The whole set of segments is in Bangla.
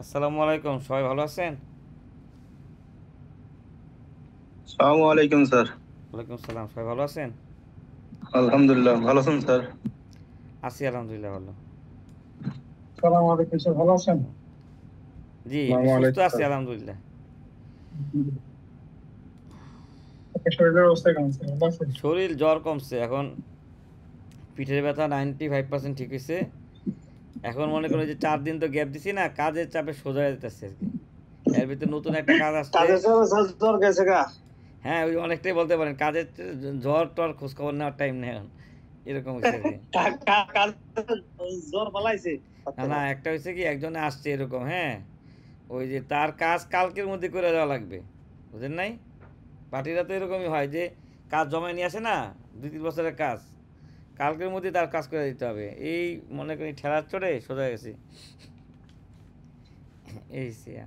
আসসালামু আলাইকুম, সবাই ভালো আছেন? সালামু আলাইকুম স্যার। ওয়ালাইকুম আসসালাম, সবাই ভালো আছেন? আলহামদুলিল্লাহ, ভালো আছেন স্যার? আছি আলহামদুলিল্লাহ, ভালো। সালাম আলাইকুম স্যার, ভালো আছেন? জি, আমি আসসালামু সুস্থ আলাইকুম আছি স্যার। আলহামদুলিল্লাহ। আপনার শরীরের অবস্থা কেমন স্যার, ভালো আছেন? শরীর জ্বর কমছে এখন, পিঠের ব্যথা 95% ঠিক হয়েছে। এখন মনে করো যে 4 দিন তো গ্যাপ দিছি না, কাজের চাপে সোজা হয়ে যেতেছে আর কি। এর ভিতরে নতুন একটা কাজ আসছে। কাজের চাপে স্যার জ্বর গেছে গা। হ্যাঁ, ওই অনেকটাই বলতে পারেন, কাজের জ্বর টর খোঁজ খবর নেওয়ার টাইম নেই এখন, এরকম হয়েছে আর কি। জ্বর পালাইছে। না না, একটা হয়েছে কি, একজনে আসছে এরকম, হ্যাঁ, ওই যে তার কাজ কালকের মধ্যে করে দেওয়া লাগবে, বুঝেন নাই? পার্টিরা তো এরকমই হয় যে কাজ জমায় নিয়ে আসে না, 2-3 বছরের কাজ, কালকের মধ্যে তার কাজ করে দিতে হবে। এই মনে করি ঠেলার চড়ে সোজা গেছি এই সিয়া।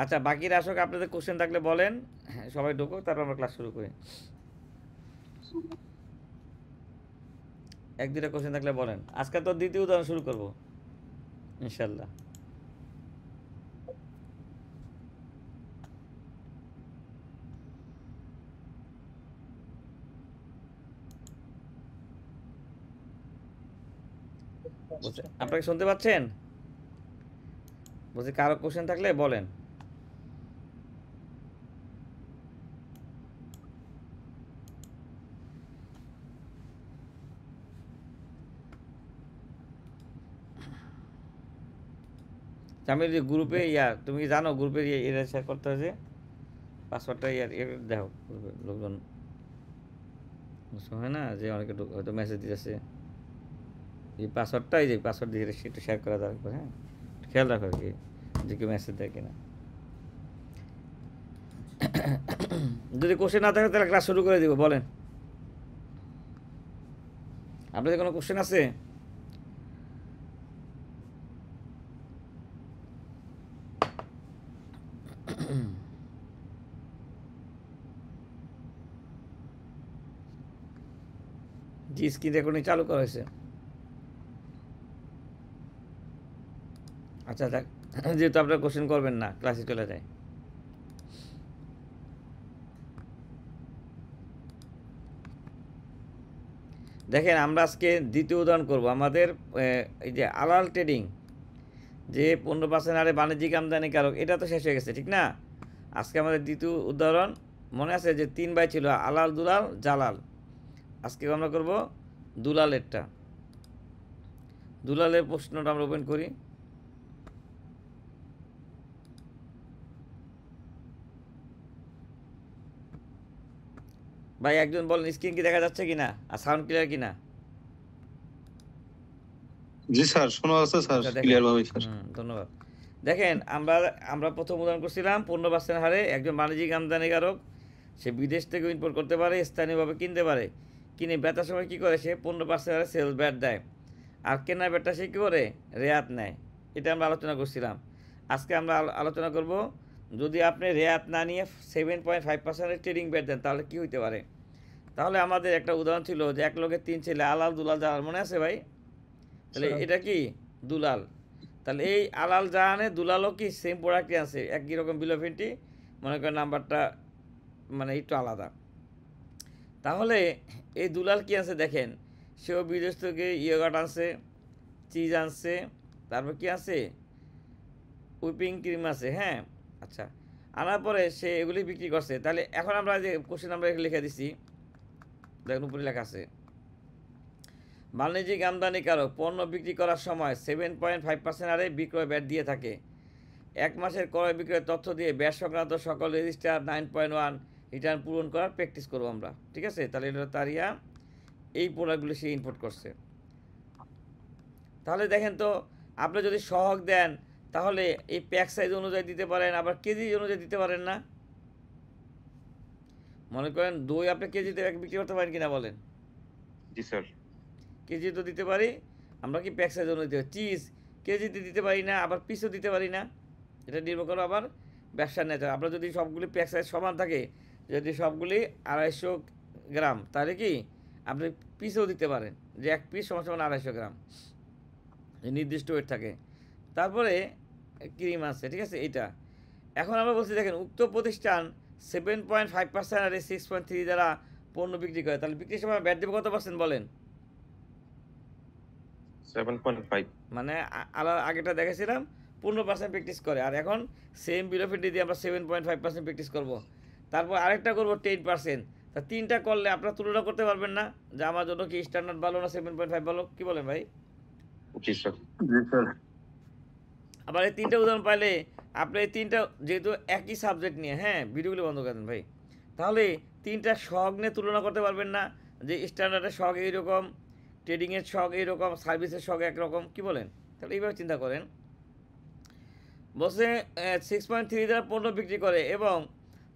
আচ্ছা, বাকিরা আসলে আপনাদের কোশ্চেন থাকলে বলেন। হ্যাঁ, সবাই ঢুকো, তারপর আমরা ক্লাস শুরু করি। 1-2টা কোশ্চেন থাকলে বলেন। আজকে তো দ্বিতীয় উদাহরণ শুরু করবো ইনশাল্লাহ। বলছে, আপনাকে শুনতে পাচ্ছেন? বলছি, কারো কোশ্চেন থাকলে বলেন। আমি যে গ্রুপে তুমি কি জানো গ্রুপে এটা শেয়ার করতে হয় যে পাসওয়ার্ডটা দেখো গ্রুপে লোকজন হয় না যে অনেকে হয়তো মেসেজ দিতেছে, এই পাসওয়ার্ডটা, এই যে পাসওয়ার্ড দিয়ে সেটা শেয়ার করা দরকার। হ্যাঁ, খেয়াল রাখো আর কি, যে কেউ মেসেজ দেয় কিনা। যদি কোশ্চেন না থাকে তাহলে ক্লাস শুরু করে দিব, বলেন। আপনাদের কোনো কোশ্চেন আছে? জি, স্ক্রিন রেকর্ডিং চালু করা হয়েছে। আচ্ছা দেখ, যেহেতু আপনারা কোশ্চেন করবেন না, ক্লাসে চলে যায়। দেখেন, আমরা আজকে দ্বিতীয় উদাহরণ করব আমাদের এই যে আলাল ট্রেডিং, যে 15% হারে বাণিজ্যিক আমদানিকারক, এটা তো শেষ হয়ে গেছে, ঠিক না? আজকে আমাদের দ্বিতীয় উদাহরণ, মনে আছে যে 3 ভাই ছিল, আলাল, দুলাল, জালাল। আজকে আমরা করব দুলালেরটা। দুলালের প্রশ্নটা আমরা ওপেন করি। ভাই একজন বলেন, স্ক্রিন কি দেখা যাচ্ছে কিনা আর সাউন্ড ক্লিয়ার কিনা? জি স্যার, শোনা যাচ্ছে স্যার, আচ্ছা দেখেন, ক্লিয়ার ভাবে স্যার। ধন্যবাদ। দেখেন, আমরা প্রথম উদাহরণ করছিলাম 15% হারে একজন বাণিজ্যিক আমদানিকারক, সে বিদেশ থেকে ইম্পোর্ট করতে পারে, স্থানীয়ভাবে কিনতে পারে, কিনে বেচার সময় কী করে, সে 15% হারে সেলস ব্যাট দেয়, আর কেনার ব্যাটটা সে কী করে, রেয়াত নেয়। এটা আমরা আলোচনা করছিলাম। আজকে আমরা আলোচনা করব, যদি আপনি রেয়াত না নিয়ে 7.5% ট্রেডিং ব্যাট দেন তাহলে কী হইতে পারে। তাহলে আমাদের একটা উদাহরণ ছিল যে এক লোকের 3 ছেলে, আলাল, দুলাল, জালাল, মনে আছে ভাই? তাহলে এটা কি দুলাল। তাহলে এই আলাল জাহানে দুলালও কি সেম প্রোডাক্টই আছে, একই রকম বিল অফ এন্ট্রি, মনে করেন নাম্বারটা মানে একটু আলাদা। তাহলে এই দুলাল কি আছে দেখেন, সেও বিদেশ থেকে ইয়োগার্ট আনছে, চিজ আনছে, তারপর কি আছে, হুইপিং ক্রিম আছে, হ্যাঁ। আচ্ছা, আনার পরে সে এগুলি বিক্রি করছে। তাহলে এখন আমরা যে কোশ্চেন আমরা লিখে দিছি, দেখুন উপরে লেখা আছে, বাণিজ্যিক আমদানিকারক পণ্য বিক্রি করার সময় 7.5% হারে বিক্রয় ব্যাট দিয়ে থাকে। 1 মাসের ক্রয় বিক্রয়ের তথ্য দিয়ে ব্যাট সংক্রান্ত সকল রেজিস্টার 9.1 রিটার্ন পূরণ করার প্র্যাকটিস করবো আমরা, ঠিক আছে? তাহলে এটা তারিয়া এই প্রোডাক্টগুলো সে ইম্পোর্ট করছে। তাহলে দেখেন তো, আপনি যদি সহগ দেন তাহলে এই প্যাক সাইজ অনুযায়ী দিতে পারেন, আবার কেজি অনুযায়ী দিতে পারেন না? মনে করেন দই আপনি কেজিতে বিক্রি করতে পারেন কিনা বলেন? জি স্যার। কেজি তো দিতে পারি, আমরা কি প্যাক সাইজ অনুযায়ী দিতে পারি। চিজ কেজিতে দিতে পারি না, আবার পিসও দিতে পারি না। এটা নির্ভর করো আবার ব্যবসার নেচার। আপনার যদি সবগুলি প্যাক সাইজ সমান থাকে, যদি সবগুলি 250 গ্রাম, তাহলে কি আপনি পিসেও দিতে পারেন, যে 1 পিস সমান সমান 250 গ্রাম, এই নির্দিষ্ট ওয়েট থাকে। তারপরে ক্রিম আছে, ঠিক আছে এইটা। এখন আমরা বলছি দেখেন উক্ত প্রতিষ্ঠান 7.5% আর 6.3 দ্বারা পণ্য বিক্রি করে, তাহলে বিক্রির সময় ব্যাট দেবে কত পার্সেন্ট বলেন? 7.5। মানে আগেটা দেখেছিলাম 15% প্র্যাকটিস করে, আর এখন সেম বিল অফ এন্ট্রি দিয়ে আমরা 7.5% প্র্যাকটিস করব। তারপর আরেকটা করব 10%। তা 3টা করলে আপনারা তুলনা করতে পারবেন না যে আমার জন্য কি স্ট্যান্ডার্ড ভালো না 7.5 ভালো, কি বলেন ভাই? জি স্যার। জি স্যার। আবার এই 3টা উদাহরণ পাইলে আপনি এই 3টা যেহেতু একই সাবজেক্ট নিয়ে, হ্যাঁ ভিডিওগুলো বন্ধ করে দেন ভাই, তাহলে 3টা শখ নিয়ে তুলনা করতে পারবেন না যে স্ট্যান্ডার্ডের শখ এইরকম, ট্রেডিংয়ের শখ এইরকম, সার্ভিসের শখ একরকম, কি বলেন? তাহলে এইভাবে চিন্তা করেন। বসে 6.3 দ্বারা পণ্য বিক্রি করে এবং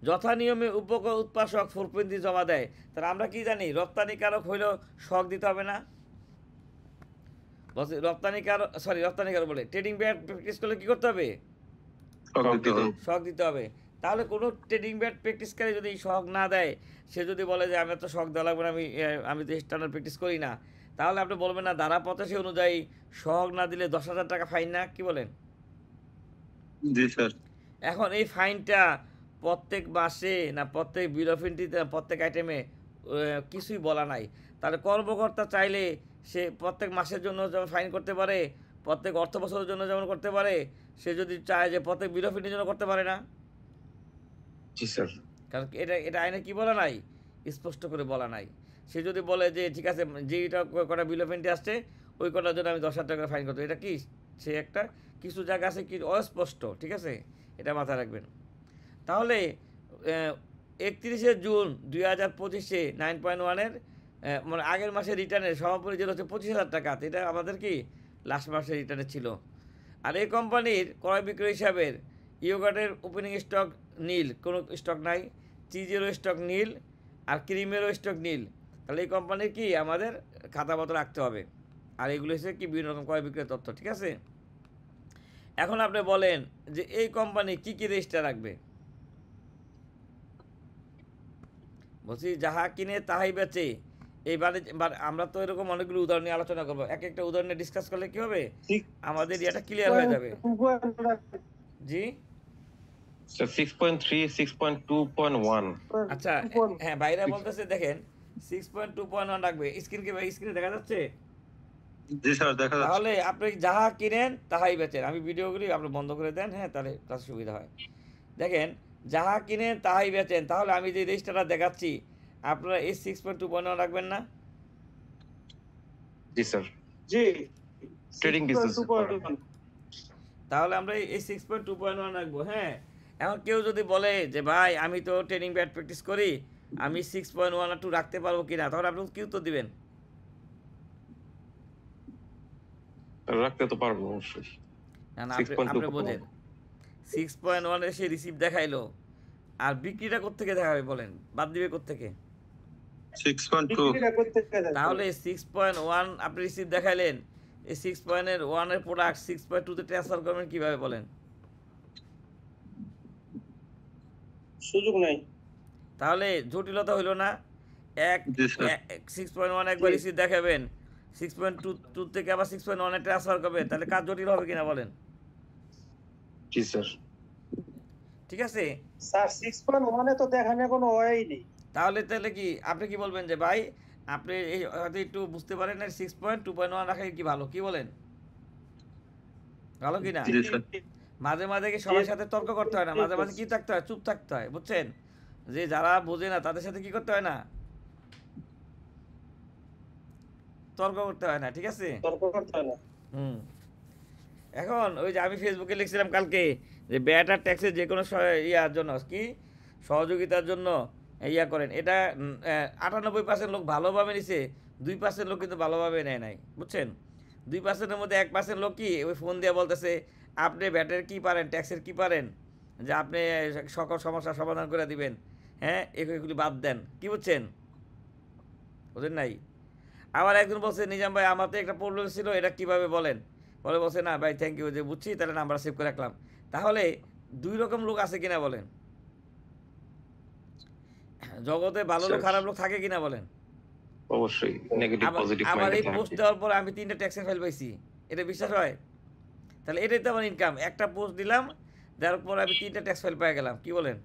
যথা নিয়মে উৎপাদক 4.3 জমা দেয়, তাহলে আমরা কি জানি রপ্তানিকারক হইলেও শখ দিতে হবে না? বসে রপ্তানিকারক বলে ট্রেডিং ব্যাট প্র্যাকটিস করলে কি করতে হবে? শখ দিতে হবে। তাহলে কোনো ট্রেডিং ব্যাট প্র্যাকটিসকারী যদি শখ না দেয়, সে যদি বলে যে আমি তো শখ দেওয়া লাগবে না, আমি তো স্ট্যান্ডার্ড প্র্যাকটিস করি না, তাহলে আপনি বলবেন না ধারা 85 অনুযায়ী শখ না দিলে 10,000 টাকা ফাইন না, কি বলেন? জি স্যার। এখন এই ফাইনটা প্রত্যেক মাসে না প্রত্যেক বিল অফ এন্ট্রিতে প্রত্যেক আইটেমে কিছুই বলা নাই। তাহলে কর্মকর্তা চাইলে সে প্রত্যেক মাসের জন্য যেমন ফাইন করতে পারে, প্রত্যেক অর্থ বছরের জন্য যেমন করতে পারে, সে যদি চায় যে প্রত্যেক বিল অফ এন্ট্রির জন্য করতে পারে না? জি স্যার। কারণ এটা আইনে কি বলা নাই, স্পষ্ট করে বলা নাই। সে যদি বলে যে ঠিক আছে যেটা কটা বিল অফ এন্ট্রি আসছে ওই কটার জন্য আমি 10,000 টাকা ফাইন করতে, এটা কি সে একটা কিছু জায়গা আছে কি অস্পষ্ট, ঠিক আছে, এটা মাথায় রাখবেন। তাহলে 31শে জুন 2025-এ 9.1-এর মানে আগের মাসের রিটার্নের সমাপনী যেটা হচ্ছে 25,000 টাকা, এটা আমাদের কি লাস্ট মাসের রিটার্নে ছিল। আর এই কোম্পানির ক্রয় বিক্রয় হিসাবের ইয়োগার্টের ওপেনিং স্টক নীল, কোনো স্টক নাই, চিজেরও স্টক নীল, আর ক্রিমেরও স্টক নীল। তাহলে এই কোম্পানির কি আমাদের খাতাপত্র রাখতে হবে। আর এগুলো হচ্ছে কি বিভিন্ন রকম ক্রয় বিক্রয় তথ্য, ঠিক আছে। এখন আপনি বলেন যে এই কোম্পানি কি কি রেজিস্টার রাখবে? বলছি যাহা কিনে তাহাই বেচে, এই আমরা তো এরকম অনেকগুলো উদাহরণ নিয়ে আলোচনা করবো, এক একটা উদাহরণে ডিসকাস করলে কি হবে আমাদের এটা ক্লিয়ার হয়ে যাবে। জি স্যার 6.3, 6.2.1। আচ্ছা হ্যাঁ বাইরে বলতেছে দেখেন 6.2.1 রাখবে। স্ক্রিনে দেখা যাচ্ছে? জি স্যার দেখা যাচ্ছে। তাহলে আপনি যাহা কিনেন তাহাই বেচেন। আমি ভিডিওগুলি আপনি বন্ধ করে দেন, হ্যাঁ তাহলে তার সুবিধা হয়। দেখেন যাহা কিনেন তাহাই বেচেন, তাহলে আমি যে রেজিস্টারটা দেখাচ্ছি আপনারা এই 6.2.1 রাখবেন না? জি স্যার। জি ট্রেডিং বিজনেস। তাহলে আমরা এই 6.2.1 রাখবো। হ্যাঁ এখন কেউ যদি বলে যে ভাই আমি তো ট্রেনিং ব্যাট প্র্যাকটিস করি, আমি 6.1 আর 2 রাখতে পারবো কিনা, তাহলে আপনি কি উত্তর দিবেন? রাখতে তো পারবো অবশ্যই। না না আপনি বোঝেন 6.1 এ সে রিসিভ দেখাইলো, আর বিক্রিটা কোত্থেকে দেখাবে বলেন, বাদ দিবে কোত্থেকে? 6.2। তাহলে 6.1 আপনি রিসিভ দেখাইলেন, এই 6.1 এর প্রোডাক্ট 6.2 তে ট্রান্সফার করবেন কিভাবে বলেন? সুযোগ নাই। তাহলে জটিলতা হইল না? 6.1 একবার রিসিভ দেখাবেন, 6.2 থেকে আবার 6.1 এ ট্রান্সফার করবেন, তাহলে কাজ জটিল হবে কিনা বলেন? জি স্যার। ঠিক আছে স্যার 6.1 এ তো দেখানো কোনো ওয়াই নেই। তাহলে কি আপনি কি বলবেন যে ভাই আপনি এই হয়তো একটু বুঝতে পারেন না, 6.2.1 রাখাই কি ভালো, কি বলেন? ভালো কি না? জি স্যার। মাঝে মাঝে কি সবার সাথে তর্ক করতে হয় না, মাঝে মাঝে কি থাকতে হয়, চুপ থাকতে হয়, বুঝছেন? যে যারা বোঝে না তাদের সাথে কি করতে হয় না, তর্ক করতে হয় না, ঠিক আছে। তর্ক করতে হয় না। এখন ওই যে আমি ফেসবুকে লিখছিলাম কালকে যে ব্যাট আর ট্যাক্সের যে কোনো ইয়ার জন্য কি সহযোগিতার জন্য ইয়া করেন, এটা 98% লোক ভালোভাবে নিছে, 2% লোক কিন্তু ভালোভাবে নেয় নাই, বুঝছেন। 2%-এর মধ্যে 1% লোক কি ওই ফোন দিয়ে বলতেছে আপনি ব্যাটের কি পারেন, ট্যাক্সের কি পারেন, যে আপনি সকল সমস্যার সমাধান করে দিবেন, হ্যাঁ এগুলি বাদ দেন, কি বুঝছেন, বুঝেন নাই। আবার একজন বলছে নিজাম ভাই আমার তো একটা প্রবলেম ছিল, এটা কিভাবে বলেন, বলে বলছে না ভাই থ্যাংক ইউ, যে বুঝছি তাহলে নাম্বার সেভ করে রাখলাম। তাহলে দুই রকম লোক আছে কিনা বলেন, জগতে ভালো লোক খারাপ লোক থাকে কিনা বলেন? অবশ্যই নেগেটিভ পজিটিভ আবার মাইন্ডে এই পোস্ট থাকবে। দেওয়ার পর আমি 3টা ট্যাক্সের ফাইল পাইছি, এটা বিশ্বাস হয়? তাহলে এটাই তো আমার ইনকাম। একটা পোস্ট দিলাম, দেওয়ার পর আমি 3টা ট্যাক্স ফাইল পেয়ে গেলাম, কি বলেন?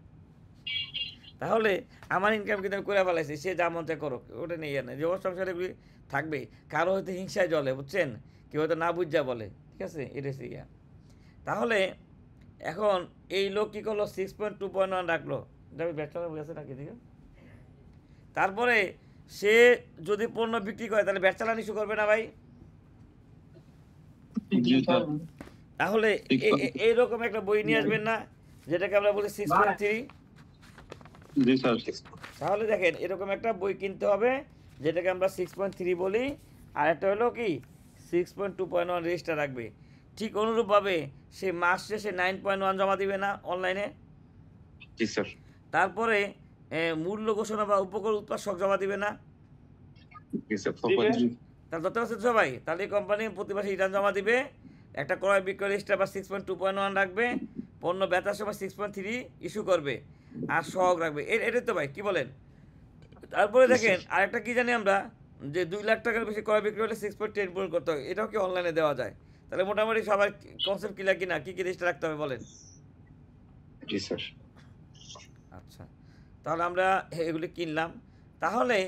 তাহলে আমার ইনকাম কিন্তু আমি করে ফেলাইছি, সে যা মন চায় করুক, ওটা নিয়ে না যে ওর সংসারে এগুলি থাকবে। কারো হয়তো হিংসায় জ্বলে, বুঝছেন, কেউ হয়তো না বুঝা বলে, ঠিক আছে, এটা হচ্ছে ইয়া। তাহলে এখন এই লোক কী করলো, 6.2.1 রাখলো, এটা আমি ব্যাচলার বুঝেছে নাকি দিকে। তারপরে সে যদি পণ্য বিক্রি করে তাহলে ব্যাট চালান ইস্যু করবে না ভাই? জি স্যার। তাহলে এইরকম একটা বই নিয়ে আসবেন না, যেটাকে আমরা বলি 6.3। জি স্যার। তাহলে দেখেন এরকম একটা বই কিনতে হবে যেটাকে আমরা 6.3 বলি, আর একটা হলো কি 6.2.1 রেজিস্টার রাখবে। ঠিক অনুরূপভাবে সে মাস শেষে 9.1 জমা দিবে না অনলাইনে। জি স্যার। তারপরে মূল্য ঘোষণা বা উপকূল উৎপাদক জমা দিবে না। জি স্যার। তাহলে ধরতে পারছেন সবাই? তাহলে এই কোম্পানি প্রতি মাসে রিটার্ন জমা দিবে, একটা ক্রয় বিক্রয় রেজিস্টার বা 6.2.1 রাখবে, পণ্য বেচার সময় 6.3 ইস্যু করবে, আর সহগ রাখবে। এটাই তো ভাই, কি বলেন? তারপরে দেখেন আরেকটা কি জানি আমরা, যে 2 লাখ টাকার বেশি ক্রয় বিক্রয় হলে 6.10 পূরণ করতে হবে, এটাও কি অনলাইনে দেওয়া যায়? তাহলে মোটামুটি সবার কনসেপ্ট ক্লিয়ার কিনা, কি কি রেজিস্টার রাখতে হবে বলেন? জি স্যার। আচ্ছা, তাহলে আমরা এগুলি কিনলাম। তাহলে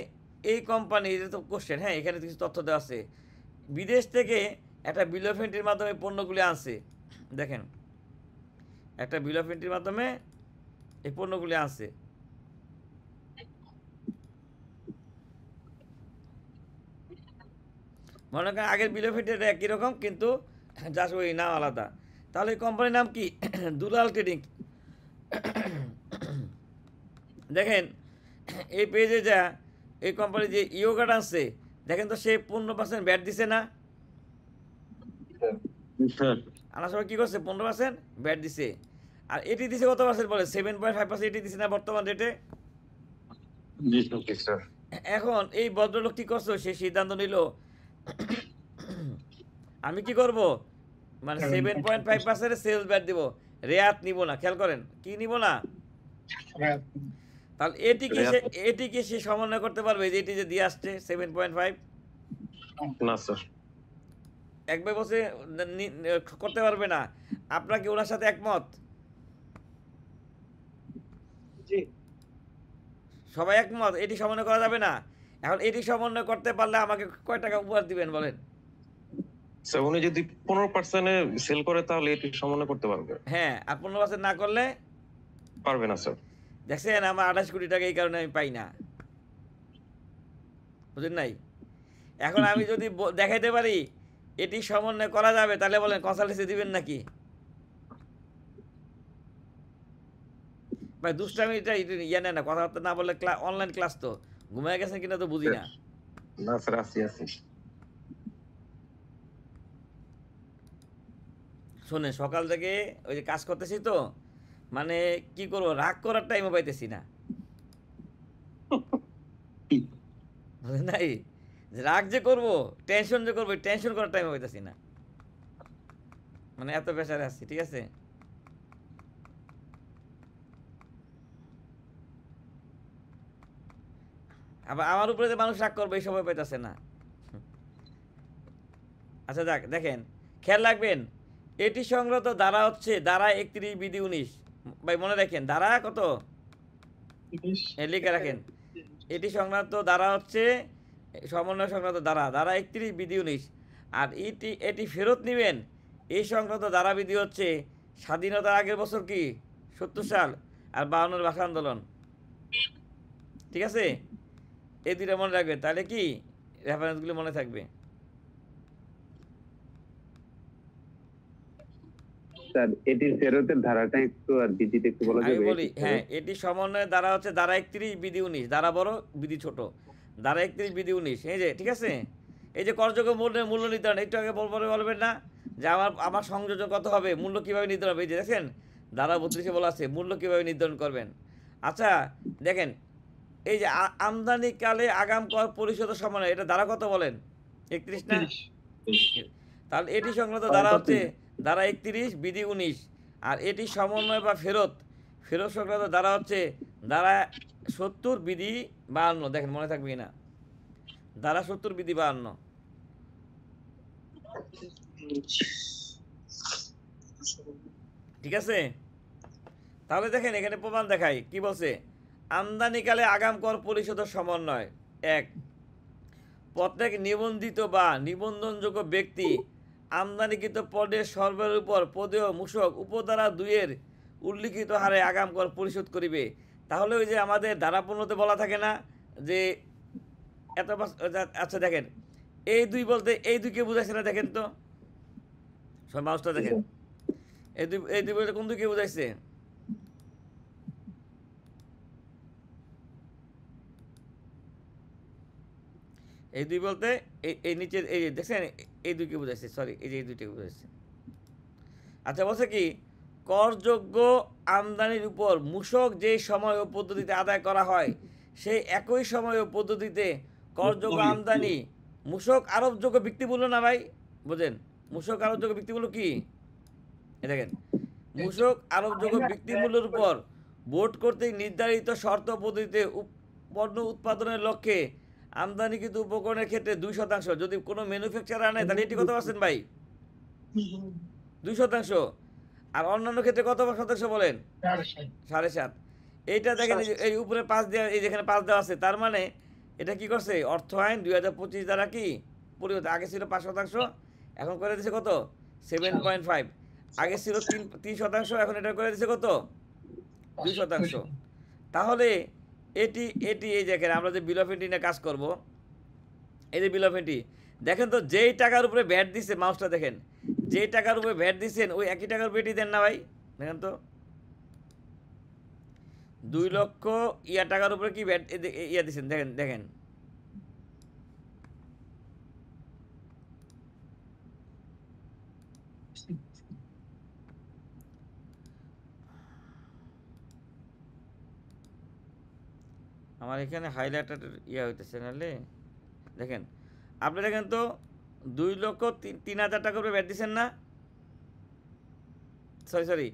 এই কোম্পানির তো কোশ্চেন, হ্যাঁ এখানে কিছু তথ্য দেওয়া আছে, বিদেশ থেকে একটা বিল অফ এন্ট্রির মাধ্যমে পণ্যগুলি আনছে। দেখেন একটা বিল অফ এন্ট্রির মাধ্যমে এই পণ্যগুলি আনছে। মনে করেন আগের বিল অফ এন্ট্রি একই রকম, কিন্তু জাস্ট ওই নাম আলাদা। তাহলে এই কোম্পানির নাম কি? দুলাল ট্রেডিং। দেখেন এই পেজে যা এই কোম্পানি যে ইয়োগাট আনছে, দেখেন তো সে 15% ব্যাট দিছে না? স্যার। আনার সময় কী করছে? 15% ব্যাট দিছে। আর এটি দিছে কত পার্সেন্ট বলে? 7.5% এটি দিছে না বর্তমান রেটে? জি জি স্যার। এখন এই ভদ্রলোক কী করছো, সে সিদ্ধান্ত নিল আমি কি করব, মানে 7.5% সেলস ব্যাট দিব, রেয়াত নিব না। খেয়াল করেন, কি নিব না? তাহলে এটি কি সে সমন্বয় করতে পারবে যে এটি যে দিয়ে আসছে 7.5? না স্যার। একবার বসে করতে পারবে না। আপনার কি ওনার সাথে একমত? জি। সবাই একমত এটি সমন্বয় করা যাবে না। এখন এটি সমন্বয় করতে পারলে আমাকে কয় টাকা উপহার দিবেন বলেন? স্যার উনি যদি 15% সেল করে তাহলে এটি সমন্বয় করতে পারবে। হ্যাঁ, আর 15% না করলে পারবে না স্যার। দেখছেন আমার 28 কোটি টাকা এই কারণে আমি পাই না, বুঝলেন নাই? এখন আমি যদি দেখাইতে পারি এটি সমন্বয় করা যাবে, তাহলে বলেন কনসালটেন্সি দিবেন নাকি? ভাই দুষ্টামি এটা ইয়ে নেয় না, কথাবার্তা না বললে অনলাইন ক্লাস তো ঘুমিয়ে গেছেন কিনা তো বুঝি না। না স্যার, আসি। শোনেন, সকাল থেকে ওই যে কাজ করতেছি তো, মানে কি করবো, রাগ করার টাইমও পাইতেছি না, বুঝলেন নাই? রাগ যে করবো, টেনশন যে করবো, টেনশন করার টাইমও পাইতেছি না, মানে এত প্রেশারে আছি, ঠিক আছে? আবার আমার উপরে যে মানুষ রাগ করবে এই সময় পাইতেছে না। আচ্ছা যাক, দেখেন খেয়াল রাখবেন, এটি সংক্রান্ত ধারা হচ্ছে ধারা 31 বিধি 19। ভাই মনে রাখেন ধারা কত লিখে রাখেন। এটি সংক্রান্ত ধারা হচ্ছে সমন্বয় সংক্রান্ত ধারা 31 বিধি 19। আর এটি ফেরত নেবেন এই সংক্রান্ত ধারা বিধি হচ্ছে স্বাধীনতার আগের বছর কি 70 সাল আর 52 ভাষা আন্দোলন, ঠিক আছে? এই দুইটা মনে রাখবেন, তাহলে কি রেফারেন্সগুলো মনে থাকবে। স্যার এটির ফেরতের ধারাটা একটু আর বিধিটা একটু বলা আমি যাবে? বলি, হ্যাঁ, এটি সমন্বয়ের দ্বারা হচ্ছে ধারা 31 বিধি 19, ধারা বড় বিধি ছোট, ধারা 31 বিধি 19, এই যে ঠিক আছে? এই যে করযোগ্য মূল্য নির্ধারণ, একটু আগে বলবেন না যে আমার সংযোজন কত হবে, মূল্য কীভাবে নির্ধারণ হবে, এই যে দেখেন ধারা 32-এ বলা আছে মূল্য কীভাবে নির্ধারণ করবেন। আচ্ছা দেখেন, এই যে আমদানিকালে আগাম কর পরিশোধের সমন্বয়, এটা ধারা কত বলেন? 31 না? তাহলে এটি সংক্রান্ত ধারা হচ্ছে ধারা 31 বিধি 19। আর এটি সমন্বয় বা ফেরত সংক্রান্ত ধারা হচ্ছে ধারা 70 বিধি 52। দেখেন মনে থাকবে না? ধারা 70 বিধি 52। ঠিক আছে, তাহলে দেখেন এখানে প্রমাণ দেখাই কি বলছে। আমদানিকালে আগাম কর পরিশোধের সমন্বয় 1, প্রত্যেক নিবন্ধিত বা নিবন্ধনযোগ্য ব্যক্তি আমদানিকৃত পণ্যের সরবরাহের উপর পদেয় মূসক উপধারা 2 এর উল্লিখিত হারে আগাম কর পরিশোধ করিবে। তাহলে ওই যে আমাদের ধারা 15-তে বলা থাকে না যে এত আচ্ছা দেখেন এই 2 বলতে এই 2 কে বুঝাইছে না, দেখেন তো সব মাউসটা দেখেন, এই 2 বলতে কোন 2 কে বুঝাইছে? এই 2 বলতে এই নিচের এই দেখছেন এই 2 কে বুঝাইছে, সরি এই যে এই 2টাকে বুঝাইছে। আচ্ছা বলছে কি করযোগ্য আমদানির উপর মূসক যে সময় ও পদ্ধতিতে আদায় করা হয় সেই একই সময় ও পদ্ধতিতে করযোগ্য আমদানি মূসক আরোপযোগ্য ব্যক্তিমূল্য না ভাই, বোঝেন মূসক আরোপযোগ্য ব্যক্তিমূল্য কি? এই দেখেন মূসক আরোপযোগ্য ব্যক্তিমূল্যের উপর বোর্ড কর্তৃক নির্ধারিত শর্ত পদ্ধতিতে পণ্য উৎপাদনের লক্ষ্যে আমদানিকৃত উপকরণের ক্ষেত্রে 2%, যদি কোনো ম্যানুফ্যাকচারার আনে তাহলে এটি কত পার্সেন্ট ভাই? 2%। আর অন্যান্য ক্ষেত্রে কত শতাংশ বলেন? 7.5। এইটা দেখেন এই উপরে 5 দেওয়া, এই যেখানে 5 দেওয়া আছে, তার মানে এটা কি করছে অর্থ আইন 2025 দ্বারা কি পরিবর্তন। আগে ছিল 5%, এখন করে দিয়েছে কত 7.5। আগে ছিল 3%, এখন এটা করে দিয়েছে কত 2%। তাহলে এটি এই দেখেন আমরা যে বিল অফ এন্ট্রি নিয়ে কাজ করব, এই যে বিল অফ এন্ট্রি দেখেন তো যেই টাকার উপরে ভ্যাট দিচ্ছে, মাউসটা দেখেন যেই টাকার উপরে ভ্যাট দিচ্ছেন ওই একই টাকার উপরে এটি দেন না ভাই, দেখেন তো 2 লক্ষ টাকার উপরে কি ভ্যাট দিচ্ছেন, দেখেন দেখেন আমার এখানে হাইলাইটার হইতেছে নাহলে দেখেন আপনি দেখেন তো 2,03,000 টাকা করে ব্যাট দিচ্ছেন না, সরি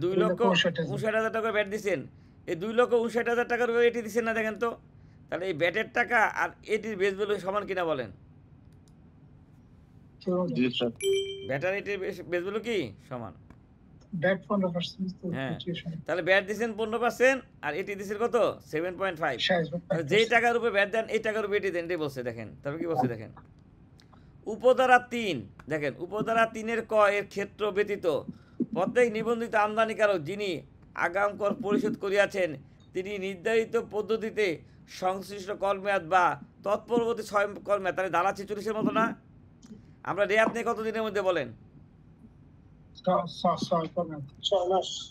2,59,000 টাকা ব্যাট দিচ্ছেন, এই 2,59,000 টাকার উপরে এটি দিচ্ছেন না, দেখেন তো তাহলে এই ব্যাটের টাকা আর এটির বেস ভ্যালু সমান কিনা বলেন? জি স্যার। ব্যাটার এটির বেস ভ্যালু কি সমান? ব্যাট 15%, হ্যাঁ, তাহলে ব্যাট দিচ্ছেন 15% আর এটি দিচ্ছেন কত 7.5। যেই টাকার উপরে ব্যাট দেন এই টাকার উপরে এটি দেন, এটাই বলছে। দেখেন তারপর কি বলছে দেখেন উপধারা 3, দেখেন উপধারা 3-এর ক এর ক্ষেত্র ব্যতীত প্রত্যেক নিবন্ধিত আমদানিকারক যিনি আগাম কর পরিশোধ করিয়াছেন তিনি নির্ধারিত পদ্ধতিতে সংশ্লিষ্ট করমেয়াদ বা তৎপরবর্তী 6 করমেয়াদ, তাহলে ধারা 46-এর মতো না? আমরা রেয়াত নিয়ে কতদিনের মধ্যে বলেন?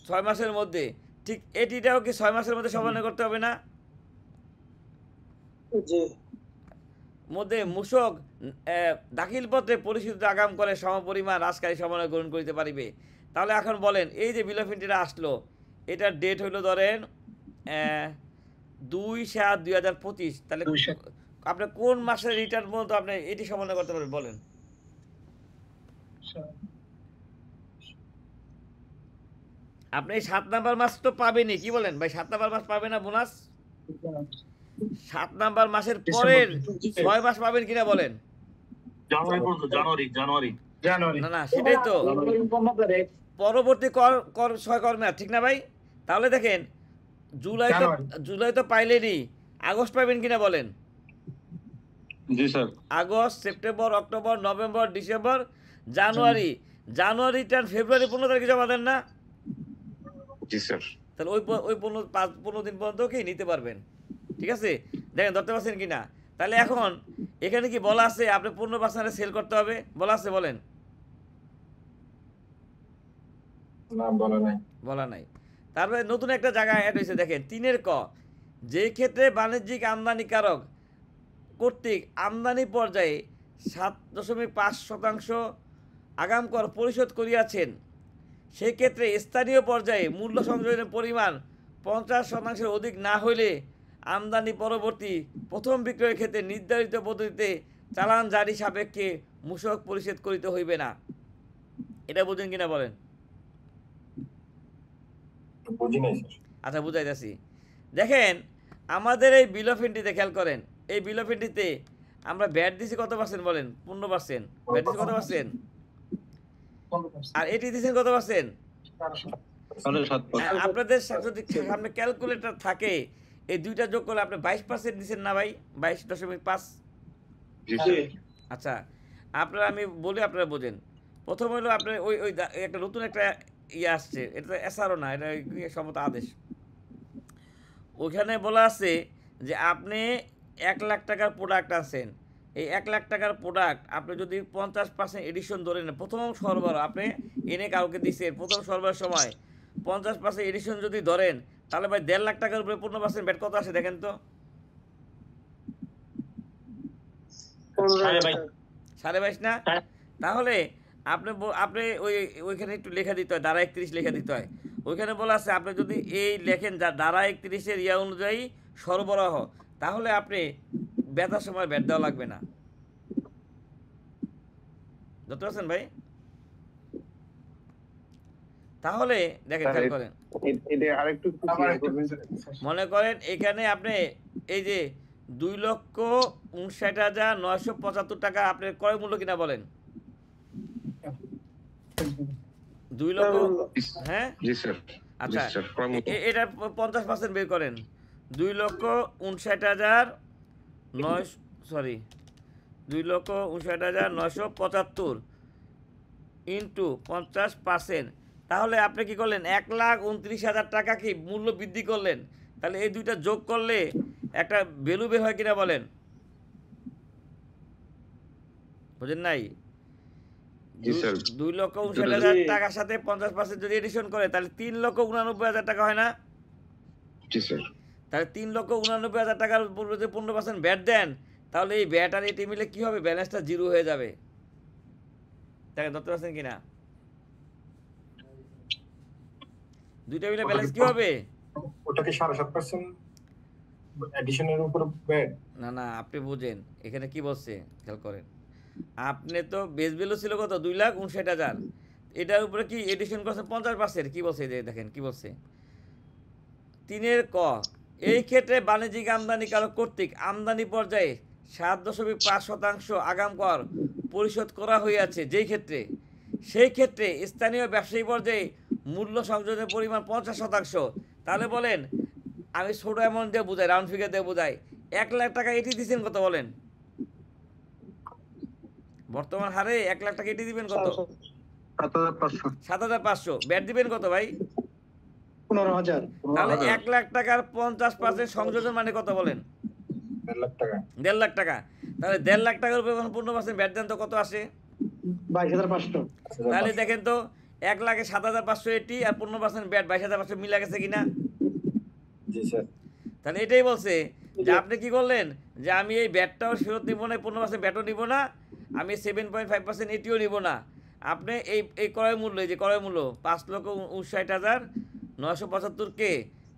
6 মাসের মধ্যে। ঠিক এটিটাও কি 6 মাসের মধ্যে সমন্বয় করতে হবে না? মধ্যে মূসক দাখিলপত্রে পরিশোধিত আগাম করে সমপরিমাণ হ্রাসকারী সমন্বয় গ্রহণ করিতে পারিবে। তাহলে এখন বলেন এই যে বিল অফ এন্ট্রিটা আসলো এটার ডেট হইলো ধরেন 2/7/2025, তাহলে আপনি কোন মাসের রিটার্ন পর্যন্ত আপনি এটি সমন্বয় করতে পারবেন বলেন? আপনি 7 নাম্বার মাস তো পাবেনই, কি বলেন ভাই? 7 নাম্বার মাস পাবে না বোনাস? 7 নাম্বার মাসের পরের 6 মাস পাবেন কিনা বলেন? জানুয়ারি। না সেটাই তো পরবর্তী কর 6 কর্মে, ঠিক না ভাই? তাহলে দেখেন জুলাই তো পাইলেনি, আগস্ট পাবেন কিনা বলেন? জি sir. August, September, October, November, December, January return February 15 তারিখে জমা দেন না? জি স্যার। তাহলে ওই 15 দিন পর্যন্ত কি নিতে পারবেন, ঠিক আছে? দেখেন ধরতে পারছেন কিনা? তাহলে এখন এখানে কি বলা আছে আপনি 15% সেল করতে হবে, বলা আছে? বলেন। বলা নাই। তারপরে নতুন একটা জায়গায় অ্যাড হয়েছে দেখেন 3-এর ক, যে ক্ষেত্রে বাণিজ্যিক আমদানিকারক কর্তৃক আমদানি পর্যায়ে 7.5% আগাম কর পরিশোধ করিয়াছেন সেই ক্ষেত্রে স্থানীয় পর্যায়ে মূল্য সংযোজনের পরিমাণ 50% অধিক না হইলে আমদানি পরবর্তী প্রথম বিক্রয়ের ক্ষেত্রে নির্ধারিত পদ্ধতিতে চালান জারি সাপেক্ষে মূসক পরিশোধ করিতে হইবে না। এটা বুঝেন কিনা বলেন? আচ্ছা বুঝাইতেছি। দেখেন আমাদের এই বিল অফ এন্ট্রিতে খেয়াল করেন, এই বিল অফ এন্ট্রিতে আমরা ব্যাট দিছি কত পার্সেন্ট বলেন? 15%। ব্যাট দিছি কত পার্সেন্ট? 15%। আর এটি দিয়েছেন কত পার্সেন্ট? 7.5%। আপনাদের যদি সামনে ক্যালকুলেটর থাকে এই দুইটা যোগ করলে আপনি 22% দিচ্ছেন না ভাই? 22.5। জি স্যার। আচ্ছা, আপনারা আমি বলি আপনারা বোঝেন। প্রথম হলো আপনার ওই ওই একটা নতুন একটা ইয়ে আসছে, এটা এসআরও না, এটা সম্মত আদেশ। ওইখানে বলা আছে যে আপনি 1 লাখ টাকার প্রোডাক্ট আছেন, এই 1 লাখ টাকার প্রোডাক্ট আপনি যদি 50% এডিশন ধরে নেন, প্রথম সরবরাহ আপনি এনে কাউকে দিচ্ছেন, প্রথম সরবরাহের সময় 50% এডিশন যদি ধরেন, তাহলে ভাই 1.5 লাখ টাকার উপরে 15% ব্যাট কত আসে দেখেন তো? 22.5 না? তাহলে আপনি ওইখানে একটু লেখা দিতে হয়, ধারা 31 লেখা দিতে হয়। ওইখানে বলা আছে আপনি যদি এই লেখেন যা ধারা 31-এর ইয়া অনুযায়ী সরবরাহ, তাহলে আপনি বেতার সময় ব্যাট দেওয়া লাগবে না। বুঝতে পারছেন ভাই? তাহলে দেখেন, খেয়াল করেন, এটা আরেকটু ক্লিয়ার করবেন স্যার? মনে করেন এখানে আপনি এই যে 2,59,975 টাকা আপনার ক্রয় মূল্য কিনা বলেন? 2 লক্ষ, হ্যাঁ জি স্যার। আচ্ছা, জি স্যার, ক্রয় মূল্য। এটার 50% বের করেন। 2,59,975 ইন্টু 50%, তাহলে আপনি কি করলেন? 1,29,000 টাকা কি মূল্য বৃদ্ধি করলেন। তাহলে এই দুইটা যোগ করলে একটা ভ্যালু বের হয় কিনা বলেন? বুঝেন নাই? জি স্যার। 2,59,000 টাকার সাথে 50% যদি এডিশন করে তাহলে 3,89,000 টাকা হয় না? জি স্যার। তাহলে 3,89,000 টাকার উপরে যদি 15% ব্যাট দেন, তাহলে এই ব্যাট আর এটি মিলে কি হবে? ব্যালেন্সটা জিরো হয়ে যাবে। দেখেন ধরতে পারছেন কিনা? দুইটা মিলে ব্যালেন্স কি হবে? ওটা কি 7.5% এডিশনের উপর ব্যাট? না না, আপনি বুঝেন এখানে কি বলছে, খেয়াল করেন। আপনি তো বেস ভ্যালু ছিল কত? 2,59,000, এটার উপরে কি এডিশন করছে 50%। কি বলছে যে দেখেন কি বলছে, 3 ক, এই ক্ষেত্রে বাণিজ্যিক আমদানিকারক কর্তৃক আমদানি পর্যায়ে 7.5% আগাম কর পরিশোধ করা হইয়াছে, সেই ক্ষেত্রে স্থানীয় ব্যবসায়ী পর্যায়ে মূল্য সংযোজনের পরিমাণ 50%। তাহলে বলেন, আমি ছোট অ্যামাউন্ট দিয়ে বোঝাই, রাউন্ড ফিগার দিয়ে বোঝাই, 1 লাখ টাকা এটি দিচ্ছেন কত বলেন? বর্তমান হারে 1 লাখ টাকা এটি দিবেন কত? 7,500। 7,500। ব্যাট দিবেন কত ভাই? 15,000। তাহলে 1 লাখ টাকার 50% সংযোজন মানে কত বলেন? 1.5 লাখ টাকা। 1.5 লাখ টাকা। তাহলে 1.5 লাখ টাকার উপরে 15% ব্যাট দেন তো কত আসে? 22,500। তাহলে দেখেন তো 1 লাখে 7,500 এটি আর 15% ব্যাট 22,500 মিলা গেছে কিনা? জি স্যার। তাহলে এটাই বলছে যে আপনি কি করলেন, যে আমি এই ব্যাটটাও ফেরত নিব না, 15% ব্যাটও নিব না, আমি 7.5% এটিও নিব না। আপনি এই ক্রয় মূল্য, এই যে ক্রয় মূল্য 5,59,975-কে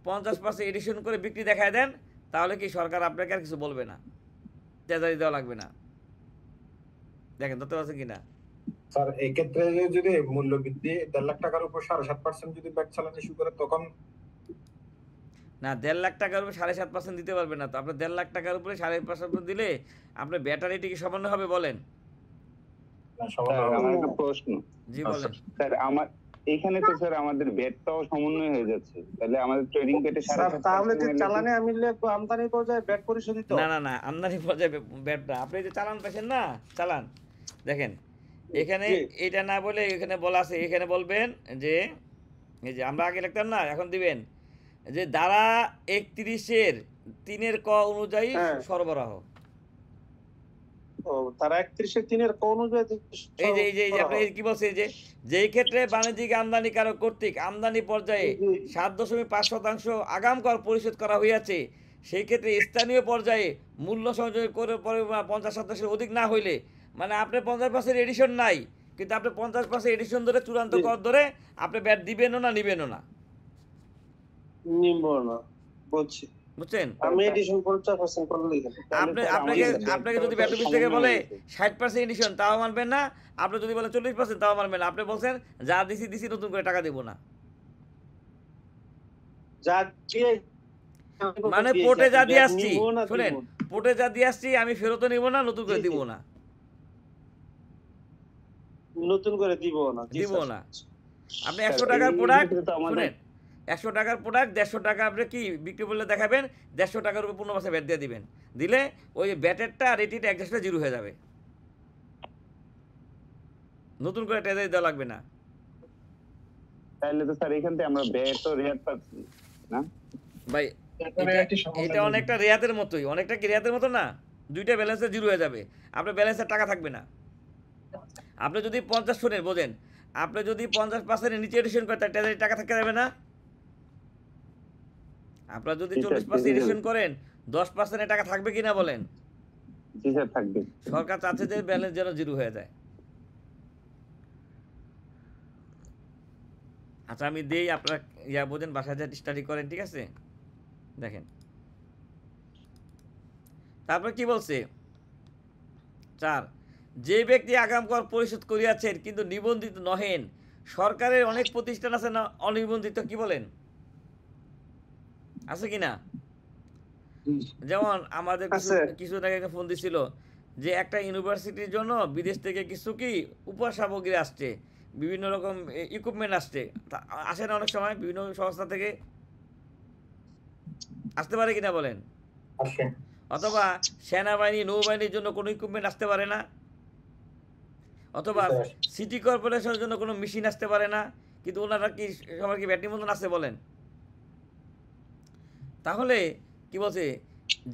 50% এডিশন করে বিক্রি দেখায় দেন, তাহলে কি সরকার আপনাকে আর কিছু বলবে না, তেজারি দেওয়া লাগবে না। দেখেন ধরতে পারছেন কিনা? স্যার এই ক্ষেত্রে যদি মূল্য বৃদ্ধি 1.5 লাখ টাকার উপর 7.5% যদি ব্যাট চালানো শুরু করে তখন না, 1.5 লাখ টাকার উপরে 7.5% দিতে পারবে না তো। আপনার 1.5 লাখ টাকার উপরে 5.5% দিলে আপনার ব্যাটারিটি কি সমান হবে বলেন? সমান স্যার, হবে। আমার একটা প্রশ্ন। জি বলেন। স্যার এখানে তো স্যার আমাদের ব্যাটটাও সমন্বয় হয়ে যাচ্ছে, তাহলে আমাদের ট্রেডিং ব্যাটে স্যার তাহলে যে 7.5% চালানে আমি আমদানি পর্যায়ে ব্যাট পরিশোধিত। না না না, আমদানি পর্যায়ে ব্যাটটা আপনি যে চালান পেয়েছেন না, চালান দেখেন এখানে জি। এটা না বলে এখানে বলা আছে, এখানে বলবেন যে এই যে আমরা আগে লিখতাম না, এখন দিবেন যে ধারা 31-এর 3 ক অনুযায়ী হ্যাঁ। সরবরাহ। ও তারা 31-এর ক অনুযায়ী এই যে আপনি কি বলছেন, যে যেই ক্ষেত্রে বাণিজ্যিক আমদানিকারক কর্তৃক আমদানি পর্যায়ে 7.5% আগাম কর পরিশোধ করা হইয়াছে, সেই ক্ষেত্রে স্থানীয় পর্যায়ে মূল্য সংযোগ করে পরিমাণ 50% অধিক না হইলে, মানে আপনি 50% এডিশন নাই, কিন্তু আপনি 50% এডিশন ধরে চূড়ান্ত কর ধরে আপনি ব্যাট দিবেনও না নিবেনও না। নিব না, বুঝছি। বুঝছেন? আমি এডিশন 50% করলেই হবে। আপনাকে যদি ব্যাট অফিস থেকে বলে 60% এডিশন, তাও মানবেন না। আপনি যদি বলেন 40%, তাও মানবেন না। আপনি বলছেন যা দিছি নতুন করে টাকা দেব না। যা দিয়ে মানে পোর্টে যা দিয়ে আসছি, শুনেন, পোর্টে যা দিয়ে আসছি আমি ফেরতও নিব না, নতুন করে দিব না, নতুন করে দিব না, দিব না। আপনি 100 টাকার প্রোডাক্ট, শুনেন, 100 টাকার প্রোডাক্ট 150 টাকা আপনি কি বিক্রি করলে দেখাবেন, 150 টাকার উপর 15% ব্যাট দিয়ে দিবেন, দিলে ওই ব্যাটেরটা আর এটিটা অ্যাডজাস্টে জিরো হয়ে যাবে, নতুন করে ট্যাক্স দেওয়া লাগবে না। তাহলে তো স্যার এখান থেকে আমরা ব্যাট তো রেয়ার পাচ্ছি না ভাই এটা অনেকটা রেয়াতের মতোই, অনেকটা কি রেয়াতের মতো না, দুইটা ব্যালেন্সে জিরো হয়ে যাবে, আপনার ব্যালেন্সের টাকা থাকবে না। আপনি যদি 50, শুনেন বোঝেন, আপনি যদি 50% নিচে এডিশন করেন তাহলে টাকা থাকতে যাবে না। আপনারা যদি 40% এডিশন করেন 10% টাকা থাকবে কিনা বলেন? জি স্যার থাকবে। সরকার চাচ্ছে যে ব্যালেন্স যেন জিরো হয়ে যায়। আচ্ছা আমি দেই, আপনারা ইয়া বোঝেন, বাসায় যা স্টাডি করেন, ঠিক আছে? দেখেন তারপর কি বলছে, 4, যে ব্যক্তি আগাম কর পরিশোধ করিয়াছেন কিন্তু নিবন্ধিত নহেন, সরকারের অনেক প্রতিষ্ঠান আছে না অনিবন্ধিত, কি বলেন, আছে কি না? যেমন আমাদের কিছু আগে একটা ফোন দিছিল যে একটা ইউনিভার্সিটির জন্য বিদেশ থেকে কিছু কি উপহার সামগ্রী আসছে, বিভিন্ন রকম ইকুইপমেন্ট আসছে, আসে না অনেক সময় বিভিন্ন সংস্থা থেকে, আসতে পারে কিনা বলেন? অথবা সেনাবাহিনী নৌবাহিনীর জন্য কোনো ইকুইপমেন্ট আসতে পারে না, অথবা সিটি কর্পোরেশনের জন্য কোনো মেশিন আসতে পারে না, কিন্তু ওনারা কি সবার কি ব্যাটিং মতন আসছে বলেন? তাহলে কি বলছে,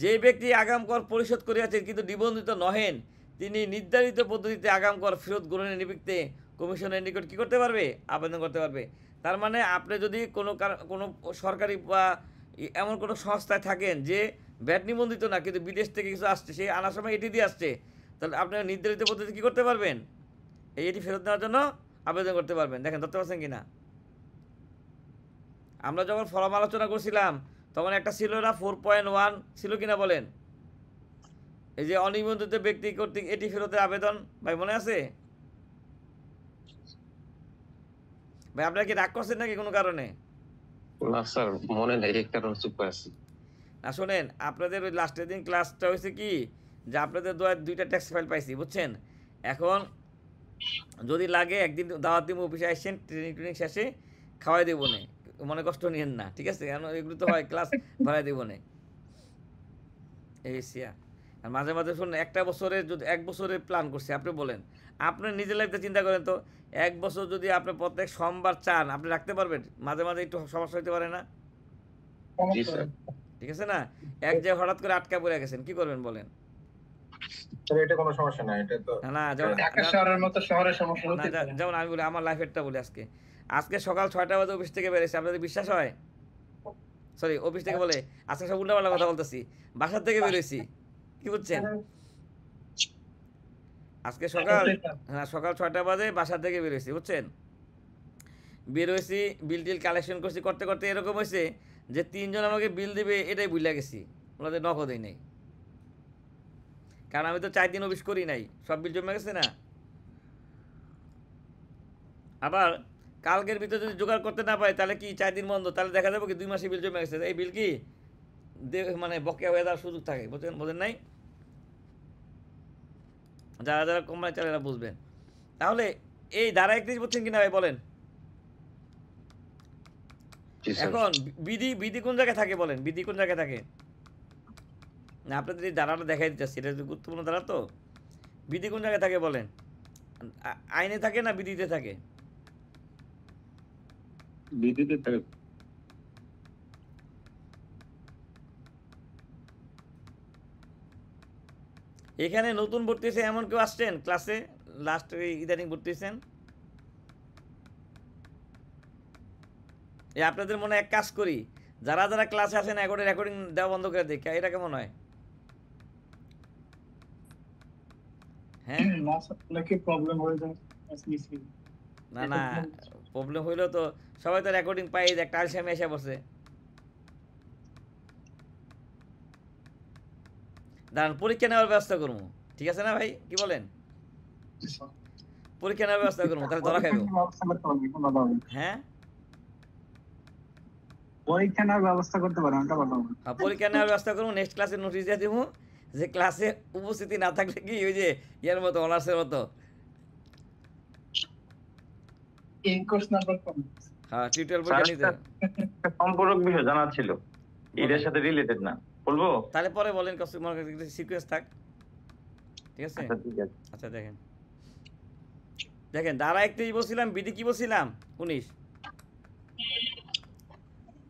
যে ব্যক্তি আগাম কর পরিশোধ করিয়াছেন কিন্তু নিবন্ধিত নহেন, তিনি নির্ধারিত পদ্ধতিতে আগাম কর ফেরত গ্রহণের নিমিত্তে কমিশনের নিকট কি করতে পারবে, আবেদন করতে পারবে। তার মানে আপনি যদি কোনো সরকারি বা এমন কোনো সংস্থায় থাকেন যে ব্যাট নিবন্ধিত না কিন্তু বিদেশ থেকে কিছু আসছে, সেই আনার সময় এটি দিয়ে আসছে, তাহলে আপনি নির্ধারিত পদ্ধতি কী করতে পারবেন, এটি ফেরত নেওয়ার জন্য আবেদন করতে পারবেন। দেখেন ধরতে পারছেন কিনা? আমরা যখন ফরম আলোচনা করছিলাম তখন একটা ছিল না 4.1 ছিল কিনা বলেন, এই যে অনিবন্ধিত ব্যক্তি কর্তৃক এটি ফেরতের আবেদন, ভাই মনে আছে? ভাই আপনারা কি রাগ করছেন নাকি কোনো কারণে? না স্যার মনে নেই, এই কারণে চুপ করে আছি। না শোনেন, আপনাদের ওই লাস্টের দিন ক্লাসটা হয়েছে কি যে আপনাদের দুইটা ট্যাক্স ফাইল পাইছি, বুঝছেন? এখন যদি লাগে একদিন দাওয়াত দিব, অফিসে আসছেন, ট্রেনিং শেষে খাওয়াই দেবো না, মনে কষ্ট নিয়েন না, ঠিক আছে? কারণ এগুলো তো হয় ক্লাস ভাড়াই দেবো না, এই সিয়া। আর মাঝে মাঝে শুনুন, একটা বছরে যদি 1 বছরের প্ল্যান করছি, আপনি বলেন, আপনার নিজের লাইফটা চিন্তা করেন তো, 1 বছর যদি আপনি প্রত্যেক সোমবার চান, আপনি রাখতে পারবেন? মাঝে মাঝে একটু সমস্যা হতে পারে না? জি স্যার। ঠিক আছে না? এক জায়গায় হঠাৎ করে আটকা পড়ে গেছেন, কি করবেন বলেন? এটা কোনো সমস্যা না, এটা তো না যেমন ঢাকা শহরের মতো শহরের সমস্যা না, হতে পারে। যেমন আমি বলি আমার লাইফেরটা বলি, আজকে সকাল 6টা বাজে অফিস থেকে বেরিয়েছি, আপনাদের বিশ্বাস হয়? সরি, অফিস থেকে বলে, আজকে সব উল্টাপাল্টা কথা বলতেছি, বাসার থেকে বেরোইছি, কি বুঝছেন? আজকে সকাল 6টা বাজে বাসা থেকে বেরোইছি, বুঝছেন? বেরোইছি, বিল টিল কালেকশন করছি, করতে করতে এরকম হয়েছে যে 3 জন আমাকে বিল দিবে এটাই ভুলে গেছি, ওনাদের নগদই নেই, কারণ আমি তো 4 দিন অফিস করি নাই, সব বিল জমে গেছে না। আবার কালকের ভিতরে যদি জোগাড় করতে না পাই তাহলে কি 4 দিন বন্ধ, তাহলে দেখা যাবে কি 2 মাসে বিল জমে গেছে, এই বিল কি মানে বকেয়া হয়ে যাওয়ার সুযোগ থাকে, বোঝেন নাই? যারা যারা কোম্পানি চালায় এরা বুঝবেন। তাহলে এই ধারা 31 বুঝছেন কিনা ভাই বলেন? এখন বিধি কোন জায়গায় থাকে বলেন, বিধি কোন জায়গায় থাকে? না আপনাদের এই ধারাটা দেখাই দিতেছি, এটা গুরুত্বপূর্ণ ধারা তো। বিধি কোন জায়গায় থাকে বলেন? আইনে থাকে না বিধিতে থাকে? বিধিতে থাকে। এখানে নতুন ভর্তি হয়েছে এমন কেউ আসছেন ক্লাসে, লাস্ট ইদানিং ভর্তি হয়েছেন? এই আপনাদের মনে এক কাজ করি, যারা যারা ক্লাসে আসেন এখন রেকর্ডিং দেওয়া বন্ধ করে দিই, এটা কেমন হয়? হ্যাঁ নাকি প্রবলেম হয়ে যায়? না প্রবলেম হইলো তো সবাই তো রেকর্ডিং পাই, একটা আলসামি এসে বসে। দাঁড়ান পরীক্ষা নেওয়ার ব্যবস্থা করবো, ঠিক আছে না ভাই, কি বলেন? পরীক্ষা নেওয়ার ব্যবস্থা করবো, তাহলে ধরা খাইব। হ্যাঁ পরীক্ষা নেওয়ার ব্যবস্থা করতে পারেন, ওটা ভালো হবে। পরীক্ষা নেওয়ার ব্যবস্থা করবো, নেক্সট ক্লাসে নোটিশ দিয়ে দেবো যে ক্লাসে উপস্থিতি না থাকলে কি ওই যে ইয়ার মতো অনার্সের মতো এই কোর্স নাম্বার কম। হ্যাঁ টিউটোরিয়াল পরীক্ষা নিতে হবে। সম্পর্ক বিষয় জানা ছিল, এটার সাথে রিলেটেড না, বলবো? তাহলে পরে বলেন সিকুয়েন্স থাক, ঠিক আছে? আচ্ছা ঠিক আছে। আচ্ছা দেখেন দেখেন ধারা 31 বলছিলাম, বিধি কি বলছিলাম 19।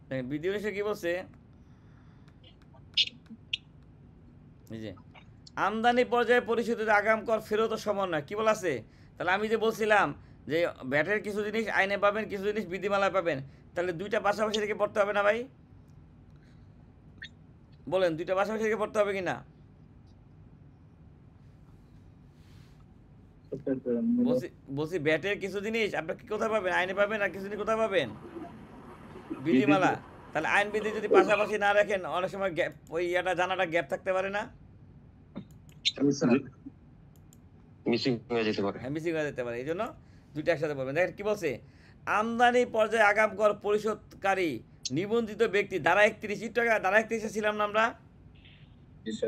দেখেন বিধি 19 কি বলছে, এই যে আমদানি পর্যায়ে পরিশোধিত আগাম কর ফেরত ও সমন্বয় কি বলা আছে? তাহলে আমি যে বলছিলাম যে ভ্যাটের কিছু জিনিস আইনে পাবেন, কিছু জিনিস বিধিমালায় পাবেন, তাহলে দুইটা পাশাপাশি থেকে পড়তে হবে না ভাই? বলেন দুইটা পাশাপাশি থেকে পড়তে হবে কিনা? বলছি ব্যাটের কিছু জিনিস আপনি কি কোথায় পাবেন, আইনে পাবেন, আর কিছু জিনিস কোথায় পাবেন? বিধিমালা। তাহলে আইন বিধি যদি পাশাপাশি না রাখেন অনেক সময় গ্যাপ, ওই ইয়াটা জানাটা গ্যাপ থাকতে পারে না, মিসিং হয়ে যেতে পারে। হ্যাঁ মিসিং হয়ে যেতে পারে, এই জন্য দুইটা একসাথে বলবেন। দেখেন কি বলছে, আমদানি পর্যায়ে আগাম কর পরিশোধকারী নিবন্ধিত ব্যক্তি ধারা 31, একটু আগে ধারা 31 ছিলাম না আমরা?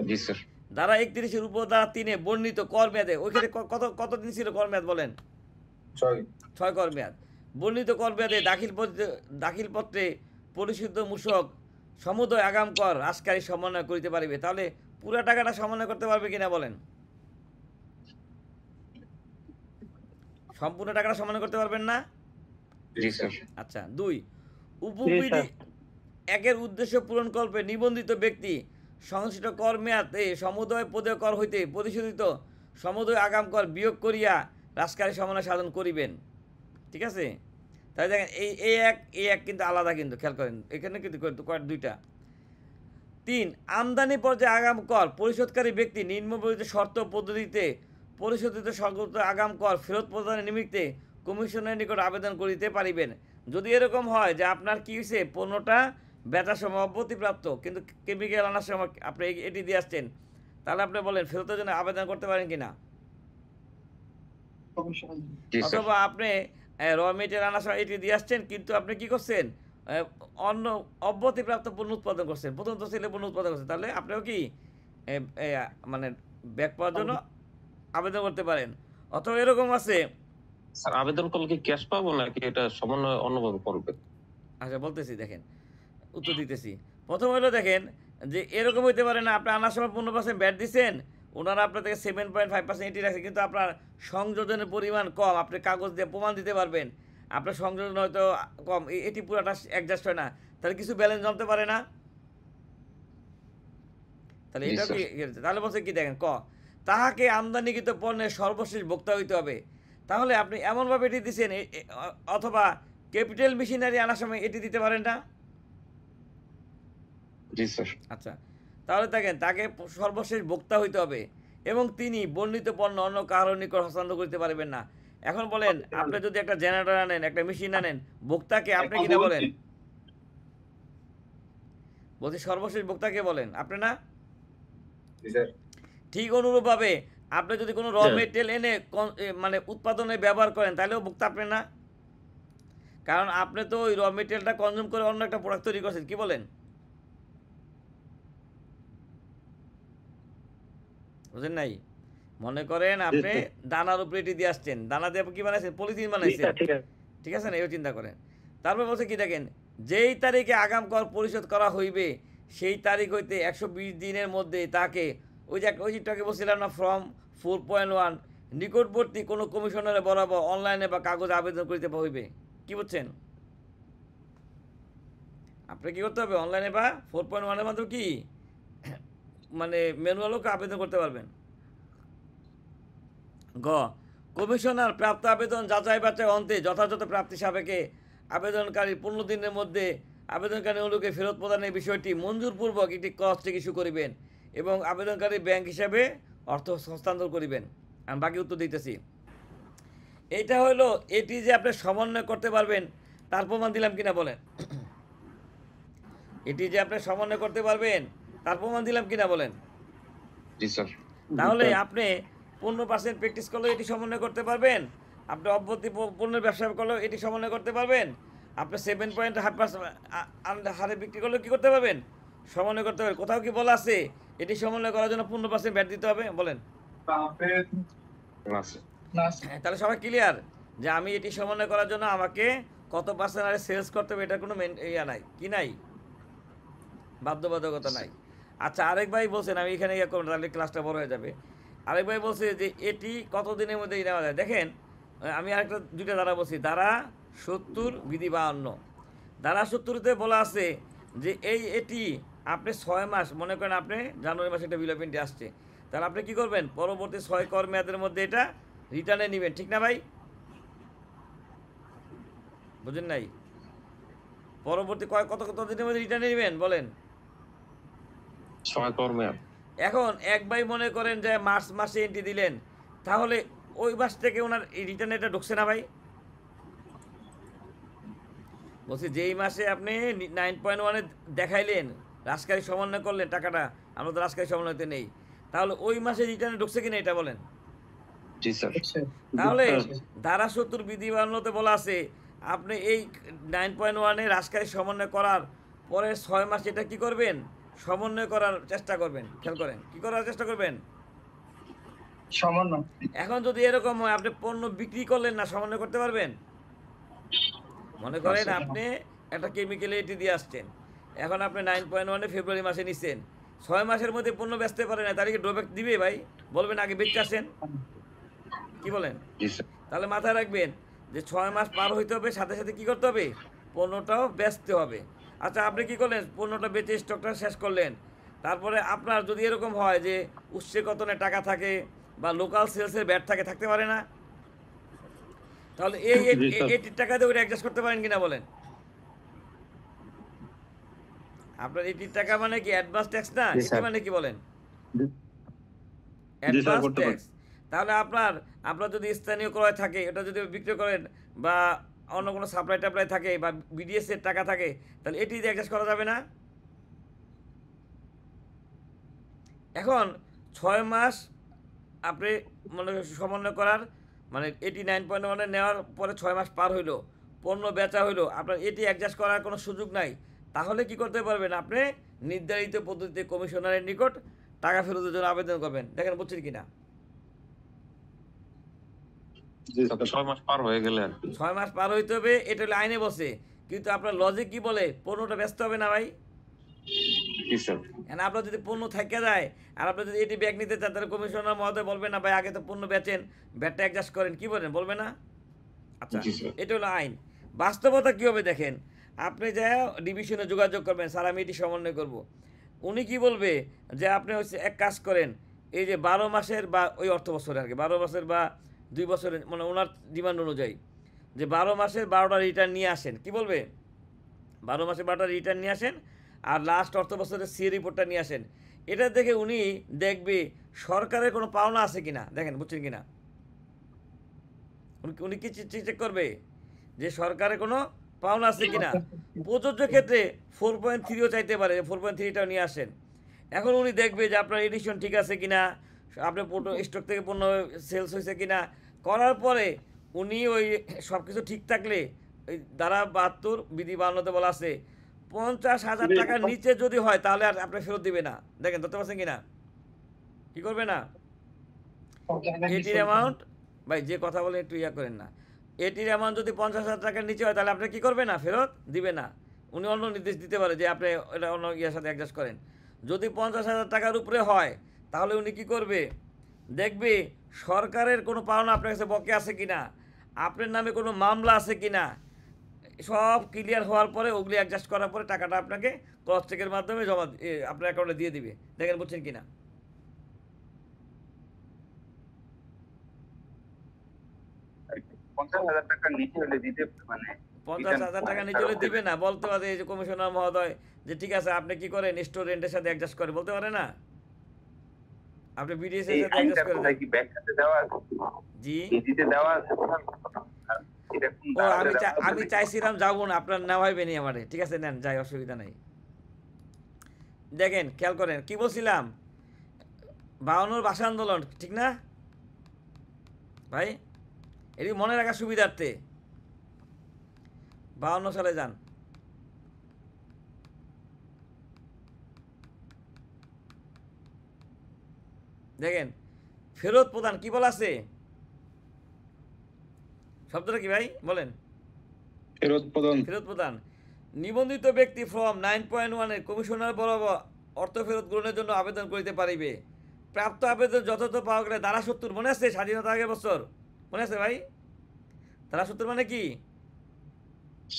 জি স্যার। ধারা 31 উপধারা 3 বর্ণিত কর মেয়াদে, ওইখানে কতদিন ছিল কর মেয়াদ বলেন? 6 কর মেয়াদ। বর্ণিত কর মেয়াদে দাখিলপত্রে পরিশুদ্ধ মূসক সমুদয় আগাম কর হ্রাসকারী সমন্বয় করিতে পারিবে। তাহলে পুরা টাকাটা সমন্বয় করতে পারবে কিনা বলেন? সম্পূর্ণ টাকাটা সমন্বয় করতে পারবেন না? জি স্যার। আচ্ছা 2 উপবিধি 1 উদ্দেশ্য পূরণকল্পে নিবন্ধিত ব্যক্তি সংশ্লিষ্ট কর মেয়াদে সমুদয় পদেয় কর হইতে পরিশোধিত সমুদয় আগাম কর বিয়োগ করিয়া হ্রাসকারী সমন্বয় সাধন করিবেন। ঠিক আছে? তাই দেখেন এই এক কিন্তু আলাদা, কিন্তু খেয়াল করেন এখানে কিন্তু দুইটা। 3 আমদানি পর্যায়ে আগাম কর পরিশোধকারী ব্যক্তি নিম্নবর্ণিত শর্ত পদ্ধতিতে পরিশোধিত সংগত আগাম কর ফেরত প্রদানের নিমিত্তে কমিশনের নিকট আবেদন করিতে পারিবেন। যদি এরকম হয় যে আপনার কি হয়েছে, পণ্যটা বেচার সময় অব্যতিপ্রাপ্ত কিন্তু কেমিক্যাল আনার সময় আপনি এটি দিয়ে আসছেন, তাহলে আপনি বলেন ফেরতের জন্য আবেদন করতে পারেন কিনা? জি স্যার। অথবা আপনি র মেটেরিয়াল আনার সময় এটি দিয়ে আসছেন কিন্তু আপনি কি করছেন, অন্য অব্যতিপ্রাপ্ত পণ্য উৎপাদন করছেন, প্রথম তো ছেলে পণ্য উৎপাদন করছেন, তাহলে আপনিও কি মানে ব্যাক পাওয়ার জন্য আবেদন করতে পারেন। অথবা এরকম আছে, স্যার আবেদন করলে কি ক্যাশ পাবো নাকি এটা সমন্বয় অন্যভাবে করবে? আচ্ছা বলতেছি, দেখেন উত্তর দিতেছি। প্রথম হলো দেখেন যে এরকম হইতে পারে না, আপনি আনার সময় 15% ব্যাট দিচ্ছেন, ওনারা আপনার থেকে 7.5% এটি রাখছে, কিন্তু আপনার সংযোজনের পরিমাণ কম, আপনি কাগজ দিয়ে প্রমাণ দিতে পারবেন আপনার সংযোজন হয়তো কম, এটি পুরোটা অ্যাডজাস্ট হয় না, তাহলে কিছু ব্যালেন্স জমতে পারে না? তাহলে এটা কি, তাহলে বলছে কি দেখেন তাহাকে আমদানিকৃত পণ্যের সর্বশেষ ভোক্তা হইতে হবে। তাহলে আপনি এমনভাবে এটি দিচ্ছেন, অথবা ক্যাপিটাল মেশিনারি আনার সময় এটি দিতে পারেন না? জি স্যার। আচ্ছা তাহলে দেখেন তাকে সর্বশেষ ভোক্তা হইতে হবে এবং তিনি বর্ণিত পণ্য অন্য কারোর নিকট হস্তান্তর করতে পারবেন না। এখন বলেন আপনি যদি একটা জেনারেটর আনেন, একটা মেশিন আনেন, ভোক্তাকে আপনি কিনা বলেন? বলছি সর্বশেষ ভোক্তাকে বলেন আপনি না? ঠিক অনুরূপভাবে আপনি যদি কোনো র মেটেরিয়াল এনে মানে উৎপাদনে ব্যবহার করেন তাহলেও ভোক্তা আপনি না, কারণ আপনি তো ওই র মেটেরিয়ালটা কনজিউম করে অন্য একটা প্রোডাক্ট তৈরি করছেন। কি বলেন? বুঝেন নাই? মনে করেন আপনি দানার উপরে এটি দিয়ে আসছেন, দানা দিয়ে কি বানাইছেন, পলিথিন বানাইছেন, ঠিক আছে না? এও চিন্তা করেন। তারপর বলছে কি দেখেন, যেই তারিখে আগাম কর পরিশোধ করা হইবে সেই তারিখ হইতে 120 দিনের মধ্যে তাকে ওই যেটাকে বলছিলাম না ফর্ম 4.1 নিকটবর্তী কোনো কমিশনারে বরাবর অনলাইনে বা কাগজ আবেদন করিতে হইবে। কি বুঝছেন? আপনি কি করতে হবে, অনলাইনে বা 4.1 মাত্র কি মানে ম্যানুয়ালও আবেদন করতে পারবেন। কমিশনার প্রাপ্ত আবেদন যাচাই বাছাই অন্তে যথাযথ প্রাপ্তি সাপেক্ষে আবেদনকারী 15 দিনের মধ্যে আবেদনকারী অনুকে ফেরত প্রদানের বিষয়টি মঞ্জুরপূর্বক একটি ক্রস চেক ইস্যু করিবেন এবং আবেদনকারী ব্যাংক হিসাবে অর্থ হস্তান্তর করিবেন। আমি বাকি উত্তর দিতেছি। এইটা হলো এটি যে আপনি সমন্বয় করতে পারবেন তার প্রমাণ দিলাম কিনা বলেন? এটি যে আপনি সমন্বয় করতে পারবেন তার প্রমাণ দিলাম কিনা বলেন? জি স্যার। তাহলে আপনি 15% প্র্যাকটিস করলেও এটি সমন্বয় করতে পারবেন, আপনি অব্যতি পণ্যের ব্যবসা করলেও এটি সমন্বয় করতে পারবেন, আপনি 7.5% হারে বিক্রি করলে কি করতে পারবেন? সমন্বয় করতে পারবেন। কোথাও কি বলা আছে এটি সমন্বয় করার জন্য 15% ব্যাট দিতে হবে? বলেন। না স্যার। হ্যাঁ, তাহলে সবাই ক্লিয়ার যে আমি এটি সমন্বয় করার জন্য আমাকে কত পার্সেন্ট হারে সেলস করতে হবে, এটার কোনো ইয়া নাই, কি নাই, বাধ্যবাধকতা নাই। আচ্ছা, আরেক ভাই বলছেন, আমি এখানে ইয়ে করবো তাহলে ক্লাসটা বড় হয়ে যাবে। আরেক ভাই বলছে যে এটি কত দিনের মধ্যে নেওয়া যায়। দেখেন, আমি আরেকটা দুইটা ধারা বলছি, ধারা 70 বিধি 52। ধারা 70-তে বলা আছে যে এটি আপনি 6 মাস, মনে করেন আপনি জানুয়ারি মাসে একটা বিল অফ এন্ট্রি আসছে, তাহলে আপনি কি করবেন? পরবর্তী 6 কর মেয়াদের মধ্যে এটা রিটার্নে নেবেন, ঠিক না ভাই? বুঝেন নাই? পরবর্তী কত দিনের মধ্যে রিটার্নে নেবেন বলেন। 6 কর মেয়াদ। এখন এক ভাই মনে করেন যে মার্চ মাসে এন্ট্রি দিলেন, তাহলে ওই মাস থেকে ওনার এই রিটার্ন এটা ঢুকছে না ভাই? বলছি যেই মাসে আপনি 9.1-এ দেখাইলেন, রাজকারী সমন্বয় করলেন টাকাটা, আমরা তো রাজকারী সমন্বয়তে নেই, তাহলে ওই মাসে রিটার্নে ঢুকছে কিনা এটা বলেন। জি স্যার। তাহলে ধারা 70 বিধি 52-তে বলা আছে আপনি এই 9.1-এ রাজকারী সমন্বয় করার পরে 6 মাস এটা কি করবেন? সমন্বয় করার চেষ্টা করবেন। খেয়াল করেন, কি করার চেষ্টা করবেন? সমন্বয়। এখন যদি এরকম হয় আপনি পণ্য বিক্রি করলেন না, সমন্বয় করতে পারবেন? মনে করেন আপনি একটা কেমিক্যাল এটি দিয়ে আসছেন, এখন আপনি 9.1-এ ফেব্রুয়ারি মাসে নিচ্ছেন, 6 মাসের মধ্যে পণ্য বেচতে পারেন না, তারিখে ড্রব্যাক দিবে ভাই? বলবেন আগে বেচতে আসেন, কি বলেন? জি স্যার। তাহলে মাথায় রাখবেন যে 6 মাস পার হইতে হবে, সাথে সাথে কি করতে হবে? পণ্যটাও বেচতে হবে। আচ্ছা, আপনি কি করলেন? পণ্যটা বেচে স্টকটা শেষ করলেন, তারপরে আপনার যদি এরকম হয় যে উৎসে কতনে টাকা থাকে বা লোকাল সেলসের ব্যাট থাকে, থাকতে পারে না, তাহলে এইটির টাকা দিয়ে ওইটা অ্যাডজাস্ট করতে পারেন কিনা বলেন। আপনার 80 টাকা মানে কি অ্যাডভান্স ট্যাক্স না? এটি মানে কি বলেন? Advance tax. তাহলে আপনার যদি স্থানীয় ক্রয় থাকে, এটা যদি বিক্রি করেন বা অন্য কোনো সাপ্লাই টাপ্লাই থাকে বা বিডিএস এর টাকা থাকে, তাহলে এটি দিয়ে অ্যাডজাস্ট করা যাবে না? এখন 6 মাস আপনি মনে সমন্বয় করার মানে 89.1-এ নেওয়ার পরে 6 মাস পার হইলো, পণ্য বেচা হইলো, আপনার এটি অ্যাডজাস্ট করার কোনো সুযোগ নাই। তাহলে কি করতে পারবেন? আপনি নির্ধারিত পদ্ধতিতে কমিশনারের নিকট টাকা ফেরতের জন্য আবেদন করবেন। দেখেন বুঝছেন কিনা? 6 মাস পার হয়ে গেলে আর কি। 6 মাস পার হইতে হবে, এটা হলো আইনে বসে, কিন্তু আপনার লজিক কি বলে? পণ্যটা ব্যস্ত হবে না ভাই? জি স্যার। এখন আপনার যদি পণ্য থেকে যায় আর আপনি যদি এটি ব্যাগ নিতে চান, তাহলে কমিশনার মহোদয় বলবে না ভাই আগে তো পণ্য বেচেন, ব্যাটটা অ্যাডজাস্ট করেন, কি বলেন? বলবে না? আচ্ছা, জি স্যার। এটা হলো আইন। বাস্তবতা কী হবে দেখেন, আপনি যা ডিভিশনে যোগাযোগ করবেন, স্যার আমি এটি সমন্বয় করব, উনি কি বলবে যে আপনি হচ্ছে এক কাজ করেন, এই যে 12 মাসের বা ওই অর্থ বছরে আর কি 12 মাসের বা 2 বছরের, মানে ওনার ডিমান্ড অনুযায়ী যে 12 মাসের 12টা রিটার্ন নিয়ে আসেন, কি বলবে? 12 মাসে 12টা রিটার্ন নিয়ে আসেন আর লাস্ট অর্থ বছরের সি রিপোর্টটা নিয়ে আসেন। এটা দেখে উনি দেখবে সরকারের কোনো পাওনা আছে কিনা, দেখেন বুঝছেন কিনা? উনি কি চেক করবে যে সরকারের কোনো পাওনা আছে কিনা? প্রযোজ্য ক্ষেত্রে 4.3ও চাইতে পারে, 4.3টাও নিয়ে আসেন। এখন উনি দেখবে যে আপনার এডিশন ঠিক আছে কিনা, আপনার স্টক থেকে পণ্য সেলস হয়েছে কিনা, করার পরে উনি ওই সব কিছু ঠিক থাকলে ওই ধারা 72 বিধি 52-তে বলা আছে 50,000 টাকার নিচে যদি হয় তাহলে আর আপনি ফেরত দিবে না। দেখেন ধরতে পারছেন কিনা? কি করবে না? এটির অ্যামাউন্ট, ভাই যে কথা বলে একটু ইয়া করেন না, এটির অ্যামাউন্ট যদি 50,000 টাকার নিচে হয় তাহলে আপনি কি করবে না? ফেরত দিবে না। উনি অন্য নির্দেশ দিতে পারে যে আপনি এটা অন্য ইয়ার সাথে অ্যাডজাস্ট করেন। যদি 50,000 টাকার উপরে হয় তাহলে উনি কি করবে? দেখবে সরকারের কোনো পাওনা আপনার কাছে বকে আছে কিনা, আপনার নামে কোনো মামলা আছে কিনা, সব ক্লিয়ার হওয়ার পরে ওগুলি অ্যাডজাস্ট করার পরে টাকাটা আপনাকে ক্রস চেকের মাধ্যমে জমা আপনার অ্যাকাউন্টে দিয়ে দিবে। দেখেন বুঝছেন কিনা? 50,000 টাকার নিচে হলে দিতে মানে 50,000 টাকা নিচে হলে দিবে না, বলতে পারে যে কমিশনার মহোদয় যে ঠিক আছে আপনি কি করেন স্টুডেন্টের সাথে অ্যাডজাস্ট করে, বলতে পারে না? আপনি বিডিএস এর সাথে অ্যাডজাস্ট করে কি ব্যাংকতে দেওয়া আছে? জি এটিতে দেওয়া আছে এটা কোন ও আমি চাইছিলাম যাবো না, আপনার নেওয়া হইবে নি আমারে, ঠিক আছে নেন যাই, অসুবিধা নাই। দেখেন খেয়াল করেন কি বলছিলাম, 52 ভাষা আন্দোলন, ঠিক না ভাই? এটি মনে রাখার সুবিধার্থে 52 সালে যান। দেখেন ফেরত প্রদান কি বলা আছে, শব্দটা কি ভাই বলেন? ফেরত প্রদান। ফেরত প্রদান। নিবন্ধিত ব্যক্তি ফর্ম 9.1 এর কমিশনার বরাবর অর্থ ফেরত গ্রহণের জন্য আবেদন করিতে পারিবে। প্রাপ্ত আবেদন যথাযথ পাওয়া গেলে ধারা 70, মনে আছে স্বাধীনতা আগের বছর, মনে আছে ভাই? ধারা 70 মানে কি?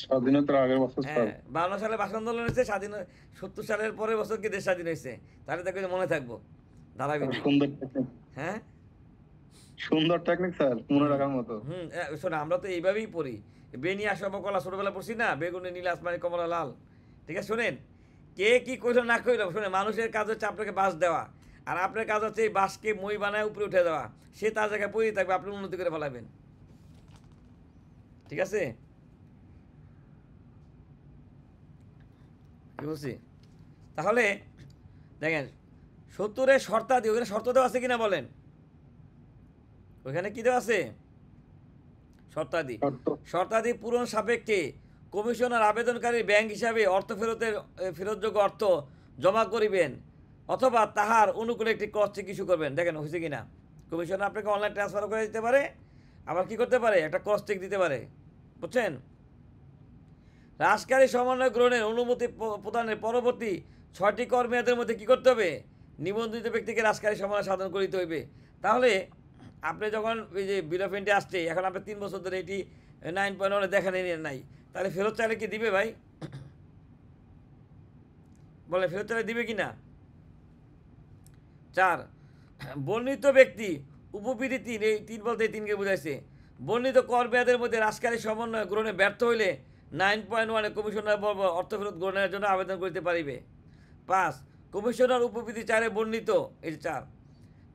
স্বাধীনতার আগের বছর স্যার। হ্যাঁ, 52 সালে ভাষা আন্দোলন হয়েছে, 70 সালের পরের বছর কি দেশ স্বাধীন হয়েছে, তাহলে তাকে মনে থাকবো ধারাবিধি। সুন্দর টেকনিক, হ্যাঁ সুন্দর টেকনিক স্যার, মনে রাখার মতো। শোনো আমরা তো এইভাবেই পড়ি, বেনিয়া সর্বকলা ছোটবেলা পড়ছি না, বেগুনি নীল আসমানি কমলা লাল। ঠিক আছে, শোনেন কে কি কইলো না কইলো, শোনে মানুষের কাজ হচ্ছে আপনাকে বাস দেওয়া, আর আপনার কাজ হচ্ছে এই বাসকে মই বানায় উপরে উঠে দেওয়া, সে তার জায়গায় পড়েই থাকবে, আপনি উন্নতি করে ফেলাবেন। ঠিক আছে, কি বলছি? তাহলে দেখেন 70-এর শর্তাদি, ওখানে শর্ত দেওয়া আছে কিনা বলেন? ওইখানে কি দেওয়া আছে? শর্তাদি। শর্তাদি পূরণ সাপেক্ষে কমিশনার আবেদনকারী ব্যাংক হিসাবে অর্থ ফেরতযোগ্য অর্থ জমা করিবেন অথবা তাহার অনুকূলে একটি ক্রস চেক ইস্যু করবেন। দেখেন হয়েছে কিনা, কমিশনার আপনাকে অনলাইন ট্রান্সফার করে দিতে পারে, আবার কি করতে পারে, একটা ক্রস চেক দিতে পারে। বুঝছেন? রাজকারী সমন্বয় গ্রহণের অনুমতি প্রদানের পরবর্তী 6টি কর মেয়াদের মধ্যে কি করতে হবে? নিবন্ধিত ব্যক্তিকে রাজকারী সমন্বয় সাধন করিতে হইবে। তাহলে আপনি যখন ওই যে বিল অফ এন্ট্রি আসছে, এখন আপনি 3 বছর ধরে এটি 9.1 দেখা নাই, তাহলে ফেরত চাইলে কি দিবে ভাই? বলে ফেরত চাইলে দিবে কি না? 4, বর্ণিত ব্যক্তি উপবিধি 3, এই 3 বলতে 3কে বুঝাইছে। বর্ণিত কর মেয়াদের মধ্যে রাজকারী সমন্বয় গ্রহণে ব্যর্থ হইলে 9.1 কমিশনার বরাবর অর্থ ফেরত গ্রহণের জন্য আবেদন করিতে পারিবে। 5, কমিশনার উপবিধি 4 বর্ণিত, এই 4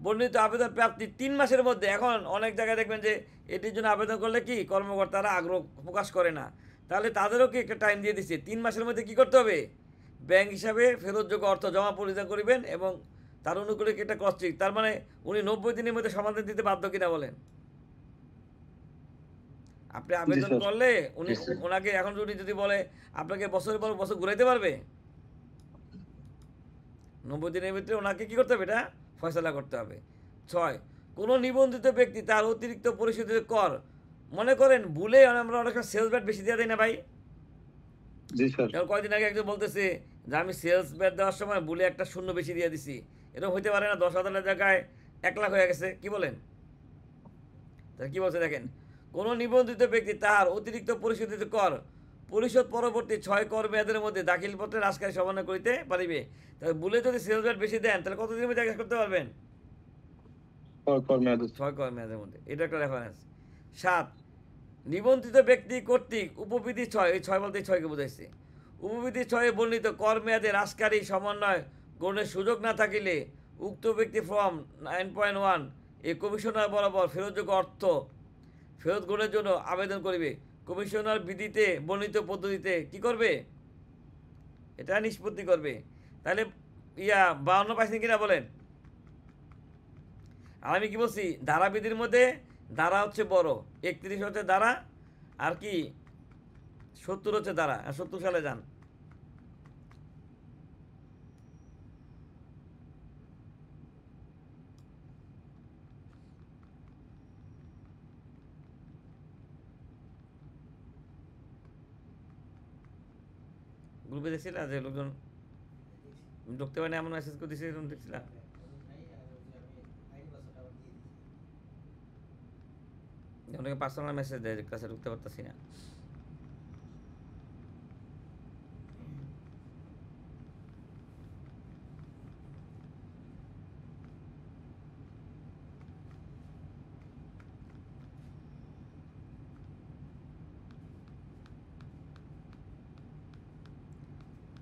বর্ণিত আবেদন প্রাপ্তি 3 মাসের মধ্যে। এখন অনেক জায়গায় দেখবেন যে এটির জন্য আবেদন করলে কি কর্মকর্তারা আগ্রহ প্রকাশ করে না, তাহলে তাদেরও কি একটা টাইম দিয়ে দিচ্ছে, 3 মাসের মধ্যে কি করতে হবে? ব্যাংক হিসাবে ফেরতযোগ্য অর্থ জমা পরিধান করিবেন এবং তার অনুকূলে কি একটা ক্রস চেক। তার মানে উনি 90 দিনের মধ্যে সমাধান দিতে বাধ্য কিনা বলেন? আপনি আবেদন করলে উনি ওনাকে এখন যদি বলে আপনাকে বছরের পর বছর ঘুরাইতে পারবে? 90 দিনের ভিতরে ওনাকে কি করতে হবে? এটা ফয়সালা করতে হবে। 6, কোনো নিবন্ধিত ব্যক্তি তার অতিরিক্ত পরিশোধিত কর, মনে করেন ভুলে আমরা অনেক সেলস ব্যাট বেশি দিয়ে দিই না ভাই? জি স্যার। যেমন কয়েকদিন আগে একজন বলতেছে যে আমি সেলস ব্যাট দেওয়ার সময় ভুলে একটা শূন্য বেশি দিয়ে দিছি, এরকম হইতে পারে না? 10,000-এর জায়গায় 1 লাখ হয়ে গেছে, কি বলেন? তাহলে কি বলছে দেখেন, কোনো নিবন্ধিত ব্যক্তি তাহার অতিরিক্ত পরিশোধিত কর পরিশোধ পরবর্তী 6 কর মেয়াদের মধ্যে দাখিলপত্রে রাজকারী সমন্বয় করিতে পারিবে। তাহলে ভুলে যদি সেলস ব্যাট বেশি দেন তাহলে কতদিনের মধ্যে জিজ্ঞাসা করতে পারবেন? 6 কর মেয়াদের মধ্যে, এটা একটা রেফারেন্স। 7, নিবন্ধিত ব্যক্তি কর্তৃক উপবিধি 6, এই 6 বলতে 6কে বোঝাইছে। উপবিধি 6 বর্ণিত কর মেয়াদে রাজকারী সমন্বয় গ্রহণের সুযোগ না থাকিলে উক্ত ব্যক্তি ফর্ম 9.1 এই কমিশনার বরাবর ফেরতযোগ্য অর্থ ফেরত গ্রহণের জন্য আবেদন করিবে। কমিশনার বিধিতে বর্ণিত পদ্ধতিতে কি করবে? এটা নিষ্পত্তি করবে। তাহলে 52 পাইছেন কিনা বলেন? আর আমি কি বলছি, ধারাবিধির মধ্যে ধারা হচ্ছে বড়, 31 হচ্ছে ধারা, আর কি 70 হচ্ছে ধারা। 70 সালে যান। গ্রুপে দেখছিলা যে লোকজন ঢুকতে পারে এমন মেসেজ করে দিচ্ছে, দেখছিলা? অনেকে পার্সোনাল মেসেজ দেয়, ক্লাসে ঢুকতে পারতেছি না।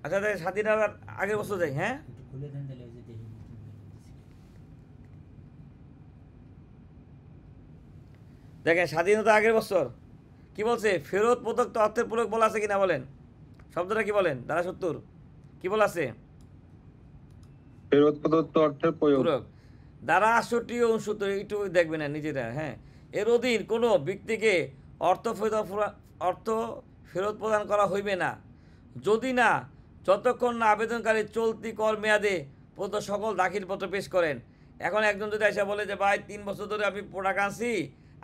আচ্ছা তাই স্বাধীনতার আগের বছর যাই। হ্যাঁ, দেখেন স্বাধীনতা আগের বছর কি বলছে? ফেরত প্রদত্ত অর্থের প্রয়োগ বলা আছে কিনা বলেন? শব্দটা কি বলেন? ধারা 70 কি বলা আছে? ফেরত প্রদত্ত অর্থের প্রয়োগ। ধারা 68 ও 69 একটু দেখবেন না নিজেরা। হ্যাঁ, এর অধীন কোনো ব্যক্তিকে অর্থ ফেরত প্রদান করা হইবে না, যদি না যতক্ষণ না আবেদনকারী চলতি কর মেয়াদে প্রদত্ত সকল দাখিলপত্র পেশ করেন। এখন একজন যদি এসে বলে যে ভাই 3 বছর ধরে আমি প্রোডাক্ট আনছি,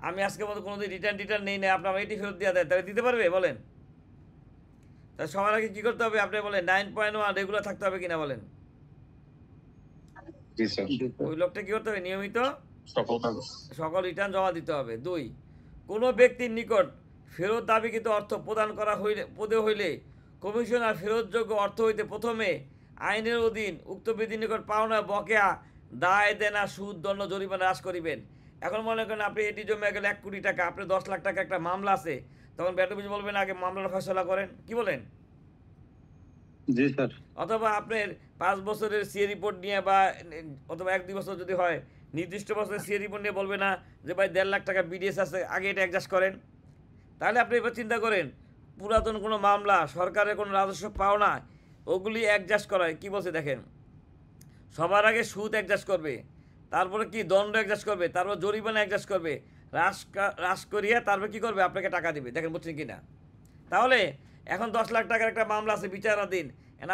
আমি আজকের মতো কোনোদিন রিটার্ন নেই না, আপনি আমার এটি ফেরত দিয়ে দেয়, তাহলে দিতে পারবে বলেন? তাহলে সবার আগে কী করতে হবে আপনি বলেন? 9.1 রেগুলার থাকতে হবে কিনা বলেন? জি স্যার। ওই লোকটা কী করতে হবে? নিয়মিত সকল সকল রিটার্ন জমা দিতে হবে। 2, কোনো ব্যক্তির নিকট ফেরত দাবিকৃত অর্থ প্রদান করা হইলে কমিশনার ফেরতযোগ্য অর্থ হইতে প্রথমে আইনের অধীন উক্ত ব্যক্তির নিকট পাওনা বকেয়া দায় দেনা সুদ দণ্ড জরিমানা হ্রাস করিবেন। এখন মনে করেন আপনি এটি জমে গেলে 1 কোটি টাকা, আপনি 10 লাখ টাকা একটা মামলা আছে, তখন ব্যাট অফিস বলবেন আগে মামলার ফয়সলা করেন, কি বলেন? জি স্যার। অথবা আপনার 5 বছরের সিএ রিপোর্ট নিয়ে বা অথবা 1-2 বছর যদি হয় নির্দিষ্ট বছরের সিএ রিপোর্ট নিয়ে বলবে না যে ভাই 1.5 লাখ টাকা বিডিএস আছে, আগে এটা অ্যাডজাস্ট করেন। তাহলে আপনি এবার চিন্তা করেন পুরাতন কোনো মামলা, সরকারের কোনো রাজস্ব পাওনা, ওগুলি অ্যাডজাস্ট করায় কী বলছে দেখেন। সবার আগে সুদ অ্যাডজাস্ট করবে, তারপরে কি দণ্ড অ্যাডজাস্ট করবে, তারপর জরিমানা অ্যাডজাস্ট করবে, হ্রাস করিয়া তারপর কী করবে আপনাকে টাকা দিবে। দেখেন বুঝছেন কি না? তাহলে এখন 10 লাখ টাকার একটা মামলা আছে বিচারাধীন,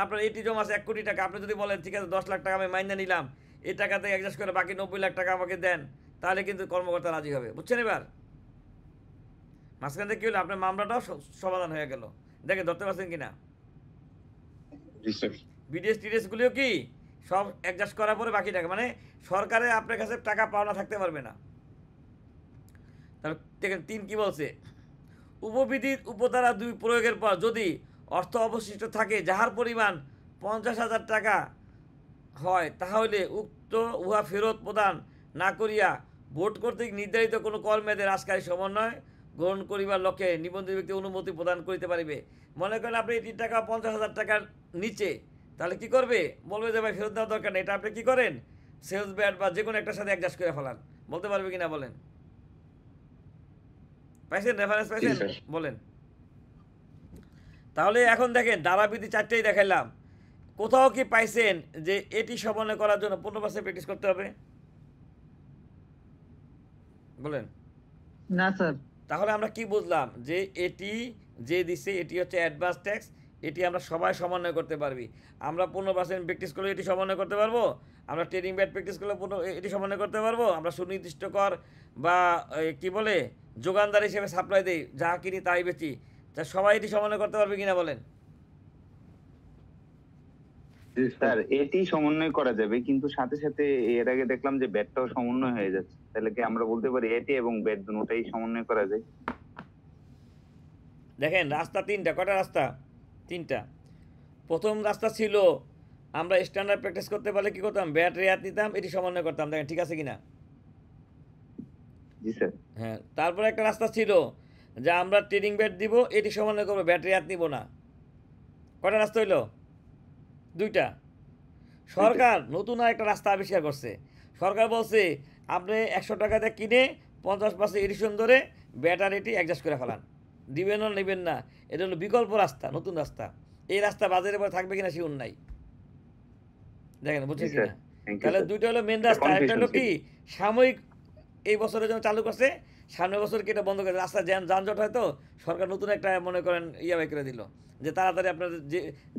আপনার এটি জমা আছে 1 কোটি টাকা, আপনি যদি বলেন ঠিক আছে 10 লাখ টাকা আমি মাইনে নিলাম, এই টাকাতে অ্যাডজাস্ট করে বাকি 90 লাখ টাকা আমাকে দেন, তাহলে কিন্তু কর্মকর্তা রাজি হবে। বুঝছেন? এবার মাঝখান থেকে কী হলো, আপনার মামলাটাও সমাধান হয়ে গেল। দেখেন ধরতে পারছেন কিনা? জি স্যার। বিডিএস টিডিএসগুলিও কি সব অ্যাডজাস্ট করার পরে বাকি টাকা, মানে সরকারে আপনার কাছে টাকা পাওনা থাকতে পারবে না। তাহলে দেখেন 3 কি বলছে, উপবিধির উপধারা 2 প্রয়োগের পর যদি অর্থ অবশিষ্ট থাকে যাহার পরিমাণ 50,000 টাকা হয়, তাহলে উহা ফেরত প্রদান না করিয়া বোর্ড কর্তৃক নির্ধারিত কোনো কর মেয়াদে হ্রাসকারী সমন্বয় গ্রহণ করিবার লক্ষ্যে নিবন্ধিত ব্যক্তি অনুমতি প্রদান করিতে পারিবে। মনে করেন আপনি এটির টাকা 50,000 টাকার নিচে, তাহলে কি করবে? বলবে যে ভাই ফেরত দেওয়ার দরকার নেই, এটা আপনি কী করেন সেলস ব্যাট বা যে কোনো একটার সাথে অ্যাডজাস্ট করে ফেলান। বলতে পারবে কিনা বলেন? পাইছেন? রেফারেন্স পাইছেন? বলেন। তাহলে এখন দেখেন ধারাবিধি 4টেই দেখাইলাম, কোথাও কি পাইছেন যে এটি সমন্বয় করার জন্য 15% প্র্যাকটিস করতে হবে? বলেন না স্যার। তাহলে আমরা কি বুঝলাম যে এটি যে দিছে এটি হচ্ছে অ্যাডভান্স ট্যাক্স, এটি আমরা সবাই সমন্বয় করতে পারবি। আমরা 15% প্র্যাকটিস করলে এটি সমন্বয় করতে পারবো, আমরা ট্রেডিং ব্যাট প্র্যাকটিস করলে এটি সমন্বয় করতে পারবো, আমরা সুনির্দিষ্ট কর বা কি বলে যোগানদার হিসেবে সাপ্লাই দেই, যা কিনি তাই বেচি, তা সবাই এটি সমন্বয় করতে পারবে কিনা বলেন? স্যার এটি সমন্বয় করা যাবে, কিন্তু সাথে সাথে এর আগে দেখলাম যে ব্যাটটাও সমন্বয় হয়ে যাচ্ছে, তাহলে কি আমরা বলতে পারি এটি এবং ব্যাট দুটোই সমন্বয় করা যায়? দেখেন রাস্তা 3টা। কটা রাস্তা? 3টা। প্রথম রাস্তা ছিল আমরা স্ট্যান্ডার্ড প্র্যাকটিস করতে পারলে কী করতাম, ব্যাট রেয়াত নিতাম, এটি সমন্বয় করতাম। দেখেন ঠিক আছে কিনা? জি স্যার। হ্যাঁ, তারপরে একটা রাস্তা ছিল যে আমরা ট্রেডিং ব্যাট দিব, এটি সমন্বয় করবো, ব্যাট রেয়াত নিব না। কটা রাস্তা হইলো? 2টা। সরকার নতুন আর একটা রাস্তা আবিষ্কার করছে। সরকার বলছে আপনি 100 টাকাতে কিনে 50% এডিশন ধরে ব্যাট আর এটি অ্যাডজাস্ট করে ফেলান, দিবেন না নেবেন না। এটা হলো বিকল্প রাস্তা, নতুন রাস্তা। এই রাস্তা বাজারে পরে থাকবে কিনা শিওর নাই। দেখেন বুঝছেন কিনা? তাহলে 2টা হলো মেন রাস্তা। একটা হলো কি সাময়িক এই বছরের জন্য চালু করছে, সামনের বছর কি এটা বন্ধ করে রাস্তা যানজট হয়তো সরকার নতুন একটা মনে করেন বাই করে দিল যে তাড়াতাড়ি আপনার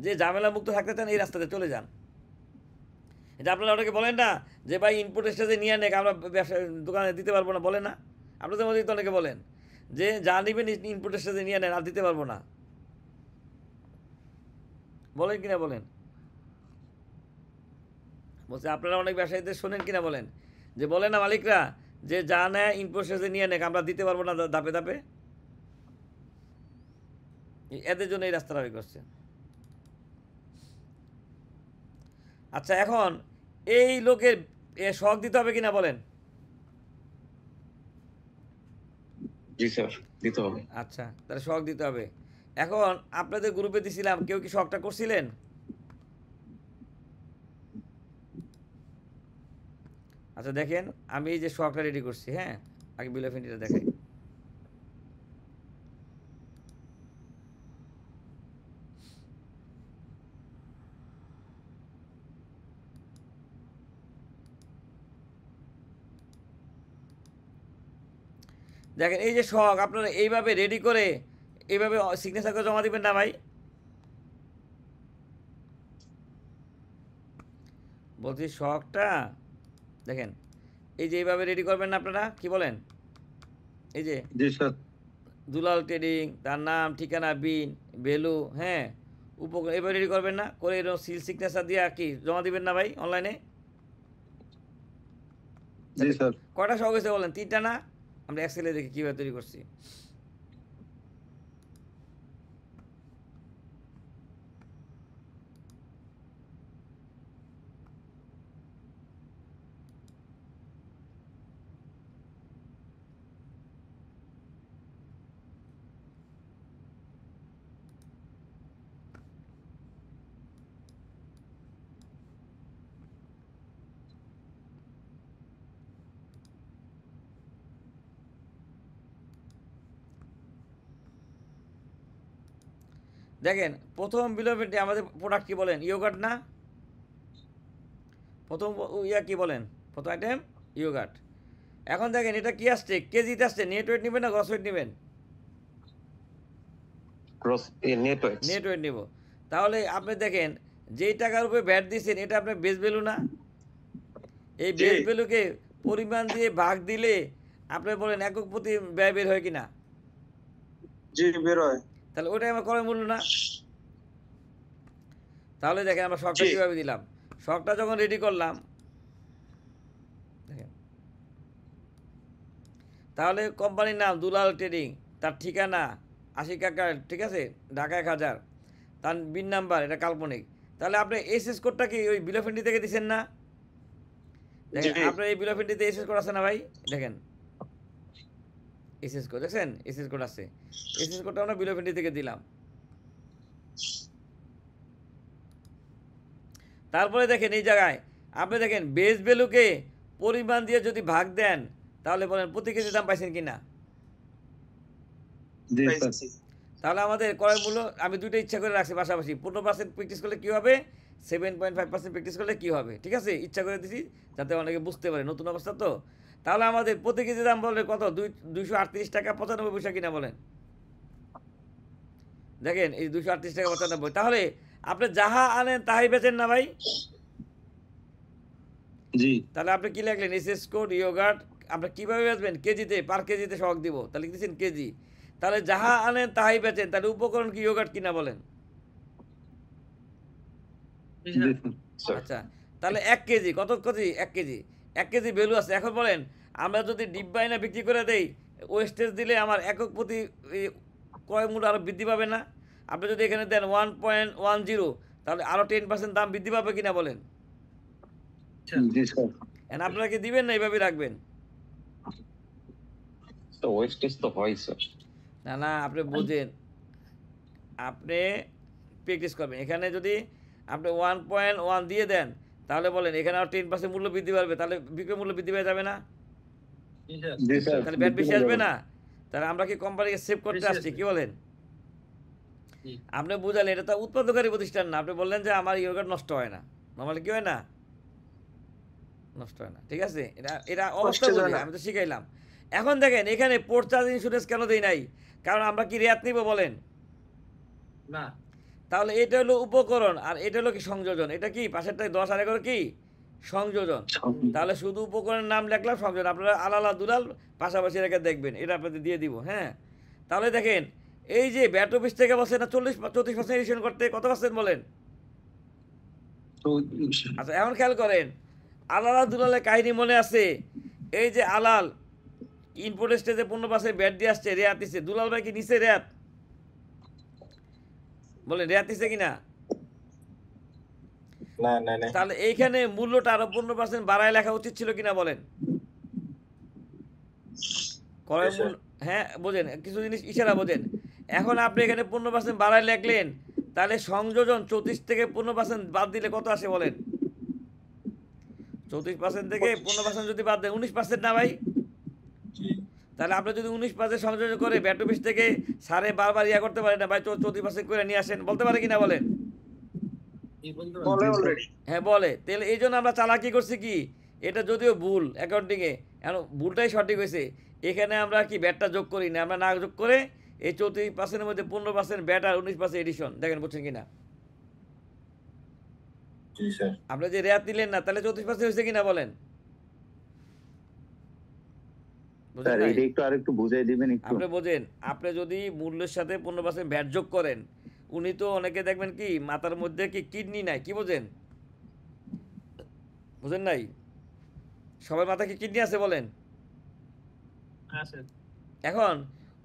যে ঝামেলা মুক্ত থাকতে চান এই রাস্তাতে চলে যান। এটা আপনারা অনেকে বলেন না যে ভাই ইনপুট স্টেজে নিয়ে নেক, আমরা ব্যবসা দোকানে দিতে পারবো না, বলে না? আপনাদের মধ্যে তো অনেকে বলেন যে যা নিবেন ইনপুট স্টেজে নিয়ে নেন, আর দিতে পারবো না, বলেন কিনা বলেন? বলছে আপনারা অনেক ব্যবসায়ীদের শোনেন কিনা বলেন যে বলে না মালিকরা যে যা নেয় ইনপুট স্টেজে নিয়ে নেক, আমরা দিতে পারবো না ধাপে ধাপে। এদের জন্য এই রাস্তাটা বের করছে। আচ্ছা এখন এই লোকের শখ দিতে হবে কিনা বলেন? জি স্যার, দিতে হবে। আচ্ছা তাহলে শখ দিতে হবে। এখন আপনাদের গ্রুপে দিছিলাম, কেউ কি শখটা করছিলেন? আচ্ছা দেখেন আমি এই যে শখটা রেডি করছি, হ্যাঁ আগে বিল অফ এন্ট্রিটা দেখাই। দেখেন এই যে শখ আপনারা এইভাবে রেডি করে এইভাবে সিগনেচার করে জমা দিবেন না ভাই? বলছি শখটা দেখেন, এই যে এইভাবে রেডি করবেন না আপনারা, কি বলেন? এই যে জি স্যার। দুলাল ট্রেডিং, তার নাম, ঠিকানা, বিন, ভ্যালু, হ্যাঁ, উপকরণ, এভাবে রেডি করবেন না, করে এরকম সিল সিগনেচার দিয়ে কি জমা দিবেন না ভাই অনলাইনে? জি স্যার। কয়টা শখ হয়েছে বলেন? 3টা না? আমরা এক্সেলে দেখি কীভাবে তৈরি করছি। দেখেন প্রথম বিলোপেন্টে আমাদের প্রোডাক্ট কি বলেন? ইয়োগার্ট না? প্রথম ইয়া কি বলেন? প্রথম আইটেম ইয়োগার্ট। এখন দেখেন এটা কি আসছে? কেজিতে আসছে। নেট ওয়েট নেবেন না গ্রস ওয়েট নেবেন? Cross net weight. Net weight নেব। তাহলে আপনি দেখেন যেই টাকার উপরে ভ্যাট দিয়েছেন এটা আপনার বেস ভ্যালু না? এই বেস ভ্যালুকে পরিমাণ দিয়ে ভাগ দিলে আপনি বলেন একক প্রতি ব্যয় বের হয় কিনা? জি বের হয়। তাহলে ওটাই আমার ক্রয় মূল্য না? তাহলে দেখেন আমরা শখটা কীভাবে দিলাম। শখটা যখন রেডি করলাম, দেখেন তাহলে কোম্পানির নাম দুলাল ট্রেডিং, তার ঠিকানা 80 কাকা, ঠিক আছে, ঢাকা 1000, তার বিন নাম্বার, এটা কাল্পনিক। তাহলে আপনি এসএস কোডটা কি ওই বিল অফ এন্ট্রি থেকে দিচ্ছেন না? দেখেন আপনার এই বিল অফ এন্ট্রিতে এসএস কোড আছে না ভাই? দেখেন এসএস কোড, দেখছেন এসএস কোড আছে। এসএস কোডটা আমরা বিল অফ এন্ট্রি থেকে দিলাম। তারপরে দেখেন এই জায়গায় আপনি দেখেন বেস ভ্যালুকে পরিমাণ দিয়ে যদি ভাগ দেন তাহলে বলেন প্রতি কেজি দাম পাইছেন কিনা? জি স্যার। তাহলে আমাদের ক্রয় মূল্য আমি দুটো ইচ্ছা করে রাখছি পাশাপাশি। 15% প্র্যাকটিস করলে কী হবে, 7.5% প্র্যাকটিস করলে কী হবে, ঠিক আছে, ইচ্ছা করে দিছি যাতে অনেকে বুঝতে পারে নতুন অবস্থা তো। তাহলে আমাদের প্রতি কেজি দাম বলে কত? 238 টাকা 95 পয়সা কিনা বলেন? দেখেন এই 238 টাকা 95। তাহলে আপনি যাহা আনেন তাহাই বেচেন না ভাই? জি। তাহলে আপনি কি লিখলেন? SS code yogurt. আপনি কীভাবে বেচবেন? কেজিতে, পার কেজিতে শখ দিব, তাহলে লিখতেছেন কেজি। তাহলে যাহা আনেন তাহাই বেচেন, তাহলে উপকরণ কি ইয়োগার্ট কিনা বলেন? জি স্যার। আচ্ছা তাহলে 1 কেজি, কত কেজি? 1 কেজি। 1 কেজি ভ্যালু আছে। এখন বলেন আমরা যদি ডিব্বাই না বিক্রি করে দেই, ওয়েস্টেজ দিলে আমার একক প্রতি ক্রয় মূল্য আরও বৃদ্ধি পাবে না? আপনি যদি এখানে দেন 1.10, তাহলে আরও 10% দাম বৃদ্ধি পাবে কিনা বলেন? জি স্যার। এখন আপনারা কি দিবেন না এইভাবেই রাখবেন? তো ওয়েস্টেজ তো হয় স্যার। না না, আপনি বোঝেন, আপনি প্র্যাকটিস করবেন। এখানে যদি আপনি 1.1 দিয়ে দেন তাহলে বলেন এখানে আর 10% মূল্য বৃদ্ধি পাবে, তাহলে বিক্রয় মূল্য বৃদ্ধি পেয়ে যাবে না? জি স্যার। তাহলে ব্যাট বেশি আসবে না? তাহলে আমরা কি কোম্পানিকে সেভ করতে আসছি, কি বলেন? আপনি বুঝালেন এটা তো উৎপাদনকারী প্রতিষ্ঠান না। আপনি বললেন যে আমার ইয়োগার্ট নষ্ট হয় না। নর্মালি কি হয় না? নষ্ট হয় না, ঠিক আছে। এটা অবস্থা বুঝি, আমি তো শিখাইলাম। এখন দেখেন এখানে পোর্ট চার্জ ইন্স্যুরেন্স কেন দেই নাই? কারণ আমরা কি রেয়াত নিব বলেন? না। তাহলে এটা হলো উপকরণ আর এটা হলো কি সংযোজন। এটা কি পাশেরটাই 10 আর 11 কি সংযোজন। তাহলে শুধু উপকরণের নাম লিখলাম, সংযোজন আপনারা আলাদা দুলাল পাশাপাশি রেখে দেখবেন, এটা আপনাদের দিয়ে দিব। হ্যাঁ তাহলে দেখেন এই যে ব্যাট অফিস থেকে বলছে না 34% এডিশন করতে, কত পার্সেন্ট বলেন? আচ্ছা এখন খেয়াল করেন আলাদা দুলালের কাহিনী মনে আছে? এই যে আলাল ইনপুট স্টেজে 15% ব্যাট দিয়ে আসছে, রেয়াত দিচ্ছে। দুলাল ভাই কি নিচে রেয়াত বলেন? রেয়াত দিচ্ছে কিনা? না না না। তাহলে এইখানে মূল্যটা আরো 15% বাড়ায় লেখা উচিত ছিল কিনা বলেন? ক্রয় মূল্য, হ্যাঁ বোঝেন, কিছু জিনিস ইশারা বোঝেন। এখন আপনি এখানে 15% বাড়ায় লেখলেন, তাহলে সংযোজন 34 থেকে 15% বাদ দিলে কত আসে বলেন? 34% থেকে 15% যদি বাদ দেন 19% না ভাই? তাহলে আপনি যদি 19% সংযোজন করে ব্যাট অফিস থেকে সাড়ে বারবার ইয়া করতে পারেন না ভাই, 34% করে নিয়ে আসেন, বলতে পারে কিনা বলেন? বলে অলরেডি। হ্যাঁ বলে। তাহলে এই জন্য আমরা চালাকি করছি কি, এটা যদিও ভুল অ্যাকাউন্টিংয়ে, এখন ভুলটাই সঠিক হয়েছে। এখানে আমরা কি ব্যাটটা যোগ করি না, আমরা না যোগ করে এই 34%-এর মধ্যে 15% ব্যাট আর 19% এডিশন, দেখেন বুঝছেন কিনা? জি স্যার। আপনি যে রেয়াত নিলেন না, তাহলে 34% হয়েছে কিনা বলেন? বুঝেন স্যার নাই? এটা একটু আরেকটু বুঝাই দিবেন একটু। আপনি বোঝেন, আপনি যদি মূল্যের সাথে 15% ভ্যাট যোগ করেন, উনি তো অনেকে দেখবেন কি মাথার মধ্যে কি কিডনি নাই, কি বোঝেন? বুঝেন নাই? সবার মাথায় কি কিডনি আছে বলেন? আছে। এখন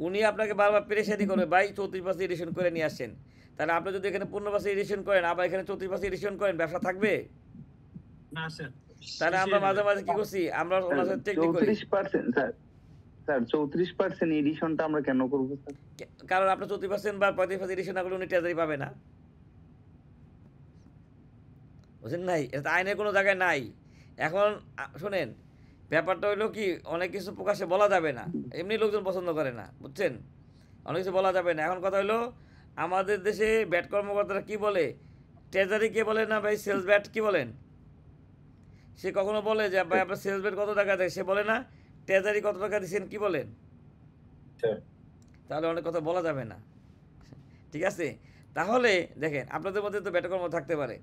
উনি আপনাকে বারবার পেরেশানি করবে, ভাই 34% এডিশন করে নিয়ে আসছেন। তাহলে আপনি যদি এখানে 15% এডিশন করেন, আবার এখানে 34% এডিশন করেন, ব্যবসা থাকবে? না স্যার। তাহলে আমরা মাঝে মাঝে কি করছি, আমরা ওনার সাথে টেকনিক করি। 34% স্যার, স্যার 34% এডিশনটা আমরা কেন করব স্যার? কারণ আপনার 34% বা 35% এডিশন না করলে উনি ট্রেজারি পাবে না। বুঝেন নাই? এটা আইনের কোনো জায়গায় নাই। এখন শোনেন, ব্যাপারটা হইলো কি, অনেক কিছু প্রকাশে বলা যাবে না, এমনি লোকজন পছন্দ করে না, বুঝছেন? অনেক কিছু বলা যাবে না। এখন কথা হইলো, আমাদের দেশে ব্যাট কর্মকর্তারা কি বলে, ট্রেজারি কে বলে না ভাই, সেলস ব্যাট কি বলেন? সে কখনো বলে যে ভাই আপনার সেলস ব্যাট কত টাকা দেয়? সে বলে না ট্রেজারি কত টাকা দিচ্ছেন, কি বলেন? তাহলে অনেক কথা বলা যাবে না, ঠিক আছে? তাহলে দেখেন, আপনাদের মধ্যে তো ব্যাট কর্ম থাকতে পারে।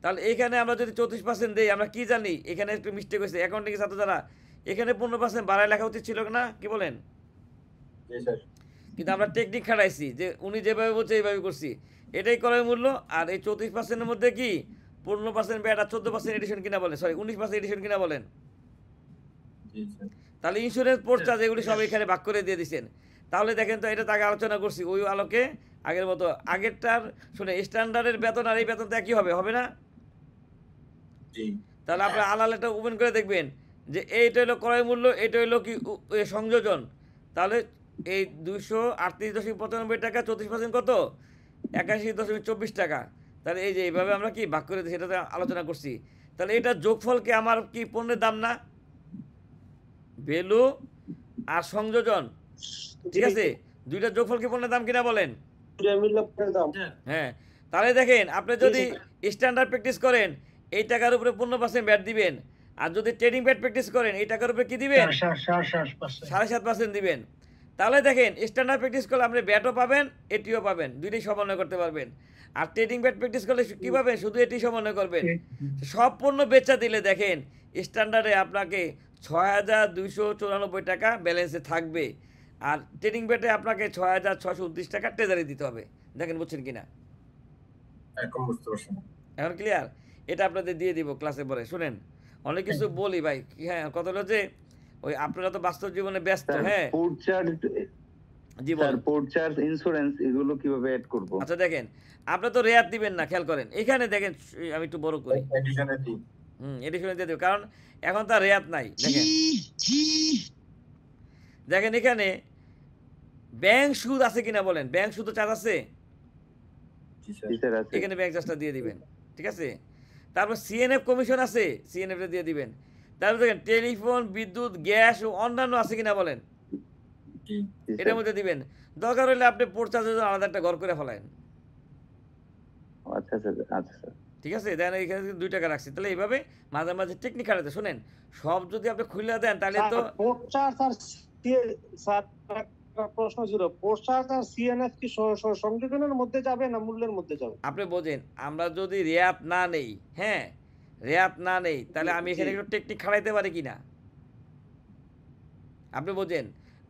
তাহলে এইখানে আমরা যদি 34% দিই, আমরা কি জানি এখানে একটু মিস্টেক হয়েছে, অ্যাকাউন্টিং ছাত্র যারা, এখানে 15% বাড়ায় লেখা উচিত ছিল না, কি বলেন? জি স্যার। কিন্তু আমরা টেকনিক খাটাইছি যে উনি যেভাবে বলছে এইভাবে করছি, এটাই করার মূল্য। আর এই 34%-এর মধ্যে কি 15% ব্যাট আর 14% এডিশন কিনা বলেন, সরি 19% এডিশন কিনা বলেন? জি স্যার। তাহলে ইন্স্যুরেন্স পোর্ট চার্জ এগুলি সব এখানে ভাগ করে দিয়ে দিচ্ছেন। তাহলে দেখেন তো, এটা তাকে আলোচনা করছি ওই আলোকে, আগের মতো আগেরটার শুনে স্ট্যান্ডার্ডের বেতন আর এই বেতন তো একই হবে, হবে না? জি। তাহলে আপনার আলালাটা ওপেন করে দেখবেন যে এইটা হলো ক্রয় মূল্য, এটা হলো কি সংযোজন। তাহলে এই 238.95 টাকা, 34% কত? 81.24 টাকা। তাহলে এই যে এইভাবে আমরা কি ভাগ করে দিই, সেটাতে আলোচনা করছি। তাহলে এটা যোগফলকে আমার কি পণ্যের দাম না? ভ্যালু আর সংযোজন, ঠিক আছে, দুইটা যোগফল কি পণ্যের দাম কিনা বলেন? হ্যাঁ। তাহলে দেখেন, আপনি যদি স্ট্যান্ডার্ড প্র্যাকটিস করেন, এই টাকার উপরে 15% ব্যাট দিবেন। আর যদি ট্রেডিং ব্যাট প্র্যাকটিস করেন, এই টাকার উপরে কি দিবেন? 7.5% দিবেন। তাহলে দেখেন, স্ট্যান্ডার্ড প্র্যাকটিস করলে আপনি ব্যাটও পাবেন, এটিও পাবেন, দুইটাই সমন্বয় করতে পারবেন। আর ট্রেডিং ব্যাট প্র্যাকটিস করলে কী পাবেন? শুধু এটি সমন্বয় করবেন। সব পণ্য বেচা দিলে দেখেন স্ট্যান্ডার্ডে আপনাকে 6,294 টাকা ব্যালেন্সে থাকবে, আর ট্রেডিং ব্যাটে আপনাকে 6,629 টাকা ট্রেজারি দিতে হবে। দেখেন বুঝছেন কিনা? এখন বুঝতে পারছেন? এখন ক্লিয়ার? এটা আপনাদের দিয়ে দিব ক্লাসে পরে। শুনেন, অনেক কিছু বলি ভাই, হ্যাঁ, কথা হলো যে ওই আপনারা তো বাস্তব জীবনে ব্যস্ত। হ্যাঁ, পোর্ট চার্জ, জি স্যার বলেন। পোর্ট চার্জ, ইন্স্যুরেন্স এগুলো কিভাবে অ্যাড করব? আচ্ছা দেখেন, আপনি তো রেয়াত দিবেন না, খেয়াল করেন এখানে দেখেন, আমি একটু বড় করি, এডিশনে দিই। এডিশনে দিয়ে দেব, কারণ এখন তার রেয়াত নাই। দেখেন দেখেন এখানে ব্যাংক সুদ আছে কিনা বলেন? ব্যাংক সুদ চার্জ আছে? জি স্যার। জি স্যার আছে। এখানে ব্যাংক চার্জটা দিয়ে দিবেন, ঠিক আছে? তারপর সিএনএফ কমিশন আছে, সিএনএফটা দিয়ে দিবেন। তারপর দেখেন টেলিফোন, বিদ্যুৎ, গ্যাস ও অন্যান্য আছে কিনা বলেন? জি। জি এটার স্যার। মধ্যে দিবেন। দরকার হলে আপনি পোর্ট চার্জের জন্য আলাদা একটা ঘর করে ফেলেন, আচ্ছা স্যার, আচ্ছা স্যার। ঠিক আছে? দেন এখানে 2 টাকা রাখছি। তাহলে এইভাবে মাঝে মাঝে টেকনিক খাটাতে, শোনেন, সব যদি আপনি খুলে দেন তাহলে তো পোর্ট চার্জ আর স্যার একটা প্রশ্ন ছিল, পোর্ট চার্জ আর সিএনএফ কি সংযোজনের মধ্যে যাবে না মূল্যের মধ্যে যাবে? আপনি বোঝেন, আমরা যদি রেয়াত না নেই, হ্যাঁ, রেয়াত না নেই, তাহলে আমি এখানে একটু টেকনিক খাটাইতে পারি কিনা? আপনি বোঝেন,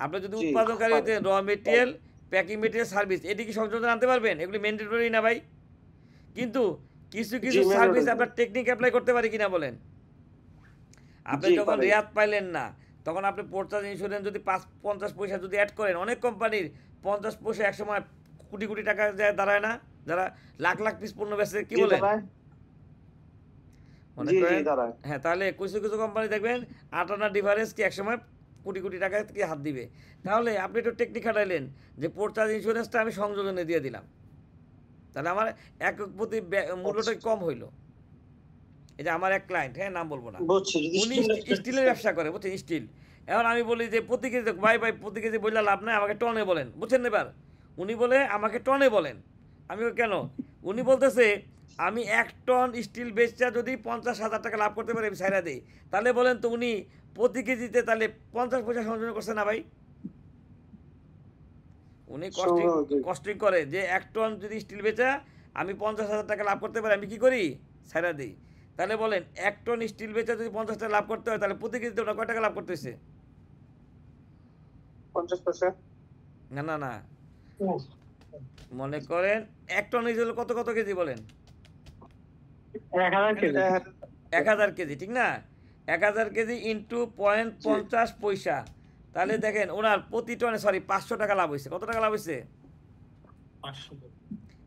আপনি যদি উৎপাদনকারী হতে র মেটেরিয়াল, প্যাকিং মেটেরিয়াল, সার্ভিস, এটি কি সংযোজন আনতে পারবেন? এগুলি ম্যান্ডেটরি না ভাই? কিন্তু কিছু কিছু সার্ভিস আপনার টেকনিক অ্যাপ্লাই করতে পারি কিনা বলেন? আপনি যখন রেয়াত পাইলেন না, তখন আপনি পোর্ট চার্জ, ইন্স্যুরেন্স যদি 50 পয়সা যদি অ্যাড করেন, অনেক কোম্পানির 50 পয়সা এক সময় কোটি কোটি টাকা যায় দাঁড়ায় না, যারা লাখ লাখ পিস পণ্য বেচে, কি বলেন? মনে করেন, হ্যাঁ, তাহলে কিছু কিছু কোম্পানি দেখবেন আটানা ডিফারেন্স কি একসময় কোটি কোটি টাকা কি হাত দিবে। তাহলে আপনি একটু টেকনিক খাটাইলেন যে পোর্ট চার্জ, ইন্স্যুরেন্সটা আমি সংযোজনে দিয়ে দিলাম, তাহলে আমার একক প্রতি মূল্যটা কম হইলো। এই যে আমার এক ক্লায়েন্ট, হ্যাঁ, নাম বলবো না, উনি স্টিলের ব্যবসা করে, বুঝছেন, স্টিল। এখন আমি বলি যে প্রতি কেজি, ভাই প্রতি কেজি বললে লাভ নাই, আমাকে টনে বলেন, বুঝছেন? এবার উনি বলে আমাকে টনে বলেন। আমি কেন? উনি বলতেছে আমি 1 টন স্টিল বেচা যদি 50,000 টাকা লাভ করতে পারি, আমি ছাইরা দিই। তাহলে বলেন তো উনি প্রতি কেজিতে তাহলে 50 পয়সা সংযোজন করছে না ভাই? উনি সংগ্রহ। কস্টিং করে যে 1 টন যদি স্টিল বেচা আমি 50,000 টাকা লাভ করতে পারি, আমি কি করি, ছাইড়া দিই। তাহলে বলেন 1 টন স্টিল বেচা যদি 50 টাকা লাভ করতে হয়, তাহলে প্রতি কেজিতে ওনার কয় টাকা লাভ করতেছে? 50%। না না না, মনে করেন 1 টন হলো কত কত কেজি বলেন? 1000 কেজি। 1000 কেজি, ঠিক না? 1000 কেজি ইন্টু 0.50 পয়সা, তাহলে দেখেন ওনার প্রতি টনে 500 টাকা লাভ হয়েছে। কত টাকা লাভ হয়েছে? 500।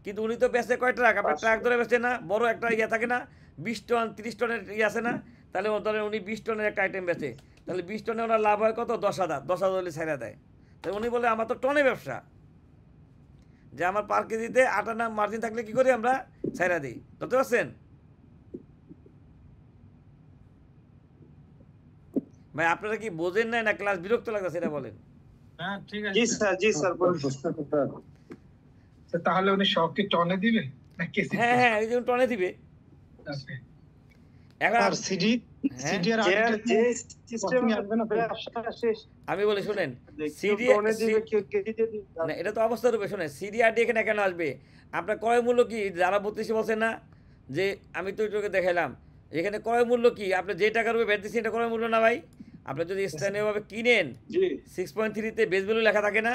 কিন্তু উনি তো বেচে কয় ট্রাক? আপনার ট্রাক ধরে বেচে না, বড় একটা ইয়ে থাকে না, 20 টন 30 টনের ইয়ে আছে না? তাহলে ধরেন উনি 20 টনের একটা আইটেম বেচে, তাহলে 20 টনে ওনার লাভ হয় কত? 10,000। 10,000 হলে ছাইড়া দেয়। তাই উনি বলে আমার তো টনে ব্যবসা, যে আমার পার কেজিতে 8 আনা মার্জিন থাকলে কি করি আমরা, ছাইড়া দিই। বুঝতে পারছেন ভাই? আপনারা কি বোঝেন না ক্লাস বিরক্ত লাগছে এটা বলেন? হ্যাঁ ঠিক আছে। জি স্যার, জি স্যার, বলুন। তাহলে উনি সবকে টনে দিবে না কেজি? হ্যাঁ হ্যাঁ, এই যে টনে দিবে। এখন আর সিডি হ্যাঁ, যে সিস্টেম শেষ আমি বলি শুনেন, কেউ সিডি টনে দিবে, কেউ কেজিতে দিবে। না, এটা তো অবস্থা রূপে। শুনেন, সিডিআরডি এখানে কেন আসবে? আপনার ক্রয় মূল্য কি? যারা 32 বলছেন না যে আমি তো এটাকে দেখাইলাম, এখানে ক্রয় মূল্য কি? আপনি যে টাকার উপরে ব্যাট দিচ্ছেন এটা ক্রয় মূল্য না ভাই? আপনি যদি স্থানীয়ভাবে কিনেন, জি 6.3-তে বেস ভ্যালু লেখা থাকে না,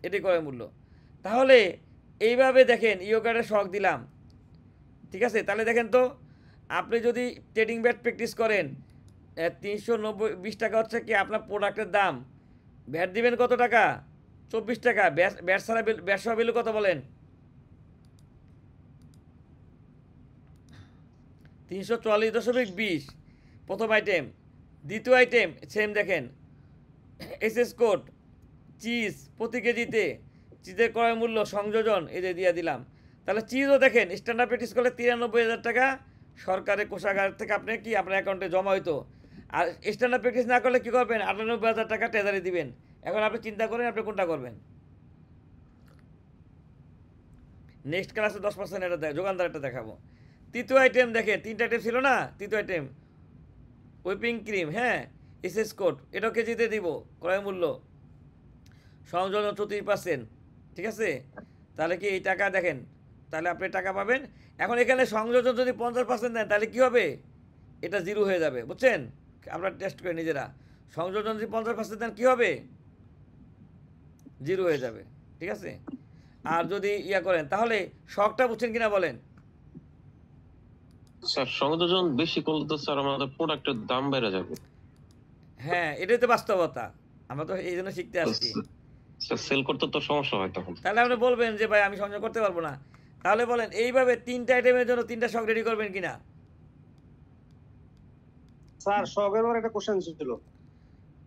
এটাই ক্রয় মূল্য। তাহলে এইভাবে দেখেন ইয়োগার্ডের শখ দিলাম, ঠিক আছে? তাহলে দেখেন তো, আপনি যদি ট্রেডিং ব্যাট প্র্যাকটিস করেন, 320 টাকা হচ্ছে কি আপনার প্রোডাক্টের দাম, ব্যাট দিবেন কত টাকা? 24 টাকা। ব্যাট ছাড়া ব্যাট সহ ভ্যালু কত বলেন? 344.20 প্রথম আইটেম। দ্বিতীয় আইটেম সেম দেখেন, এসএস কোড চিজ প্রতি কেজিতে, চিজের ক্রয় মূল্য সংযোজন এই যে দিয়ে দিলাম। তাহলে চিজও দেখেন স্ট্যান্ডার্ড প্র্যাকটিস করলে 93,000 টাকা সরকারের কোষাগার থেকে আপনি কি আপনার অ্যাকাউন্টে জমা হইতো। আর স্ট্যান্ডার্ড প্র্যাকটিস না করলে কী করবেন? 98,000 টাকা ট্রেজারি দিবেন। এখন আপনি চিন্তা করেন আপনি কোনটা করবেন। নেক্সট ক্লাসে 10% এটা যোগানদার একটা দেখাবো। তৃতীয় আইটেম দেখেন, 3টা আইটেম ছিল না? তৃতীয় আইটেম হুইপিং ক্রিম, হ্যাঁ, এসএস কোড, এটাও কেজিতে দিব, ক্রয় মূল্য সংযোজন 34%, ঠিক আছে? তাহলে কি এই টাকা দেখেন, তাহলে আপনি টাকা পাবেন। এখন এখানে সংযোজন যদি 50% দেন তাহলে কি হবে? এটা 0 হয়ে যাবে, বুঝছেন? আপনারা টেস্ট করে নিজেরা, সংযোজন যদি 50% দেন কী হবে? 0 হয়ে যাবে, ঠিক আছে? আর যদি ইয়া করেন তাহলে শখটা বুঝছেন কিনা বলেন? স্যার সংযোজন বেশি করলে তো স্যার আমাদের প্রোডাক্টের দাম বেড়ে যাবে। হ্যাঁ, এটাই তো বাস্তবতা, আমরা তো এই জন্য শিখতে আসছি। স্যার সেল করতে তো সমস্যা হয় তখন। তাহলে আপনি বলবেন যে ভাই আমি সংযোগ করতে পারবো না, তাহলে বলেন এইভাবে 3টা আইটেমের জন্য 3টা শখ রেডি করবেন কিনা? স্যার শখের পর একটা কোশ্চেন ছিল।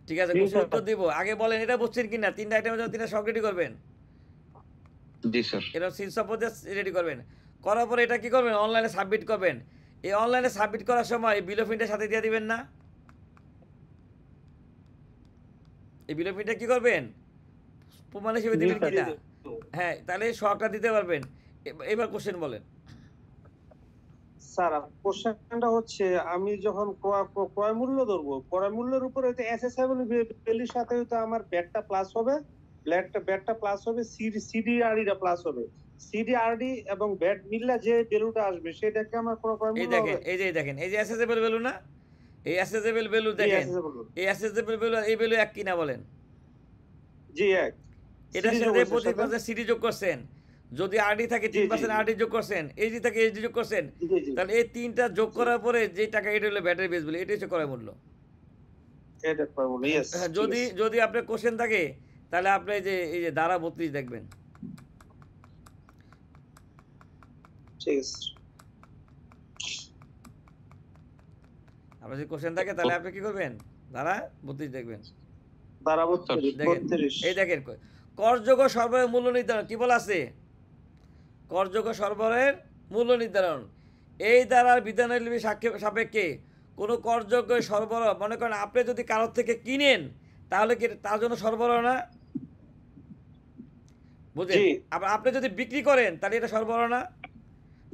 ঠিক আছে, জি, কোশ্চেন স্যার। উত্তর দিব, আগে বলেন এটা বুঝছেন কিনা? 3টা আইটেমের জন্য 3টা শখ রেডি করবেন, জি স্যার। এটা সিলস অফ রেডি করবেন। করার পরে এটা কি করবেন? অনলাইনে সাবমিট করবেন। এই অনলাইনে সাবমিট করার সময় বিল অফ প্রিন্টের সাথে দিয়ে দিবেন না? এই বিল অফ প্রিন্টটা কি করবেন? প্রমাণ হিসেবে দিবেন কিনা? হ্যাঁ, তাহলে শখটা দিতে পারবেন। এবার কোশ্চেন বলেন। স্যার কোশ্চেনটা হচ্ছে, আমি যখন ক্রয় মূল্য ধরবো, ক্রয় মূল্যের উপরে অ্যাসেসেবল ভ্যালুর সাথে তো আমার ব্যাটটা প্লাস হবে, ব্যাটটা প্লাস হবে, সিডিআরডিটা প্লাস হবে। সিডিআরডি এবং ব্যাট মিললে যে ভ্যালুটা আসবে সেটাকে আমার ক্রয় এই মূল্য দেখেন, হবে। এই যে দেখেন, এই যে অ্যাসেসেবল ভ্যালু না, এই অ্যাসেসেবল ভ্যালু দেখেন, এই অ্যাসেসেবল ভ্যালু এই ভ্যালু এক কিনা বলেন? জি এক। এটার CD সাথে যোগ করছেন, 25% সিডি যোগ করছেন, যদি আরডি থাকে জি, জি, 3% আরডি যোগ করছেন, এইচডি থাকে এইচডি যোগ করছেন, জি, জি। তাহলে এই 3টা যোগ করার পরে যে টাকা এটা হলো ব্যাটারি বেস বলে, এটাই হচ্ছে ক্রয় মূল্য। এটা ক্রয় মূল্য, ইয়েস। হ্যাঁ, যদি আপনার কোশ্চেন থাকে তাহলে আপনি এই যে ধারা 32 দেখবেন। ঠিক আছে। আপনার যদি কোশ্চেন থাকে তাহলে আপনি কি করবেন? ধারা 32 দেখবেন। দেখেন, এই দেখেন করযোগ্য সরবরাহের মূল্য নির্ধারণ কি বলা আছে? করযোগ্য সরবরাহের মূল্য নির্ধারণ, এই ধারার বিধানাবলী সাপেক্ষে কোনো করযোগ্য সরবরাহ, মনে করেন আপনি যদি কারোর থেকে কিনেন তাহলে কি তার জন্য সরবরাহ না? বুঝলেন? আবার আপনি যদি বিক্রি করেন তাহলে এটা সরবরাহ না?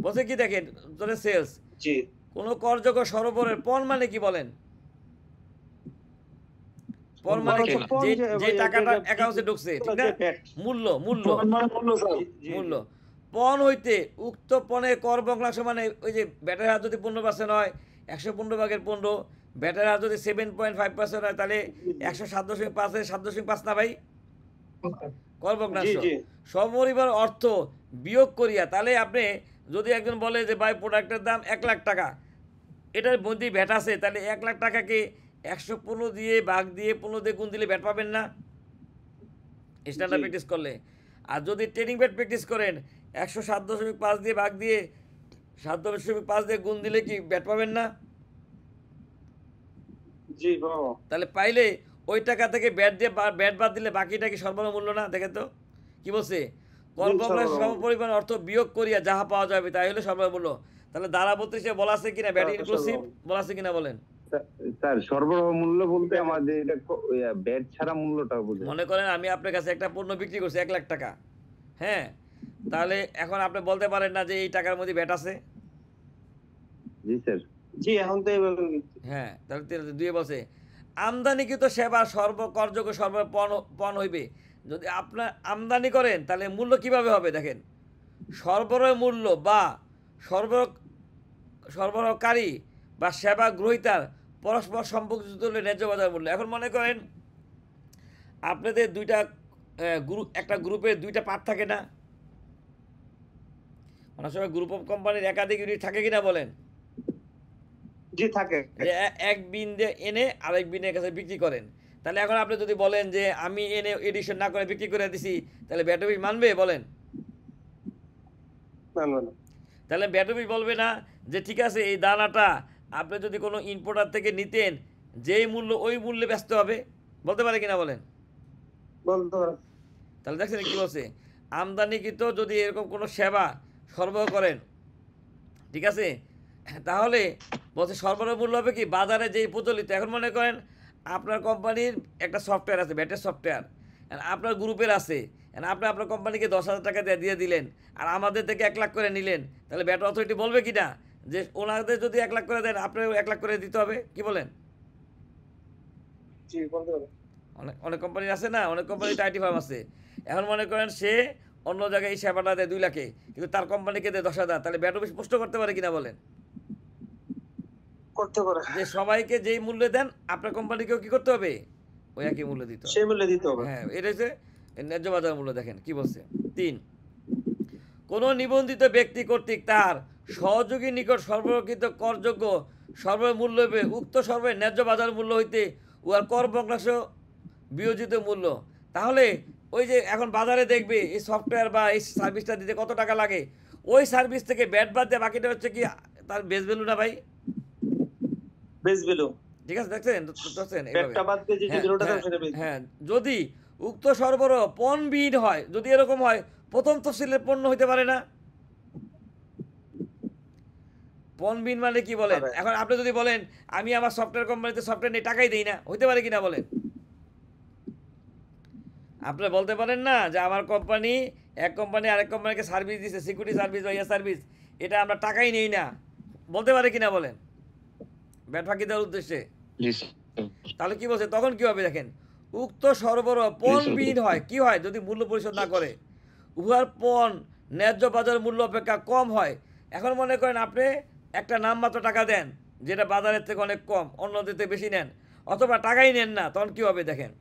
বলছে কি দেখেন, ধরে সেলস, কোনো করযোগ্য সরবরাহের পণ মানে কি বলেন? পণ মানে কি? পণ যে যে যে টাকাটা অ্যাকাউন্টে ঢুকছে, ঠিক না? ব্যাট মূল্য মূল্য জি মূল্য পণ হইতে উক্ত পণের কর বংলাংশ মানে ওই যে ব্যাটের হার যদি 15% হয় 115 ভাগের 15, ব্যাটের হার যদি 7.5% হয় তাহলে 107.5 এর 7.5 না ভাই কর বংলাংশ। জি জি সমপরিমাণ অর্থ বিয়োগ করিয়া, তাহলে আপনি যদি একজন বলে যে ভাই প্রোডাক্টের দাম 1 লাখ টাকা, এটার মধ্যেই ভ্যাট আছে, তাহলে 1 লাখ টাকাকে 115 দিয়ে ভাগ দিয়ে 15 দিয়ে গুণ দিলে ভ্যাট পাবেন না স্ট্যান্ডার্ড জি। প্র্যাকটিস করলে। আর যদি ট্রেনিং ব্যাট প্র্যাকটিস করেন 107.5 দিয়ে ভাগ দিয়ে 7.5 দিয়ে গুণ দিলে কি ব্যাট পাবেন না? জি বাবা তাহলে পাইলে ওই টাকা থেকে ব্যাট বাদ দিলে বাকিটা কি সর্বনিম্ন মূল্য না? দেখেন তো কি বলছে, কর বংলাংশ সমপরিমাণ অর্থ বিয়োগ করিয়া যাহা পাওয়া যাবে তাই হলো সর্বনিম্ন মূল্য। তাহলে ধারা 32 বলা আছে কিনা ব্যাট ইনক্লুসিভ বলা আছে কিনা বলেন? স্যার সরবরাহ মূল্য বলতে আমাদের এটা ব্যাট ছাড়া মূল্যটা বুঝে। মনে করেন আমি আপনার কাছে একটা পণ্য বিক্রি করছি 1 লাখ টাকা, হ্যাঁ, তাহলে এখন আপনি বলতে পারেন না যে এই টাকার মধ্যে ব্যাট আছে? জি স্যার। জি এখন তো হ্যাঁ, তাহলে দুয়ে বলছে আমদানিকৃত সেবা সর্বকরযোগ্য পণ হইবে। যদি আপনার আমদানি করেন তাহলে মূল্য কিভাবে হবে দেখেন, সরবরাহ মূল্য বা সরবরাহকারী বা সেবা গ্রহীতার পরস্পর সম্পর্কিত হলে ন্যায্য বাজার মূল্য। এখন মনে করেন আপনাদের একটা গ্রুপের 2টা পার্ট থাকে না, অনেক সময় গ্রুপ অফ কোম্পানির একাধিক ইউনিট থাকে কিনা বলেন? জি থাকে যে এক বিন দিয়ে এনে আরেক বিনের কাছে বিক্রি করেন, তাহলে এখন আপনি যদি বলেন যে আমি এনে এডিশন না করে বিক্রি করে দিছি, তাহলে ব্যাট অফিস মানবে বলেন? না না না তাহলে ব্যাট অফিস বলবে না যে ঠিক আছে এই দানাটা আপনি যদি কোনো ইম্পোর্টার থেকে নিতেন যেই মূল্য ওই মূল্যে ব্যস্ত হবে, বলতে পারে কিনা বলেন? বলতে পারেন তাহলে দেখছেন কি বলছে, আমদানিকৃত যদি এরকম কোনো সেবা সরবরাহ করেন, ঠিক আছে, তাহলে বলছে সরবরাহ মূল্য হবে কি বাজারে যেই প্রচলিত। এখন মনে করেন আপনার কোম্পানির একটা সফটওয়্যার আছে, ব্যাটের সফটওয়্যার, আপনার গ্রুপের আছে, আপনি আপনার কোম্পানিকে 10,000 টাকা দিয়ে দিলেন আর আমাদের থেকে 1 লাখ করে নিলেন, তাহলে ব্যাট অথরিটি বলবে কি না যে ওনাদের যদি 1 লাখ করে দেন আপনার 1 লাখ করে দিতে হবে? কি বলেন? জি বলতে পারেন অনেক কোম্পানি আছে না, অনেক কোম্পানিতে আইটি ফার্ম আছে। এখন মনে করেন সে অন্য জায়গায় এই সেবাটা দেয় 2 লাখে, কিন্তু তার কোম্পানিকে দেয় 10,000, তাহলে ব্যাট অফিস প্রশ্ন করতে পারে কিনা বলেন? করতে পারে যে সবাইকে যেই মূল্য দেন আপনার কোম্পানিকেও কি করতে হবে ওই একই মূল্য দিতে হবে। সেই মূল্যে দিতে হবে হ্যাঁ, এটা হচ্ছে ন্যায্য বাজার মূল্য। দেখেন কি বলছে 3, কোনো নিবন্ধিত ব্যক্তি কর্তৃক তার সহযোগী নিকট সরবরাহকৃত করযোগ্য সরবরাহ মূল্য হইবে উক্ত সরবরাহের ন্যায্য বাজার মূল্য হইতে উহার কর বংলাংশ বিয়োজিত মূল্য। তাহলে ওই যে এখন বাজারে দেখবে এই সফটওয়্যার বা এই সার্ভিসটা দিতে কত টাকা লাগে, ওই সার্ভিস থেকে ব্যাট বাদ দিয়ে বাকিটা হচ্ছে কি তার বেস ভ্যালু না ভাই? বেস ভ্যালু ঠিক আছে, দেখছেন ব্যাটটা বাদ দিয়ে যে ভ্যালুটা দাম সেটা বেস হ্যাঁ, যদি উক্ত সরবরাহ পণবিহীন হয়, যদি এরকম হয় প্রথম তফসিলের পণ্য হইতে পারে না। পণবিহীন মানে কি বলেন? এখন আপনি যদি বলেন আমি আমার সফটওয়্যার কোম্পানিতে সফটওয়্যার নিয়ে টাকাই দিই না, হইতে পারে কিনা বলেন? আপনি বলতে পারেন না যে আমার কোম্পানি এক কোম্পানি আরেক কোম্পানিকে সার্ভিস দিচ্ছে, সিকিউরিটি সার্ভিস বা ইয়া সার্ভিস, এটা আমরা টাকাই নেই না, বলতে পারে কিনা বলেন? ব্যাট ফাঁকি দেওয়ার উদ্দেশ্যে। তাহলে কি বলছে তখন কি হবে দেখেন, উক্ত সরবরাহ পণবিহীন হয়, কি হয় যদি মূল্য পরিশোধ না করে, উহার পণ ন্যায্য বাজার মূল্য অপেক্ষা কম হয়। এখন মনে করেন আপনি একটা নামমাত্র টাকা দেন যেটা বাজারের থেকে অনেক কম, অন্যদের থেকে বেশি নেন, অথবা টাকাই নেন না, তখন কি হবে দেখেন,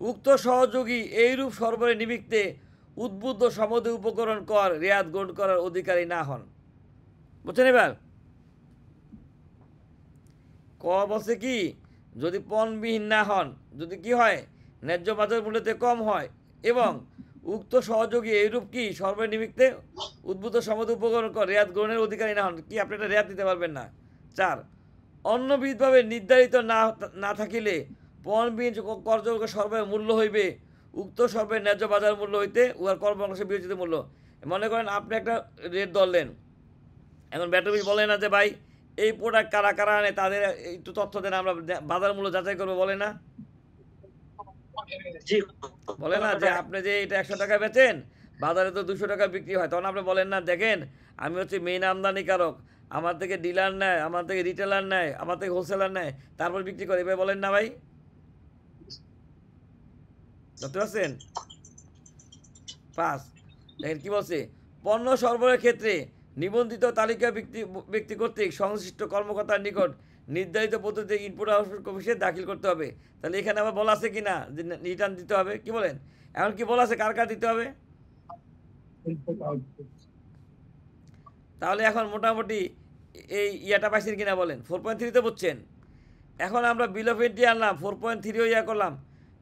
উক্ত সহযোগী এইরূপ সরবরাহের নিমিত্তে উদ্বুদ্ধ সমুদ্র উপকরণ কর রেয়াত গ্রহণ করার অধিকারী না হন। বুঝছেন? এবার বলছে কি, যদি পণবিহীন না হন, যদি কি হয় ন্যায্য বাজার মূল্যতে কম হয় এবং উক্ত সহযোগী এইরূপ কি সরবরাহ নিমিত্তে উদ্বুদ্ধ সমুদ্র উপকরণ কর রেয়াত গ্রহণের অধিকারী না হন, কি আপনি এটা রেয়াত দিতে পারবেন না। 4, অন্যবিধভাবে নির্ধারিত না থাকিলে পণবিহীন করযোগ্য সরবরাহের মূল্য হইবে উক্ত সরবরাহের ন্যায্য বাজার মূল্য হইতে উহার কর বংশে বিয়োজিত মূল্য। মনে করেন আপনি একটা রেট ধরলেন, এখন ব্যাট অফিস বলে না যে ভাই এই প্রোডাক্ট কারা কারা আনে তাদের একটু তথ্য দেন, আমরা বাজার মূল্য যাচাই করবো, বলে না? জি বলে না যে আপনি যে এটা 100 টাকা বেচেন বাজারে তো 200 টাকা বিক্রি হয়, তখন আপনি বলেন না দেখেন আমি হচ্ছে মেইন আমদানিকারক, আমার থেকে ডিলার নেয়, আমার থেকে রিটেলার নেয়, আমার থেকে হোলসেলার নেয়, তারপর বিক্রি করে, এভাবে বলেন না ভাই? ধরতে পারছেন? 5 দেখেন কি বলছে, পণ্য সরবরাহের ক্ষেত্রে নিবন্ধিত তালিকা ব্যক্তি কর্তৃক সংশ্লিষ্ট কর্মকর্তার নিকট নির্ধারিত পদ্ধতিতে ইনপুট আউটপুট অফিসে দাখিল করতে হবে। তাহলে এখানে আবার বলা আছে কি না যে রিটার্ন দিতে হবে? কি বলেন? এখন কি বলা আছে কার কার দিতে হবে? তাহলে এখন মোটামুটি এই ইয়াটা পাইছেন কিনা বলেন? 4.3 তে বুঝছেন। এখন আমরা বিল অফ এন্ট্রি আনলাম, 4.3 ইয়া করলাম,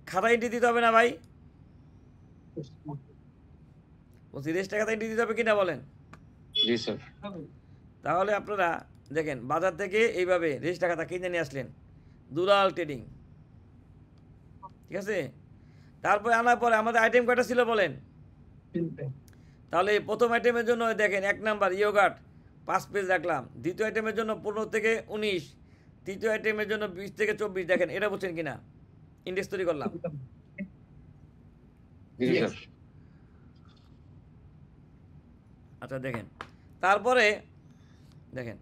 খাতা এন্ট্রি দিতে হবে না ভাই? বলছি রেজিস্টার খাতা এন্ট্রি দিতে হবে কিনা বলেন? জি স্যার। তাহলে আপনারা দেখেন বাজার থেকে এইভাবে রেজিস্টার খাতা কিনে নিয়ে আসলেন, দুলাল ট্রেডিং, ঠিক আছে? তারপরে আনার পরে আমাদের আইটেম কয়টা ছিল বলেন? তাহলে প্রথম আইটেমের জন্য দেখেন 1 নাম্বার ইয়োগার্ট 5 পেজ রাখলাম, দ্বিতীয় আইটেমের জন্য 15 থেকে 19, তৃতীয় আইটেমের জন্য 20 থেকে 24। দেখেন এটা বুঝছেন কিনা? ইন্ডেক্স তৈরি করলাম। জি স্যার। আচ্ছা দেখেন তারপরে দেখেন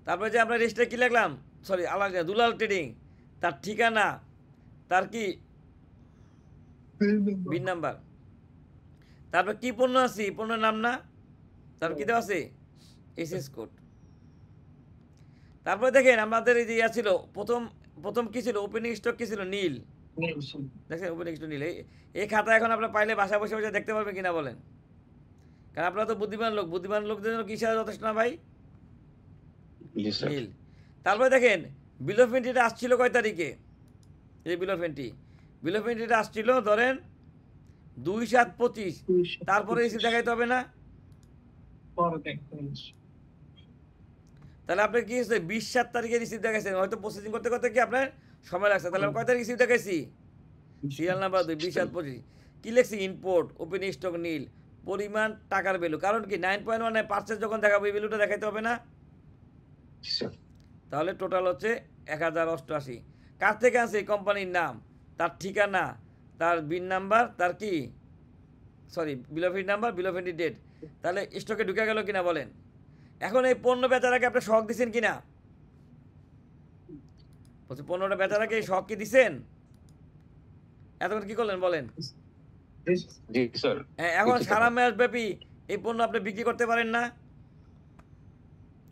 তারপরে যে আমরা রেজিস্টারে কী লিখলাম, সরি আলাদা দুলাল ট্রেডিং, তার ঠিকানা, তার কি বিন নাম্বার, তারপর কি পণ্য আছে, পণ্যের নাম না, তারপর কী দেওয়া আছে এসএস কোড। তারপরে দেখেন আমাদের এই যে ইয়া ছিল প্রথম কি ছিল, ওপেনিং স্টক কি ছিল, নীল। দেখেন ওপেনিং স্টক নীল। এই খাতা এখন আপনারা পাইলে বাসা বসে বসে দেখতে পারবেন কিনা বলেন? কারণ আপনারা তো বুদ্ধিমান লোকদের জন্য কি সারা যথেষ্ট না ভাই? নীল। তারপরে দেখেন বিল অফ এন্ট্রিটা আসছিল কয় তারিখে? এই বিল অফ এন্ট্রিটা আসছিল ধরেন 2/7/25। তারপরে রিসিপ্ট দেখাইতে হবে না? তাহলে আপনার কি হচ্ছে 20/7 তারিখে রিসিপ্ট দেখাইছেন, হয়তো প্রসেসিং করতে করতে কি আপনার সময় লাগছে। তাহলে কয় তারিখ রিসিপ্ট দেখাইছি? Serial number 2 20/7/25। কি লিখছি? ইম্পোর্ট ওপেনিং স্টক নীল, পরিমাণ টাকার ভ্যালু। কারণ কি 9.1 পার্সেস যখন দেখাবো এই ভ্যালুটা দেখাইতে হবে না? তাহলে টোটাল হচ্ছে 1088। কার থেকে আছে? কোম্পানির নাম, তার ঠিকানা, তার বিন নাম্বার, তার কি sorry bill of entry number, bill of entry date. তাহলে স্টকে ঢুকে গেল কিনা বলেন? এখন এই পণ্য বেচার আগে আপনি শখ দিচ্ছেন কিনা? বলছি পণ্যটা বেচার আগে শখ কি দিচ্ছেন? এতক্ষণ কি করলেন বলেন? জি স্যার। হ্যাঁ, এখন সারা মাস ব্যাপী এই পণ্য আপনি বিক্রি করতে পারেন না?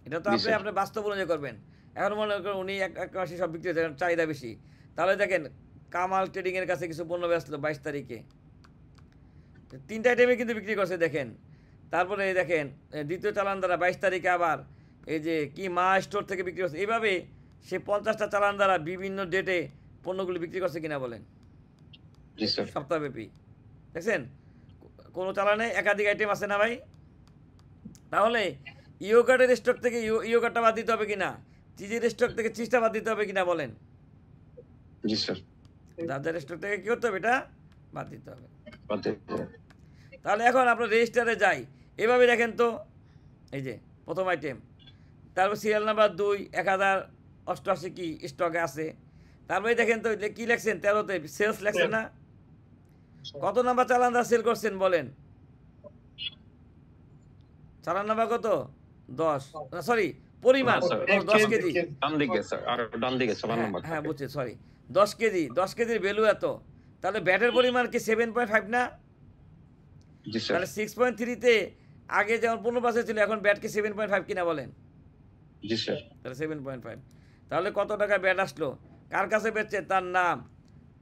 এটা তো আপনি আপনার বাস্তব অনুযায়ী করবেন। এখন মনে করেন উনি এক মাসে সব বিক্রি হচ্ছে, চাহিদা বেশি। তাহলে দেখেন কামাল ট্রেডিংয়ের কাছে কিছু পণ্য বেচলো 22 তারিখে, 3টা আইটেমে কিন্তু বিক্রি করছে দেখেন। তারপরে দেখেন দ্বিতীয় চালান দ্বারা 22 তারিখে আবার এই যে কি মা স্টোর থেকে বিক্রি করছে। এইভাবে সে 50টা চালান দ্বারা বিভিন্ন ডেটে পণ্যগুলি বিক্রি করছে কিনা বলেন? সপ্তাহব্যাপী। দেখছেন কোনো চালানে একাধিক আইটেম আছে না ভাই? তাহলে ইয়োগার্টের স্টক থেকে ইয়োগার্টটা বাদ দিতে হবে কিনা? চিজের স্টক থেকে চিজটা বাদ দিতে হবে কিনা বলেন? জি স্যার। যার স্টক থেকে কি করতে হবে? এটা বাদ দিতে হবে। তাহলে এখন আমরা রেজিস্টারে যাই, এভাবে দেখেন তো। এই যে প্রথম আইটেম, তারপর সিরিয়াল নাম্বার 2 1088 কি স্টকে আছে। তারপরে দেখেন তো কি লেখছেন 13তে সেলস লেখছেন না? কত নাম্বার চালান দ্বারা সেল করছেন বলেন? চালান নাম্বার কত? 10, সরি পরিমাণ 10 কেজি। ডান দিকে স্যার, আর ডান দিকে চালান নাম্বার। হ্যাঁ বুঝছি, সরি 10 কেজি। 10 কেজির ভ্যালু এত, তাহলে ব্যাটের পরিমাণ কি 7.5 না? জি স্যার। তাহলে 6.3 তে আগে যেমন 15% ছিল, এখন ব্যাট কি 7.5 কিনা বলেন? জি স্যার। তাহলে 7.5। তাহলে কত টাকা ব্যাট আসলো? কার কাছে বেচছে? তার নাম,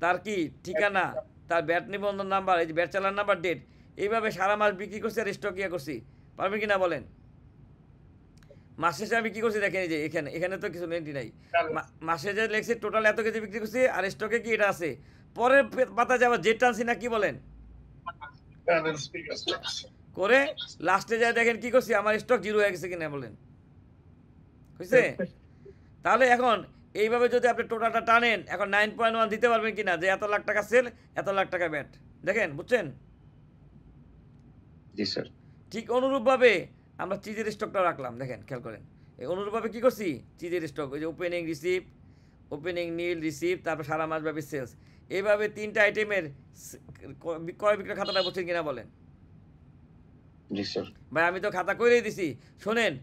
তার কি ঠিকানা, তার ব্যাট নিবন্ধন নাম্বার, এই যে ব্যাট চালান নাম্বার, ডেট। এইভাবে সারা মাস বিক্রি করছি আর স্টক ইয়ে করছি, পারবেন কিনা বলেন? মাস শেষে আমি কি করছি দেখেন, এই যে এখানে তো কিছু এন্ট্রি নাই। মাসে যে লেখছি টোটাল এত কেজি বিক্রি করছি, আর স্টকে কি এটা আছে। পরের পাতা যাবার জেট টানছি না, কি বলেন? করে লাস্টে যায় দেখেন কি করছি, আমার স্টক 0 হয়ে গেছে কিনা বলেন? বুঝছে? তাহলে এখন এইভাবে যদি আপনি টোটালটা টানেন, এখন 9.1 দিতে পারবেন কিনা যে এত লাখ টাকা সেল, এত লাখ টাকা ব্যাট। দেখেন বুঝছেন? জি স্যার। ঠিক অনুরূপভাবে আমরা চিজের স্টকটা রাখলাম, দেখেন খেয়াল করেন। এই অনুরূপভাবে কি করছি, চিজের স্টক, ওই যে ওপেনিং রিসিপ্ট, ওপেনিং নীল রিসিপ্ট, তারপর সারা মাস ব্যাপী সেলস। এইভাবে 3টা আইটেমের ক্রয় বিক্রয় খাতাটা বুঝছেন কিনা বলেন? জি স্যার। ভাই আমি তো খাতা করেই দিছি। শোনেন,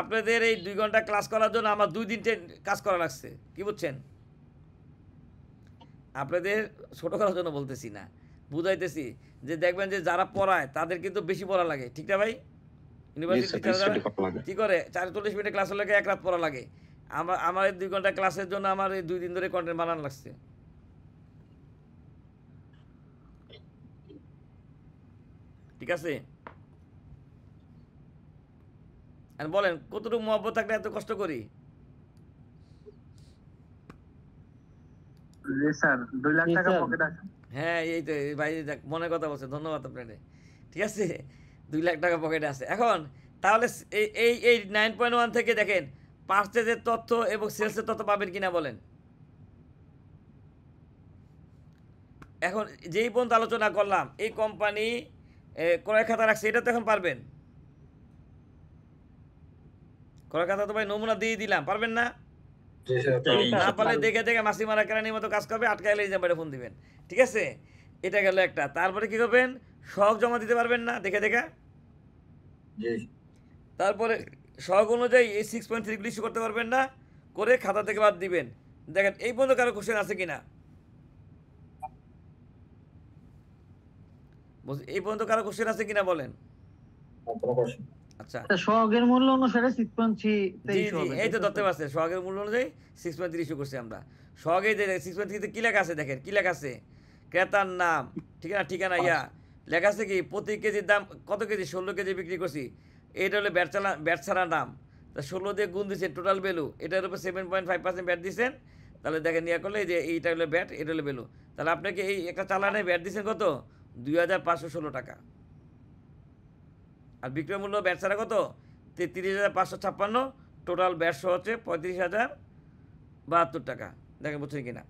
আপনাদের এই 2 ঘন্টা ক্লাস করার জন্য আমার 2 দিন কাজ করা লাগছে, কি বুঝছেন? আপনাদের ছোট করার জন্য বলতেছি না, বুঝাইতেছি যে দেখবেন যে যারা পড়ায় তাদের কিন্তু বেশি পড়া লাগে, ঠিক না ভাই? ইউনিভার্সিটি কি করে ৪৪ মিনিট ক্লাস হলে 1 রাত পড়া লাগে। আমার এই 2 ঘন্টা ক্লাসের জন্য আমার এই 2 দিন ধরে কন্টেন্ট বানানো লাগছে। ঠিক আছে, আর বলেন কতটুকু মহব্বত থাকলে এত কষ্ট করি? জি স্যার 2 লাখ টাকা পকেটে আছে। হ্যাঁ এই তো এই ভাই দেখ মনের কথা বলছে, ধন্যবাদ আপনাকে। ঠিক আছে, 2 লাখ টাকা পকেটে আছে। এখন তাহলে এই 9.1 থেকে দেখেন পারচেজের তথ্য এবং সেলসের তথ্য পাবেন কিনা বলেন। এখন যেই পর্যন্ত আলোচনা করলাম এই কোম্পানি ক্রয় খাতা রাখছে, এটা তো এখন পারবেন। ক্রয় খাতা তো ভাই নমুনা দিয়ে দিলাম, পারবেন না? না পারলে দেখে দেখে মাসি মারা কেরানির মতো কাজ করবে, আটকাইলে এই নাম্বারে ফোন দিবেন। ঠিক আছে, এটা গেল একটা। তারপরে কি করবেন, সহগ জমা দিতে পারবেন না দেখে দেখে। তারপরে সহগ অনুযায়ী এই 6.3 ইস্যু করতে পারবেন না, করে খাতা থেকে বাদ দিবেন। দেখেন এই পর্যন্ত কারো কোশ্চেন আছে কিনা, এই পর্যন্ত কারো কোশ্চেন আছে কিনা বলেন। আচ্ছা সহগের মূল্য অনুসারে 6.3 এই তো ধরতে পারছে, সহগের মূল্য অনুযায়ী 6.3 ইস্যু করছি আমরা। সহগে যে 6.3 তে কি লেখা আছে দেখেন, কি লেখা আছে, ক্রেতার নাম, ঠিকানা ইয়া লেখা আছে কি, প্রতি কেজির দাম কত কেজি, 16 কেজি বিক্রি করছি, এটা হলো ব্যাট ছাড়া নাম। তা 16 দিয়ে গুণ দিচ্ছেন টোটাল ভ্যালু, এটার উপর 7.5% ব্যাট দিচ্ছেন। তাহলে দেখেন ইয়া করলে যে এইটা হলো ব্যাট, এটা হলো ভ্যালু। তাহলে আপনাকে এই একটা চালানে ব্যাট দিচ্ছেন কত, 2516 টাকা। আর বিক্রয় মূল্য ব্যাট ছাড়া কত, 33,556। টোটাল ব্যাট সহ হচ্ছে 35,072 টাকা। দেখেন বুঝছেন কিনা।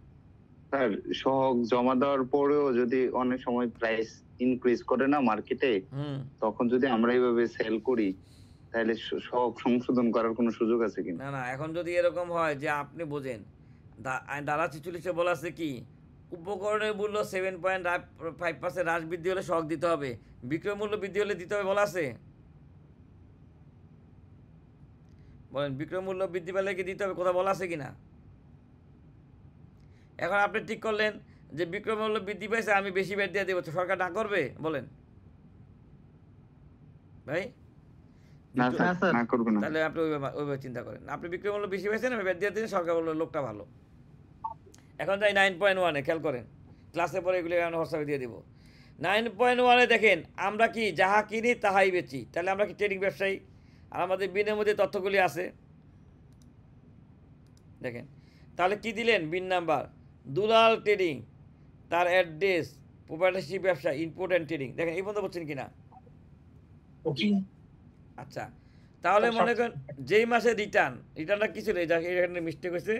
স্যার সহগ জমা দেওয়ার পরেও যদি অনেক সময় প্রাইস ইনক্রিজ করে না মার্কেটে, তখন যদি আমরা এইভাবে সেল করি তাহলে সহগ সংশোধন করার কোনো সুযোগ আছে কিনা? না এখন যদি এরকম হয় যে আপনি বোঝেন ধারা 46-এ বলা আছে কি, উপকরণের মূল্য 7.5% হ্রাস বৃদ্ধি হলে সহগ দিতে হবে, বিক্রয় মূল্য বৃদ্ধি হলে দিতে হবে বলা আছে। বলেন বিক্রয় মূল্য বৃদ্ধি পেলে কি দিতে হবে, কোথাও বলা আছে কিনা? এখন আপনি ঠিক করলেন যে বিক্রয় মূল্য বৃদ্ধি পেয়েছে, আমি বেশি ব্যাট দিয়ে দেবো, সরকার না করবে বলেন ভাই? তাহলে আপনি ওইভাবে চিন্তা করেন, আপনি বিক্রয় মূল্য বেশি পেয়েছেন, আমি ব্যাট দিয়ে দিন, সরকার বললো লোকটা ভালো। এখন যাই 9.1-এ, খেয়াল করেন, ক্লাসে পরে এগুলি আমি হোয়াটসঅ্যাপে দিয়ে দেবো। 9.1-এ দেখেন আমরা কি যাহা কিনি তাহাই বেচি, তাহলে আমরা কি ট্রেডিং ব্যবসায়ী? আর আমাদের বিনের মধ্যে তথ্যগুলি আছে দেখেন। তাহলে কি দিলেন, বিন নাম্বার, দুলাল ট্রেডিং, তার অ্যাড্রেস, প্রোপ্রাইটারশিপ ব্যবসা, ইম্পোর্ট অ্যান্ড ট্রেডিং। দেখেন এই পর্যন্ত বলছেন কিনা? আচ্ছা তাহলে মনে করেন যেই মাসে রিটার্নটা কি ছিল, এখানে মিস্টেক হয়েছে,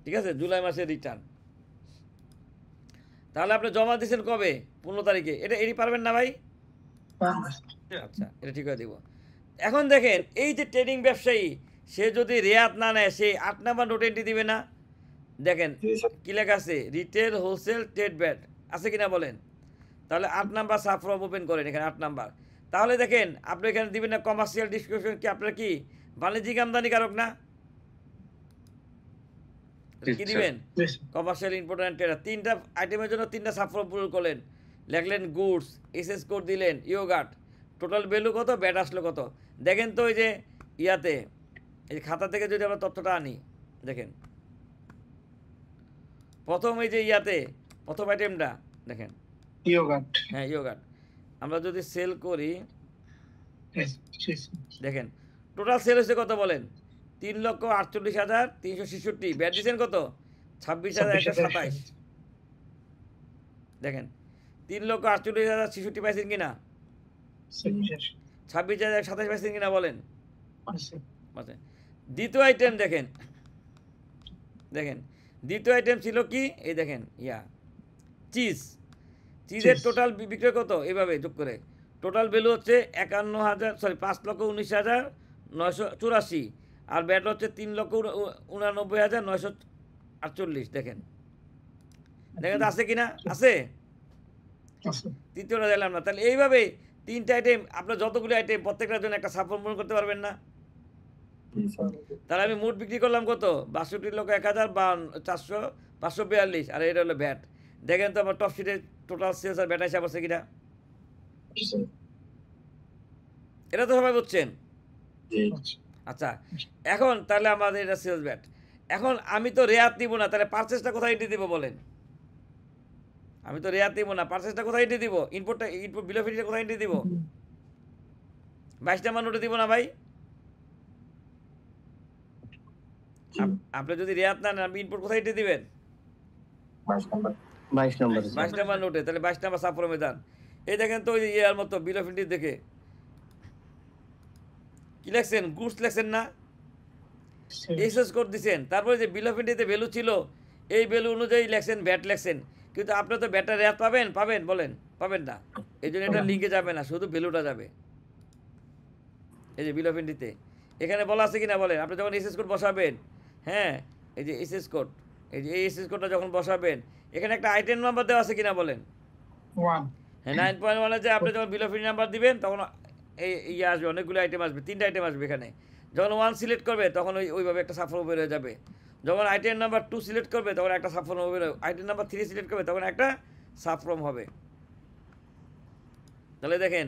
ঠিক আছে, জুলাই মাসের রিটার্ন। তাহলে আপনি জমা দিয়েছেন কবে, 15 তারিখে, এটা এটি পারবেন না ভাই? আচ্ছা এটা ঠিক করে দিব। এখন দেখেন এই যে ট্রেডিং ব্যবসায়ী, সে যদি রেয়াত না নেয়, সে 8 নাম্বার নোট এন্ট্রি দিবে না। দেখেন কি লেখা আছে, রিটেল হোলসেল ট্রেড ব্যাট আছে কিনা বলেন। তাহলে 8 নাম্বার সাফরম ওপেন করেন, এখানে 8 নাম্বার। তাহলে দেখেন আপনি এখানে দিবেন না কমার্শিয়াল ডিসক্রিপশন, কি আপনার কি বাণিজ্যিক আমদানিকারক না, কি দিবেন, কমার্শিয়াল ইম্পোর্ট অ্যান্ড ট্রেড। 3টা আইটেমের জন্য 3টা সাবফর্ম পূরণ করলেন, লিখলেন গুডস, এসএস কোড দিলেন, ইয়োগার্ট, টোটাল ভ্যালু কত, ব্যাট আসলো কত। দেখেন তো এই যে ইয়াতে, এই খাতা থেকে যদি আমরা তথ্যটা আনি, দেখেন প্রথম এই যে ইয়াতে প্রথম আইটেমটা দেখেন ইয়োগার্ট, হ্যাঁ ইয়োগার্ট। আমরা যদি সেল করি, দেখেন টোটাল সেল হয়েছে কত বলেন, 3,48,366। ব্যাট দিচ্ছেন কত, 26,127। দেখেন 3,48,066 পাইছেন কিনা, 26,127 পাইছেন কিনা বলেন। দ্বিতীয় আইটেম দেখেন, দ্বিতীয় আইটেম ছিল কি, এই দেখেন চিজের টোটাল বিক্রয় কত, এভাবে যোগ করে টোটাল ভ্যালু হচ্ছে 5,89,984, আর ব্যাট হচ্ছে 3,89,948। দেখেন তো আছে কিনা, আছে। তৃতীয়টা দিলাম না। তাহলে এইভাবে 3টা আইটেম, আপনার যতগুলো আইটেম প্রত্যেকটার জন্য একটা সাবফর্ম পূরণ করতে পারবেন না। তাহলে আমি মোট বিক্রি করলাম কত 62,01,400 আর এটা হলো ভ্যাট। দেখেন তো আমার টপ শিটে টোটাল সেলস আর ভ্যাট হিসাব আছে কিনা, এটা তো সবাই বুঝছেন। আচ্ছা এখন তাহলে আমাদের এটা সেলস ভ্যাট। এখন আমি তো রেয়াত দিব না, তাহলে পারচেসটা কোথায় এন্ট্রি দিব বলেন? আমি তো রেয়াত দিব না, পারচেসটা কোথায় এন্ট্রি দিব? ইনপুট বিল অফ এন্ট্রিটা কোথায় এন্ট্রি দিব? 22 নাম্বার নোটে দিব না ভাই? আপনি যদি রেয়াত না নেন, আপনি ইনপুট কোথায় এন্ট্রি দিবেন? 22 নম্বর 22 নাম্বার নোটে। তাহলে 22 নাম্বার সাবফর্মে যান। এই দেখেন তো ওই ইয়ার মতো বিল অফ এন্ট্রি দেখে কি লেখছেন? গুডস লেখছেন না, এক্সেস কোড দিচ্ছেন, তারপরে যে বিল অফ এন্ট্রিতে ভ্যালু ছিল এই ভ্যালু অনুযায়ী লেখছেন ভ্যাট লেখছেন, কিন্তু আপনি তো ভ্যাটটা রেয়াত পাবেন বলেন? পাবেন না। এই জন্য এটা লিঙ্কে যাবে না, শুধু ভ্যালুটা যাবে। এই যে বিল অফ এন্ট্রিতে এখানে বলা আছে কিনা বলেন? আপনি যখন এসএস কোড বসাবেন, হ্যাঁ এই যে এসএস কোড, এই যে এই এসএস কোডটা যখন বসাবেন এখানে একটা আইটেম নাম্বার দেওয়া আছে কিনা বলেন? 1 হ্যাঁ 9.1 যে আপনি যখন বিল অফ এন্ট্রি নাম্বার দিবেন তখন এই ইয়ে আসবে, অনেকগুলো আইটেম আসবে, 3টা আইটেম আসবে এখানে। যখন 1 সিলেক্ট করবে তখন ওইভাবে একটা সাবফর্ম বের হয়ে যাবে। যখন আইটেম নাম্বার 2 সিলেক্ট করবে তখন একটা সাবফর্ম হবে, আইটেম নাম্বার 3 সিলেক্ট করবে তখন একটা সাবফর্ম হবে। তাহলে দেখেন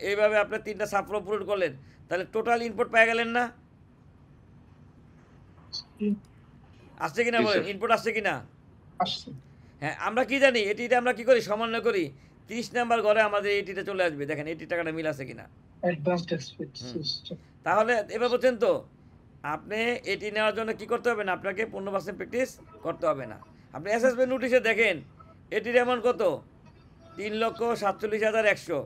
এইভাবে আপনি 3টা সাবফর্ম পূরণ করলেন, তাহলে টোটাল ইনপুট পেয়ে গেলেন না? আসছে কিনা বলেন? ইনপুট আসছে কিনা? আসছে। হ্যাঁ আমরা কি জানি, এটিটা আমরা কি করি, সমন্বয় করি। 30 নাম্বার ঘরে আমাদের এটিটা চলে আসবে, দেখেন এটি টাকাটা মিল আছে কিনা। Advanced expect system. তাহলে এবার বলছেন তো আপনি এটি নেওয়ার জন্য কি করতে হবে না, আপনাকে 15% প্র্যাকটিস করতে হবে না। আপনি অ্যাসেসমেন্ট নোটিশে দেখেন এটির অ্যামাউন্ট কত, 3,47,100।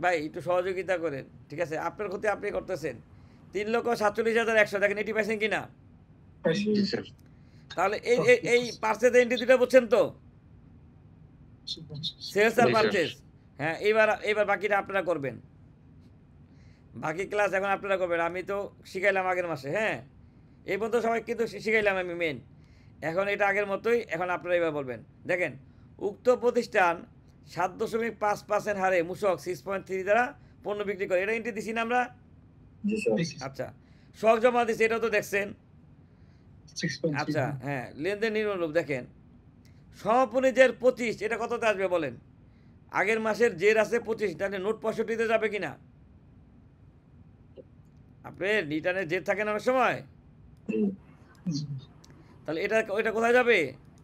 ভাই একটু সহযোগিতা করেন, ঠিক আছে? আপনার ক্ষতি আপনি করতেছেন। 3,47,100 দেখেন এটি পাইছেন কিনা? তাহলে এই এই পার্সেস এন্ট্রি দুটো বুঝছেন তো, সেলস আর পারচেজ। হ্যাঁ এইবার বাকিটা আপনারা করবেন, বাকি ক্লাস এখন আপনারা করবেন। আমি তো শিখাইলাম আগের মাসে, হ্যাঁ এই পর্যন্ত সবাই কিন্তু শিখাইলাম আমি মেন। এখন এটা আগের মতোই, এখন আপনারা এবার বলবেন। দেখেন উক্ত প্রতিষ্ঠান 7.5% হারে মূসক 6.3 দ্বারা পণ্য বিক্রি করে, এটা এন্ট্রি দিছি না আমরা? আচ্ছা শখ জমা দিছি, এটাও তো দেখছেন। আচ্ছা হ্যাঁ লেনদেন নিম্নরূপ দেখেন, সমাপনী জের 25, এটা কততে আসবে বলেন? আগের মাসের জের আছে 25, তাহলে নোট 65-তে যাবে কিনা? আপনি রিটার্নের জের থাকে না অনেক সময়, তাহলে এটা কোথায় যাবে?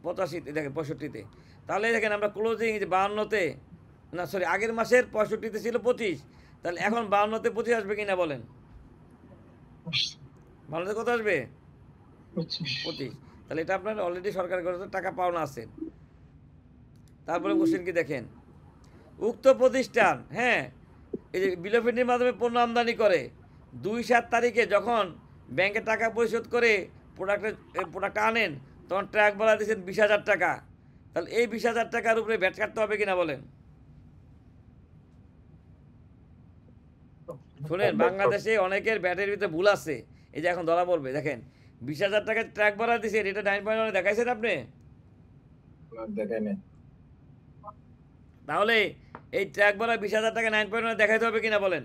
85-তে, দেখেন 65-তে। তাহলে দেখেন আমরা ক্লোজিং 52-তে, না সরি আগের মাসের 65-তে ছিল 25, তাহলে এখন 52-তে 25 আসবে কিনা বলেন? 52-তে কত আসবে? 25। তাহলে এটা আপনার অলরেডি সরকারের কাছে টাকা পাওনা আছে। তারপরে কোশ্চেন কি দেখেন, উক্ত প্রতিষ্ঠান হ্যাঁ এই যে বিল অফ এন্ট্রির মাধ্যমে পণ্য আমদানি করে 2/7 তারিখে যখন ব্যাংকে টাকা পরিশোধ করে প্রোডাক্ট আনেন তখন ট্র্যাক বলা দিয়েছেন 20,000 টাকা। তাহলে এই 20,000 টাকার উপরে ভ্যাট কাটতে হবে কিনা বলেন? শুনেন বাংলাদেশে অনেকের ব্যাটের ভিতরে ভুল আছে, এই যে এখন ধরা পড়বে। দেখেন 20,000 টাকা ট্র্যাক ভরা দিয়েছেন, এটা 9.1 দেখাইছেন আপনি? তাহলে এই ট্র্যাক ভরা 20,000 টাকা 9.1 দেখাইতে হবে কিনা বলেন?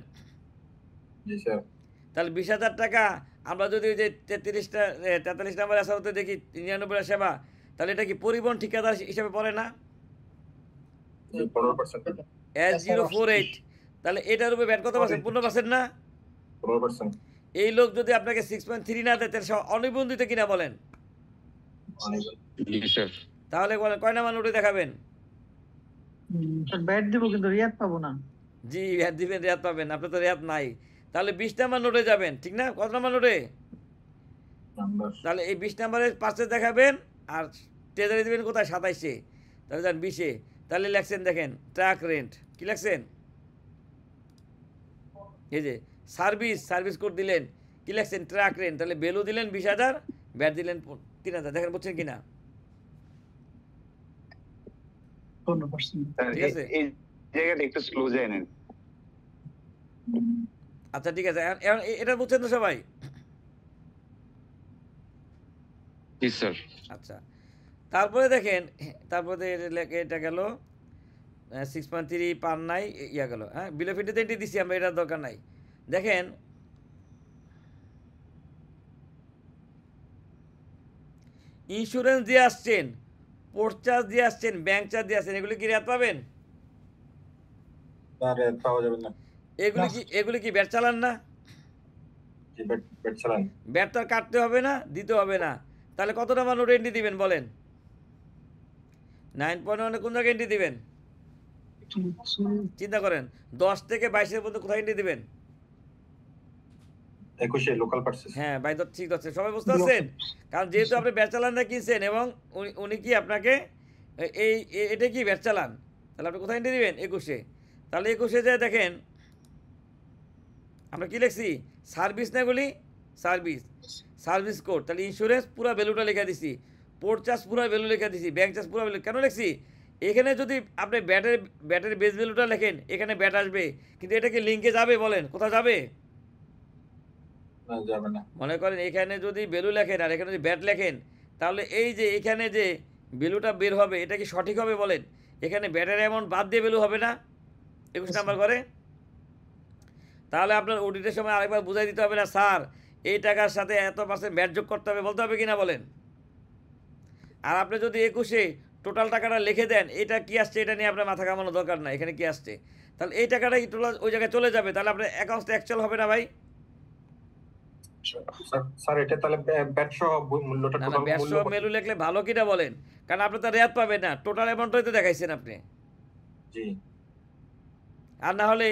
তাহলে 20,000 টাকা আমরা যদি ওই যে 43 নাম্বার আসাতে দেখি 99 সেবা, তাহলে এটা কি পরিবহন ঠিকাদার হিসেবে পড়ে না? 048, তাহলে এটার উপরে ব্যাট কত পার্সেন্ট? 15% না? 15%। এই লোক যদি আপনাকে 6.3 না দেয় তাহলে অনিবন্ধিত কিনা বলেন? তাহলে বলেন কয় নাম্বার নোটে দেখাবেন? ব্যাট দিব কিন্তু রিয়াত পাবো না। জি রেয়াত দিবেন, রেয়াত পাবেন, আপনার তো রেয়াত নাই। তাহলে 20 নাম্বার নোটে যাবেন, ঠিক না? কত নাম্বার নোটে? তাহলে এই 20 নাম্বারের পাশে দেখাবেন আর ট্রেজারি দিবেন কোথায়? 27-এ। তাহলে যান 20-এ, তাহলে লেখছেন দেখেন ট্রাক রেন্ট, কি লেখছেন? এই যে সার্ভিস কোড দিলেন, কি লেখছেন? Truck rent. তাহলে ভ্যালু দিলেন 20,000, ব্যাট দিলেন 3,000। দেখেন বুঝছেন কিনা? ঠিক আছে, এই জায়গাটা একটু স্লো যায় না। আচ্ছা ঠিক আছে, এখন এটা বুঝছেন তো সবাই? জি স্যার। আচ্ছা তারপরে দেখেন, তারপরে এটা গেল 6.3 পার নাই, ইয়া গেল। হ্যাঁ, বিলো ফিটিতে এন্ট্রি দিছি আমরা, এটার দরকার নাই। দেখেন ইন্স্যুরেন্স দিয়ে আসছেন, পোর্ট চার্জ দিয়ে আসছেন, ব্যাংক চার্জ দিয়ে আসছেন, এগুলি কি রেয়াত পাবেন? পাওয়া যাবে না। এগুলি কি ব্যাট চালান না? ব্যাট চালান। ব্যাট তো আর কাটতে হবে না, দিতে হবে না। তাহলে কত টাকা নোট এন্ট্রি দিবেন বলেন? 9.1 কোন জায়গায় এন্ট্রি দিবেন চিন্তা করেন। 10 থেকে 22-এর মধ্যে কোথায় এন্ট্রি দিবেন? 21 লোকাল পারচেজ। হ্যাঁ ভাই, ঠিক আছে, সবাই বুঝতে পারছেন? কারণ যেহেতু আপনি ব্যাট চালানটা কিনছেন এবং উনি কি আপনাকে এটা কি ব্যাট চালান, তাহলে আপনি কোথায় এন্ট্রি দিবেন? 21-এ। তাহলে 21-এ যায় দেখেন আমরা কি লিখছি, সার্ভিস না এগুলি, সার্ভিস কোড। তাহলে ইন্স্যুরেন্স পুরো ভ্যালুটা লিখে দিছি, পোর্ট চার্জ পুরো ভ্যালু লিখে দিছি, ব্যাংক চার্জ পুরো ভ্যালু কেন লিখছি? এখানে যদি আপনি ব্যাটের বেস ভ্যালুটা লেখেন, এখানে ব্যাট আসবে, কিন্তু এটা কি লিঙ্কে যাবে বলেন? কোথাও যাবে? যাবে না। মনে করেন এখানে যদি ভ্যালু লেখেন আর এখানে যদি ব্যাট লেখেন, তাহলে এই যে এখানে যে ভ্যালুটা বের হবে এটা কি সঠিক হবে বলেন? এখানে ব্যাটের অ্যামাউন্ট বাদ দিয়ে ভ্যালু হবে না 21 নাম্বার করে? তাহলে আপনার অডিটের সময় আরেকবার বুঝাই দিতে হবে না, স্যার এই টাকার সাথে এত % ব্যাট যোগ করতে হবে, বলতে হবে কিনা বলেন? আর আপনি যদি 21-এ টোটাল টাকাটা লিখে দেন, এটা কি আসছে এটা নিয়ে আপনার মাথা কামানোর দরকার না, এখানে কি আসছে, তাহলে এই টাকাটাই টোটাল ওই জায়গায় চলে যাবে, তাহলে আপনার অ্যাকাউন্টটা অ্যাকচুয়াল হবে না ভাই? স্যার এটা তাহলে ব্যাট সহ মূল্যটা না, টোটাল ব্যাট মূল্য সহ মেলু লিখলে ভালো কিনা বলেন? কারণ আপনি তো রেয়াত পাবেন না, টোটাল অ্যামাউন্টটাই তো দেখাইছেন আপনি। জি। আর না হলে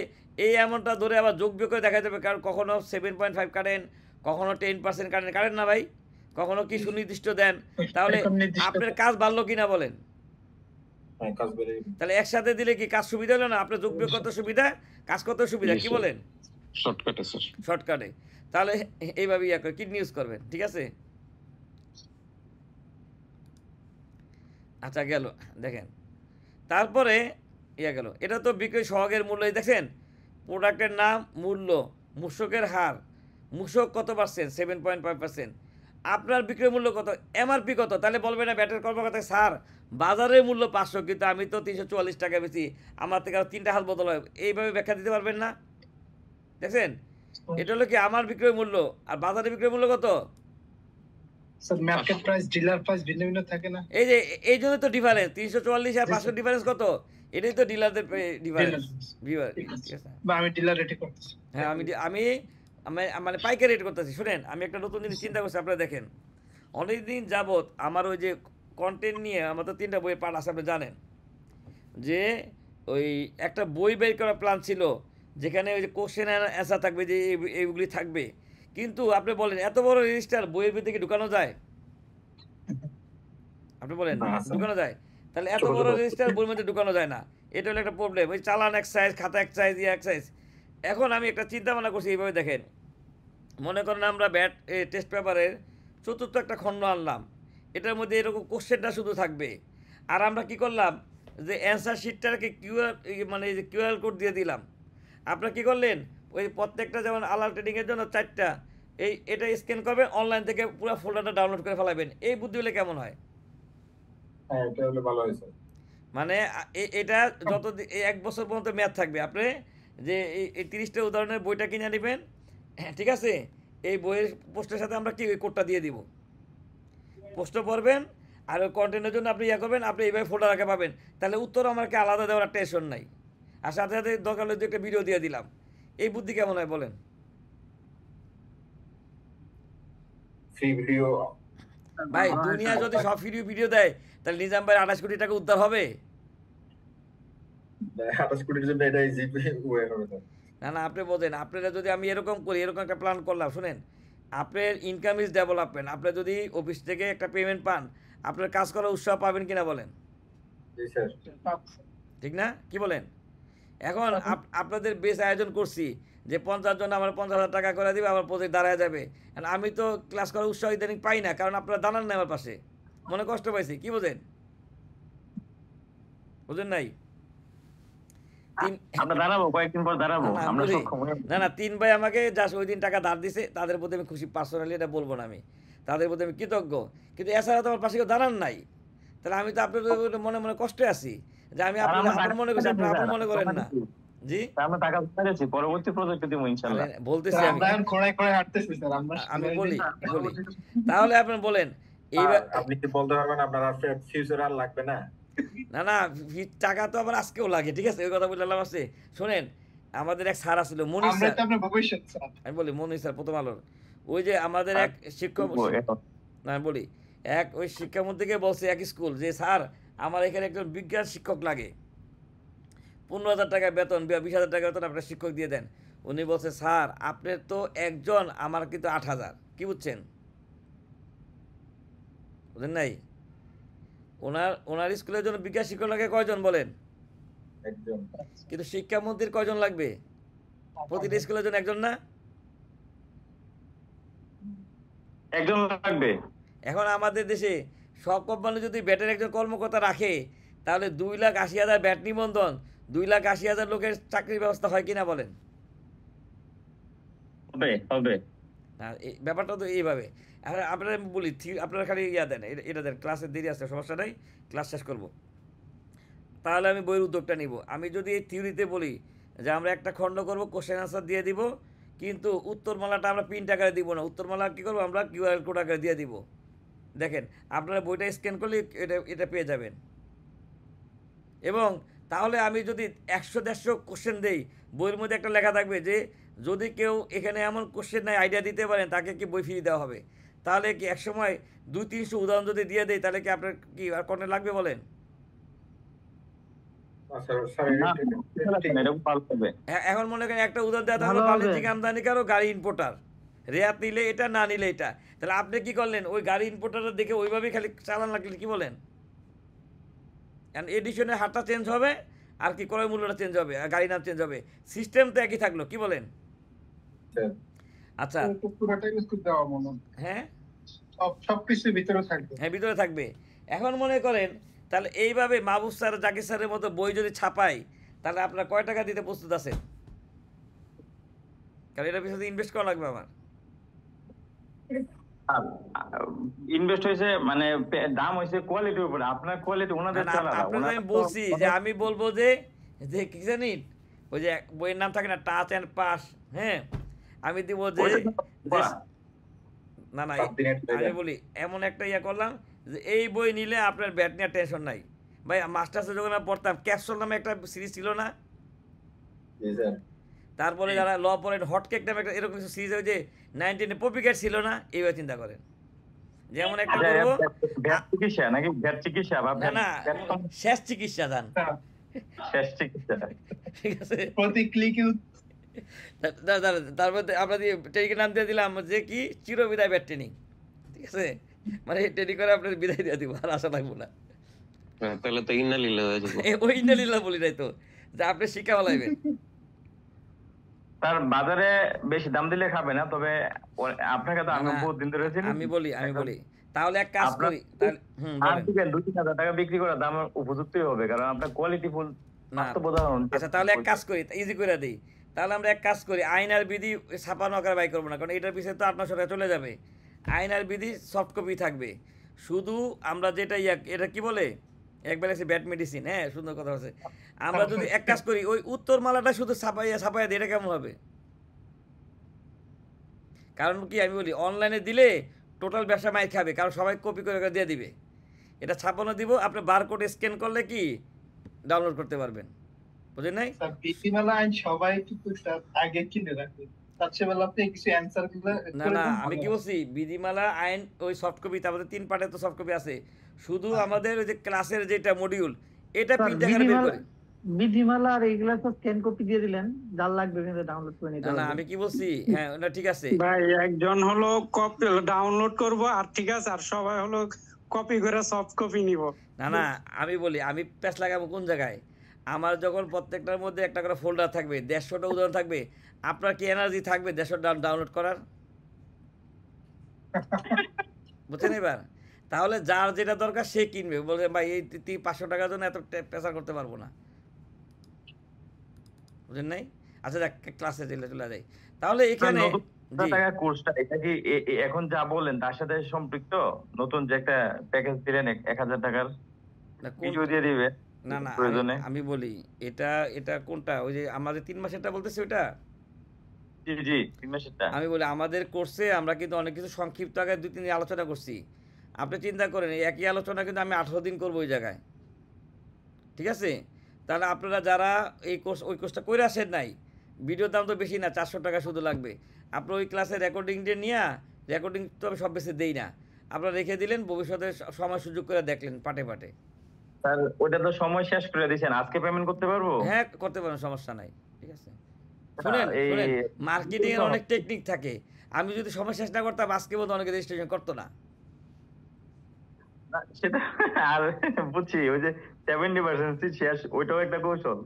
এই অ্যামাউন্টটা ধরে আবার যোগ বিয়োগ করে দেখা যাবে, কারণ কখনো 7.5 কাটেন, কখনো 10% কাটেন না ভাই, কখনো কি সুনির্দিষ্ট দেন, তাহলে আপনার কাজ বাড়লো কিনা বলেন? তাহলে একসাথে দিলে কি কাজ সুবিধা হলো না? আপনার যোগ বিয়োগ করতে সুবিধা, কাজ করতে সুবিধা, কি বলেন? শর্টকাটে স্যার, শর্টকাটে। তাহলে এইভাবে ইয়া করে কি নিউজ করবেন, ঠিক আছে? আচ্ছা গেল, দেখেন তারপরে ইয়া গেল, এটা তো বিক্রয় সহগের মূল্য, দেখছেন প্রোডাক্টের নাম, মূল্য, মূসকের হার, মূসক কত %, 7.5%, আপনার বিক্রয় মূল্য কত, এমআরপি কত, তাহলে বলবে না ব্যাটের কর্মকর্তা স্যার বাজারের মূল্য 500 কিন্তু আমি তো 344 টাকা বেশি, আমার থেকে আরো 3টা হাত বদল হয়, এইভাবে ব্যাখ্যা দিতে পারবেন না? দেখছেন, এটা হলো কি আমার বিক্রয় মূল্য, আর বাজারে বিক্রয় মূল্য কত? Sir market price, dealer price ভিন্ন ভিন্ন থাকে না? এই যে এই জন্য তো ডিফারেন্স, 344 আর 500 ডিফারেন্স কত? এটাই তো ডিলারদের ডিফারেন্স। বা আমি ডিলার রেটে করতেছি। হ্যাঁ, আমি মানে পাইকারি রেট করতেছি। শুনেন, আমি একটা নতুন জিনিস চিন্তা করছি, আপনারা দেখেন অনেকদিন যাবত আমার ওই যে কন্টেন্ট নিয়ে আমার তো 3টা বইয়ের পাঠ আছে, আপনি জানেন যে ওই একটা বই বের করার প্ল্যান ছিল যেখানে ওই যে কোশ্চেন অ্যান্সার থাকবে, যে এইগুলি থাকবে, কিন্তু আপনি বলেন এত বড় রেজিস্টার বইয়ের ভিতরে কি ঢুকানো যায়? আপনি বলেন ঢুকানো যায়? তাহলে এত বড় রেজিস্টার বইয়ের মধ্যে ঢুকানো যায় না, এটা হলো একটা প্রবলেম। ওই চালান এক সাইজ, খাতা এক সাইজ, ইয়ে এক সাইজ। এখন আমি একটা চিন্তা ভাবনা করছি এইভাবে, দেখেন মনে করেন আমরা ব্যাট টেস্ট পেপারের 4র্থ একটা খণ্ড আনলাম, এটার মধ্যে এরকম কোশ্চেনটা শুধু থাকবে, আর আমরা কি করলাম যে অ্যান্সার শিটটাকে মানে কিউআর কোড দিয়ে দিলাম। আপনারা কি করলেন, ওই প্রত্যেকটা যেমন আলাল ট্রেডিংয়ের জন্য 4টা, এটা স্ক্যান করবেন, অনলাইন থেকে পুরো ফোল্ডারটা ডাউনলোড করে ফেলাবেন। এই বুদ্ধি হলে কেমন হয়? হ্যাঁ, এটা হলে ভালো হয়েছে। মানে এটা যত 1 বছর পর্যন্ত মেয়াদ থাকবে, আপনি যে এই 30টা উদাহরণের বইটা কিনে নেবেন, হ্যাঁ ঠিক আছে, এই বইয়ের পোস্টের সাথে আমরা কি ওই কোডটা দিয়ে দিব, পোস্টও পড়বেন, আর ওই কন্টেন্টের জন্য আপনি ইয়া করবেন, আপনি এইভাবে ফোল্ডার রাখা পাবেন। তাহলে উত্তর আমাকে আলাদা দেওয়ার টেনশন নাই, আর সাথে সাথে দরকার হলে 2একটা ভিডিও দিয়ে দিলাম। এই বুদ্ধি কেমন হয় বলেন? ফ্রি ভিডিও ভাই, দুনিয়া যদি সব ভিডিও দেয়, তাহলে নিজাম ভাই 28 কোটি টাকা উদ্ধার হবে? 28 কোটির জন্য এটাই জিপি ওয়ে হবে না। না, আপনি বোঝেন, আপনারা যদি আমি এরকম করি, এরকম একটা প্ল্যান করলাম, শুনেন আপনার ইনকাম ইজ ডেভেলপমেন্ট, আপনি যদি অফিস থেকে একটা পেমেন্ট পান, আপনার কাজ করার উৎসাহ পাবেন কিনা বলেন? জি স্যার। ঠিক না, কি বলেন? এখন আপনাদের বেশ আয়োজন করছি যে 50 জন আমার 50,000 টাকা করে দিবে, আমার প্রজেক্ট দাঁড়ায় যাবে। আমি তো ক্লাস করার উৎসাহ ইদানিং পাই না, কারণ আপনারা দাঁড়ান না আমার পাশে, মনে কষ্ট পাইছি, কি বোঝেন? বুঝেন নাই? আমরা দাঁড়াবো, কয়েকদিন পর দাঁড়াবো, আমরা সক্ষম হই। না 3 ভাই আমাকে জাস্ট ওই দিন টাকা ধার দিছে, তাদের প্রতি আমি খুশি, পার্সোনালি এটা বলবো না, আমি তাদের প্রতি আমি কৃতজ্ঞ, কিন্তু এছাড়া তো আমার পাশে কেউ দাঁড়ান নাই। তাহলে আমি তো আপনার মনে মনে কষ্টে আছি যে আমি আপনার মনে করছি, আপনি মনে করেন না। জি আমরা টাকা পেয়েছি, পরবর্তী প্রজেক্টে দিব ইনশাআল্লাহ। বলতেছি আমরা খোঁড়ায় খোঁড়ায় হাঁটতেছি স্যার, আমরা আমি বলি তাহলে আপনি বলেন এইবার আপনি কি বলতে পারবেন আপনার ফিউচার আর লাগবে না? না না, টাকা তো আবার আজকেও লাগে, ঠিক আছে, ওই কথা বললাম আছে। শোনেন, আমাদের এক স্যার আছিল মনি স্যার, আমি বলি মনি স্যার প্রথম আলোর, ওই যে আমাদের এক শিক্ষক, না আমি বলি এক ওই শিক্ষামন্ত্রীকে বলছে এক স্কুল যে স্যার আমার এখানে একজন বিজ্ঞান শিক্ষক লাগে, 15,000 টাকা বেতন, 20,000 টাকা বেতন আপনার শিক্ষক দিয়ে দেন। উনি বলছে স্যার আপনার তো একজন, আমার কিন্তু 8,000, কি বুঝছেন? বুঝেন নাই? ওনার স্কুলের জন্য বিজ্ঞান শিক্ষক লাগে কয়জন বলেন? একজন। কিন্তু শিক্ষামন্ত্রীর কয়জন লাগবে? প্রতিটা স্কুলের জন্য একজন না? একজন লাগবে। এখন আমাদের দেশে সব কোম্পানি যদি ব্যাটের একজন কর্মকর্তা রাখে তাহলে 2,80,000 ব্যাট নিবন্ধন, 2,80,000 লোকের চাকরির ব্যবস্থা হয় কিনা বলেন? হবে। ব্যাপারটা তো এইভাবে। আপনারা বলি আপনারা খালি দেন, এটা দেন, ক্লাসের দেরি আছে, সমস্যা নাই, ক্লাস শেষ করব। তাহলে আমি বইয়ের উদ্যোগটা নিব। আমি যদি এই থিওরিতে বলি যে আমরা একটা খণ্ড করব, কোশ্চেন আনসার দিয়ে দিব, কিন্তু উত্তরমালাটা আমরা প্রিন্ট আকারে দিব না, উত্তরমালা কী করবো আমরা কিউআর কোড আকারে দিয়ে দিব। দেখেন আপনারা বইটা স্ক্যান করলে এটা পেয়ে যাবেন। এবং তাহলে আমি যদি 100-150 কোশ্চেন দেই, বইয়ের মধ্যে একটা লেখা থাকবে যে যদি কেউ এখানে এমন কোশ্চেন নাই আইডিয়া দিতে পারেন তাকে কি বই ফিরিয়ে দেওয়া হবে। তাহলে কি একসময় 200-300 উদাহরণ যদি দিয়ে দেয় তাহলে কি আপনার কি আর কন্টেন্ট লাগবে বলেন? এখন মনে করেন একটা উদাহরণ দেওয়া থাকলো বাণিজ্যিক আমদানিকারক গাড়ি ইম্পোর্টার, রেয়াত নিলে এটা, না নিলে এটা, তাহলে আপনি কি করলেন ওই গাড়ি ইম্পোর্টারটা দেখে ওইভাবেই খালি চালান লাগলেন, কি বলেন? এডিশনের হারটা চেঞ্জ হবে আর কি ক্রয় মূল্যটা চেঞ্জ হবে, আর গাড়ির নাম চেঞ্জ হবে, সিস্টেম তো একই থাকলো, কি বলেন? আচ্ছা হ্যাঁ, সবকিছু ভিতরে থাকবে, হ্যাঁ ভিতরে থাকবে। এখন মনে করেন তাহলে এইভাবে মাহবুব স্যার, জাকির স্যারের মতো বই যদি ছাপাই তাহলে আপনার কয় টাকা দিতে প্রস্তুত আছেন? কারণ এটার পিছনে ইনভেস্ট করা লাগবে আমার। ইনভেস্ট হয়েছে মানে দাম হয়েছে কোয়ালিটির উপরে, আপনার কোয়ালিটি ওনাদের আলাদা। আমি বলছি যে আমি বলবো যে কি জানেন ওই যে বইয়ের নাম থাকে না, টাচ অ্যান্ড পাস, হ্যাঁ আমি দিব যে না না আমি বলি এমন একটা করলাম যে এই বই নিলে আপনার ব্যাট নিয়ে টেনশন নাই। ভাই মাস্টার্সে যখন পড়তাম ক্যাপসুল নামে একটা সিরিজ ছিল না, তারপরে যারা ল পড়েন হটকেক নামে একটা এরকম কিছু সিরিজ, ওই যে 19 পপিকেট ছিল না, এইভাবে চিন্তা করেন। যেমন একটা করবো চিকিৎসা নাকি চিকিৎসা বা না শেষ চিকিৎসা জান, শেষ চিকিৎসা, ঠিক আছে। তারপর আমরা ট্রেনিংয়ের নাম দিয়ে দিলাম যে কি চিরবিদায় ব্যাট ট্রেনিং, ঠিক আছে, মানে ট্রেনিং করে আপনার বিদায় দিয়ে দিব, আর আশা লাগবো না। তাহলে তো ইন্নালিল্লাহ হয়ে যাবে। ওই ইন্নালিল্লাহ বলি নাই তো, যে আপনি শিক্ষা বলাইবেন। তার বাজারে বেশি দাম দিলে খাবে না, তবে আপনাকে তো আমি বহুত দিন ধরে আমি বলি তাহলে এক কাজ করি, তাহলে 2-3 হাজার টাকা বিক্রি করার দাম উপযুক্তই হবে, কারণ আপনার কোয়ালিটি ফুল বাস্তবোদাহরণ। আচ্ছা তাহলে এক কাজ করি, ইজি করে দিই, তাহলে আমরা এক কাজ করি, আইন আর বিধি ছাপানো আকারে বাই করবো না, কারণ এটার পিছনে তো 800 টাকা চলে যাবে। আইন আর বিধি সফট কপি থাকবে, শুধু আমরা যেটা এটা কি বলে একবার আছে ব্যাট মেডিসিন, হ্যাঁ সুন্দর কথা আছে। আমরা যদি এক কাজ করি ওই উত্তরমালাটা শুধু ছাপাইয়া দিই, এটা কেমন হবে? কারণ কি আমি বলি অনলাইনে দিলে টোটাল ব্যবসা মাইর খাবে, কারণ সবাই কপি করে দিয়ে দিবে। এটা ছাপানো দিব, আপনি বারকোড স্ক্যান করলে কি ডাউনলোড করতে পারবেন, বুঝলেন নাই? বিধিমালা আইন সবাই কিন্তু আগে কিনে রাখবে, তার চেয়ে ভালো আপনি কিছু অ্যানসার গুলো। না আমি কি বলছি, বিধিমালা আইন ওই সফট কপি, তারপরে 3 পার্টের তো সফট কপি আছে, শুধু আমাদের ওই যে ক্লাসের যেটা মডিউল এটা প্রিন্ট আকারে বের করে বিধিমালা আর এইগুলা তো স্ক্যান কপি দিয়ে দিলেন, যার লাগবে কিন্তু ডাউনলোড করে নিতে। না আমি কি বলছি, হ্যাঁ ওটা ঠিক আছে ভাই, একজন হলো কপি ডাউনলোড করব আর ঠিক আছে, আর সবাই হলো কপি করে সফট কপি নিব। না আমি বলি আমি প্যাচ লাগাবো কোন জায়গায়, আমার যখন প্রত্যেকটার মধ্যে একটা করে ফোল্ডার থাকবে, 150টা উদাহরণ থাকবে, আপনার কি এনার্জি থাকবে 150টা ডাউনলোড করার? বুঝছেন এবার? তাহলে যার যেটা দরকার সে কিনবে, বলবে ভাই এই 500 টাকার জন্য এত পেশা করতে পারবো না, বুঝলেন নাই? আচ্ছা যাক ক্লাসে চলে যাই। তাহলে এখানে কোর্সটা এটা কি এখন যা বললেন তার সাথে সম্পৃক্ত? নতুন যে একটা প্যাকেজ দিলেন 1000 টাকার, না ভিডিও দিয়ে দিবে না না প্রয়োজনে। আমি বলি এটা এটা কোনটা ওই যে আমাদের 3 মাসেরটা বলতেছি ওটা জি জি 3 মাসেরটা। আমি বলি আমাদের কোর্সে আমরা কিন্তু অনেক কিছু সংক্ষিপ্ত আগে 2-3 দিন আলোচনা করছি। আপনি চিন্তা করেন এই একই আলোচনা কিন্তু আমি 18 দিন করবো ওই জায়গায়, ঠিক আছে? তাহলে আপনারা যারা এই কোর্স ওই কোর্সটা করে আসেন নাই, ভিডিওর দাম তো বেশি না, 400 টাকা শুধু লাগবে। আপনার ওই ক্লাসে রেকর্ডিং দিয়ে নিয়ে রেকর্ডিং তো আমি সব বেশি দেই না, আপনারা রেখে দিলেন, ভবিষ্যতে সময় সুযোগ করে দেখলেন পাটে পাটে। স্যার ওটা তো সময় শেষ করে দিয়েছেন, আজকে পেমেন্ট করতে পারবো? হ্যাঁ করতে পারেন, সমস্যা নাই, ঠিক আছে? শুনেন শুনেন, মার্কেটিং এর অনেক টেকনিক থাকে। আমি যদি সময় শেষ না করতাম আজকে বোধ অনেকে রেজিস্ট্রেশন করতো না। সেটা আর বুঝছি, ওই যে 70% শেষ, ওইটাও একটা কৌশল।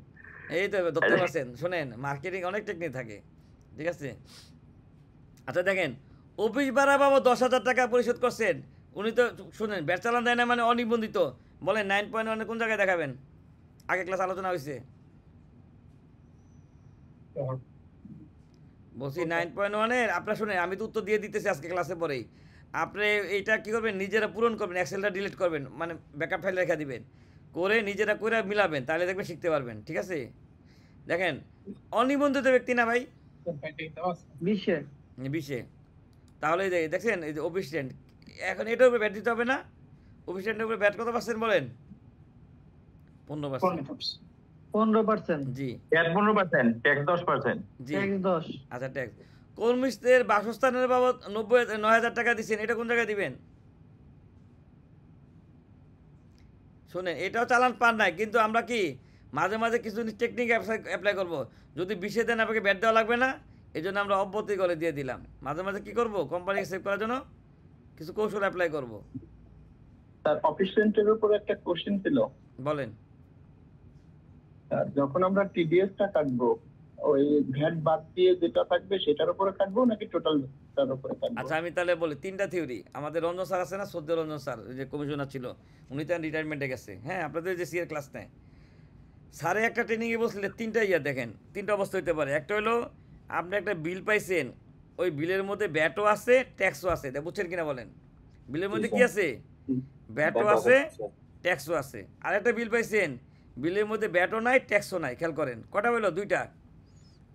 এই তো ধরতে পারছেন। শুনেন মার্কেটিং অনেক টেকনিক থাকে, ঠিক আছে? আচ্ছা দেখেন, অফিস ভাড়া বাবদ 10,000 টাকা পরিশোধ করছেন উনি, তো শুনেন ব্যাট চালান দেয় না মানে অনিবন্ধিত। বলেন 9.1 কোন জায়গায় দেখাবেন? আগে ক্লাস আলোচনা হয়েছে, বলছি 9.1 আপনার শুনেন, আমি তো উত্তর দিয়ে দিতেছি আজকে ক্লাসে পরেই। আপনি এইটা কী করবেন, নিজেরা পূরণ করবেন, এক্সেলটা ডিলিট করবেন, মানে ব্যাকআপ ফাইল রেখে দিবেন, করে নিজেরা করে মিলাবেন, তাহলে দেখবেন শিখতে পারবেন, ঠিক আছে? দেখেন অনিবন্ধিত ব্যক্তি না ভাই, 20 তাহলে এই যে দেখছেন এই যে অফিস স্ট্যান্ড, এখন এটার উপরে ব্যাট দিতে হবে না? অফিস স্ট্যান্ডের উপরে ব্যাট কত পার্সেন্ট বলেন? 15%। 15%। জি 15%, ট্যাক্স 10%। জি 10। আচ্ছা ট্যাক্স। কর্মীদের বাসস্থানের বাবদ 9,000 টাকা দিচ্ছেন, এটা কোন জায়গায় দিবেন? শুনেন এটাও চালান পান নাই, কিন্তু আমরা কি মাঝে মাঝে কিছু টেকনিক অ্যাপ্লাই করব। যদি 20 দেন আপনাকে ব্যাট দেওয়া লাগবে না, এই জন্য আমরা অব্যতি করে দিয়ে দিলাম। মাঝে মাঝে কি করব, কোম্পানিকে সেভ করার জন্য কিছু কৌশল অ্যাপ্লাই করব। স্যার অফিস রেন্টের উপর একটা কোশ্চেন ছিল। বলেন। যখন আমরা টিডিএসটা কাটবো, ওই ভ্যাট বাদ দিয়ে যেটা থাকবে সেটার উপরে কাটবো নাকি টোটালটার উপরে কাটবো? আচ্ছা আমি তাহলে বলি, 3টা থিওরি। আমাদের রঞ্জন স্যার আছে না, সদ্য রঞ্জন স্যার যে কমিশনার ছিল, উনি তো রিটায়ারমেন্টে গেছে। হ্যাঁ আপনাদের যে সিএর ক্লাস নেয়, স্যারে একটা ট্রেনিংয়ে বসলে 3টা দেখেন, 3টা অবস্থা হতে পারে। একটা হলো আপনি একটা বিল পাইছেন, ওই বিলের মধ্যে ব্যাটও আছে ট্যাক্সও আছে, বুঝছেন কিনা বলেন? বিলের মধ্যে কি আছে? ব্যাটও আছে ট্যাক্সও আছে। আর একটা বিল পাইছেন, বিলের মধ্যে ব্যাটও নাই ট্যাক্সও নাই, খেয়াল করেন কটা হলো? 2টা।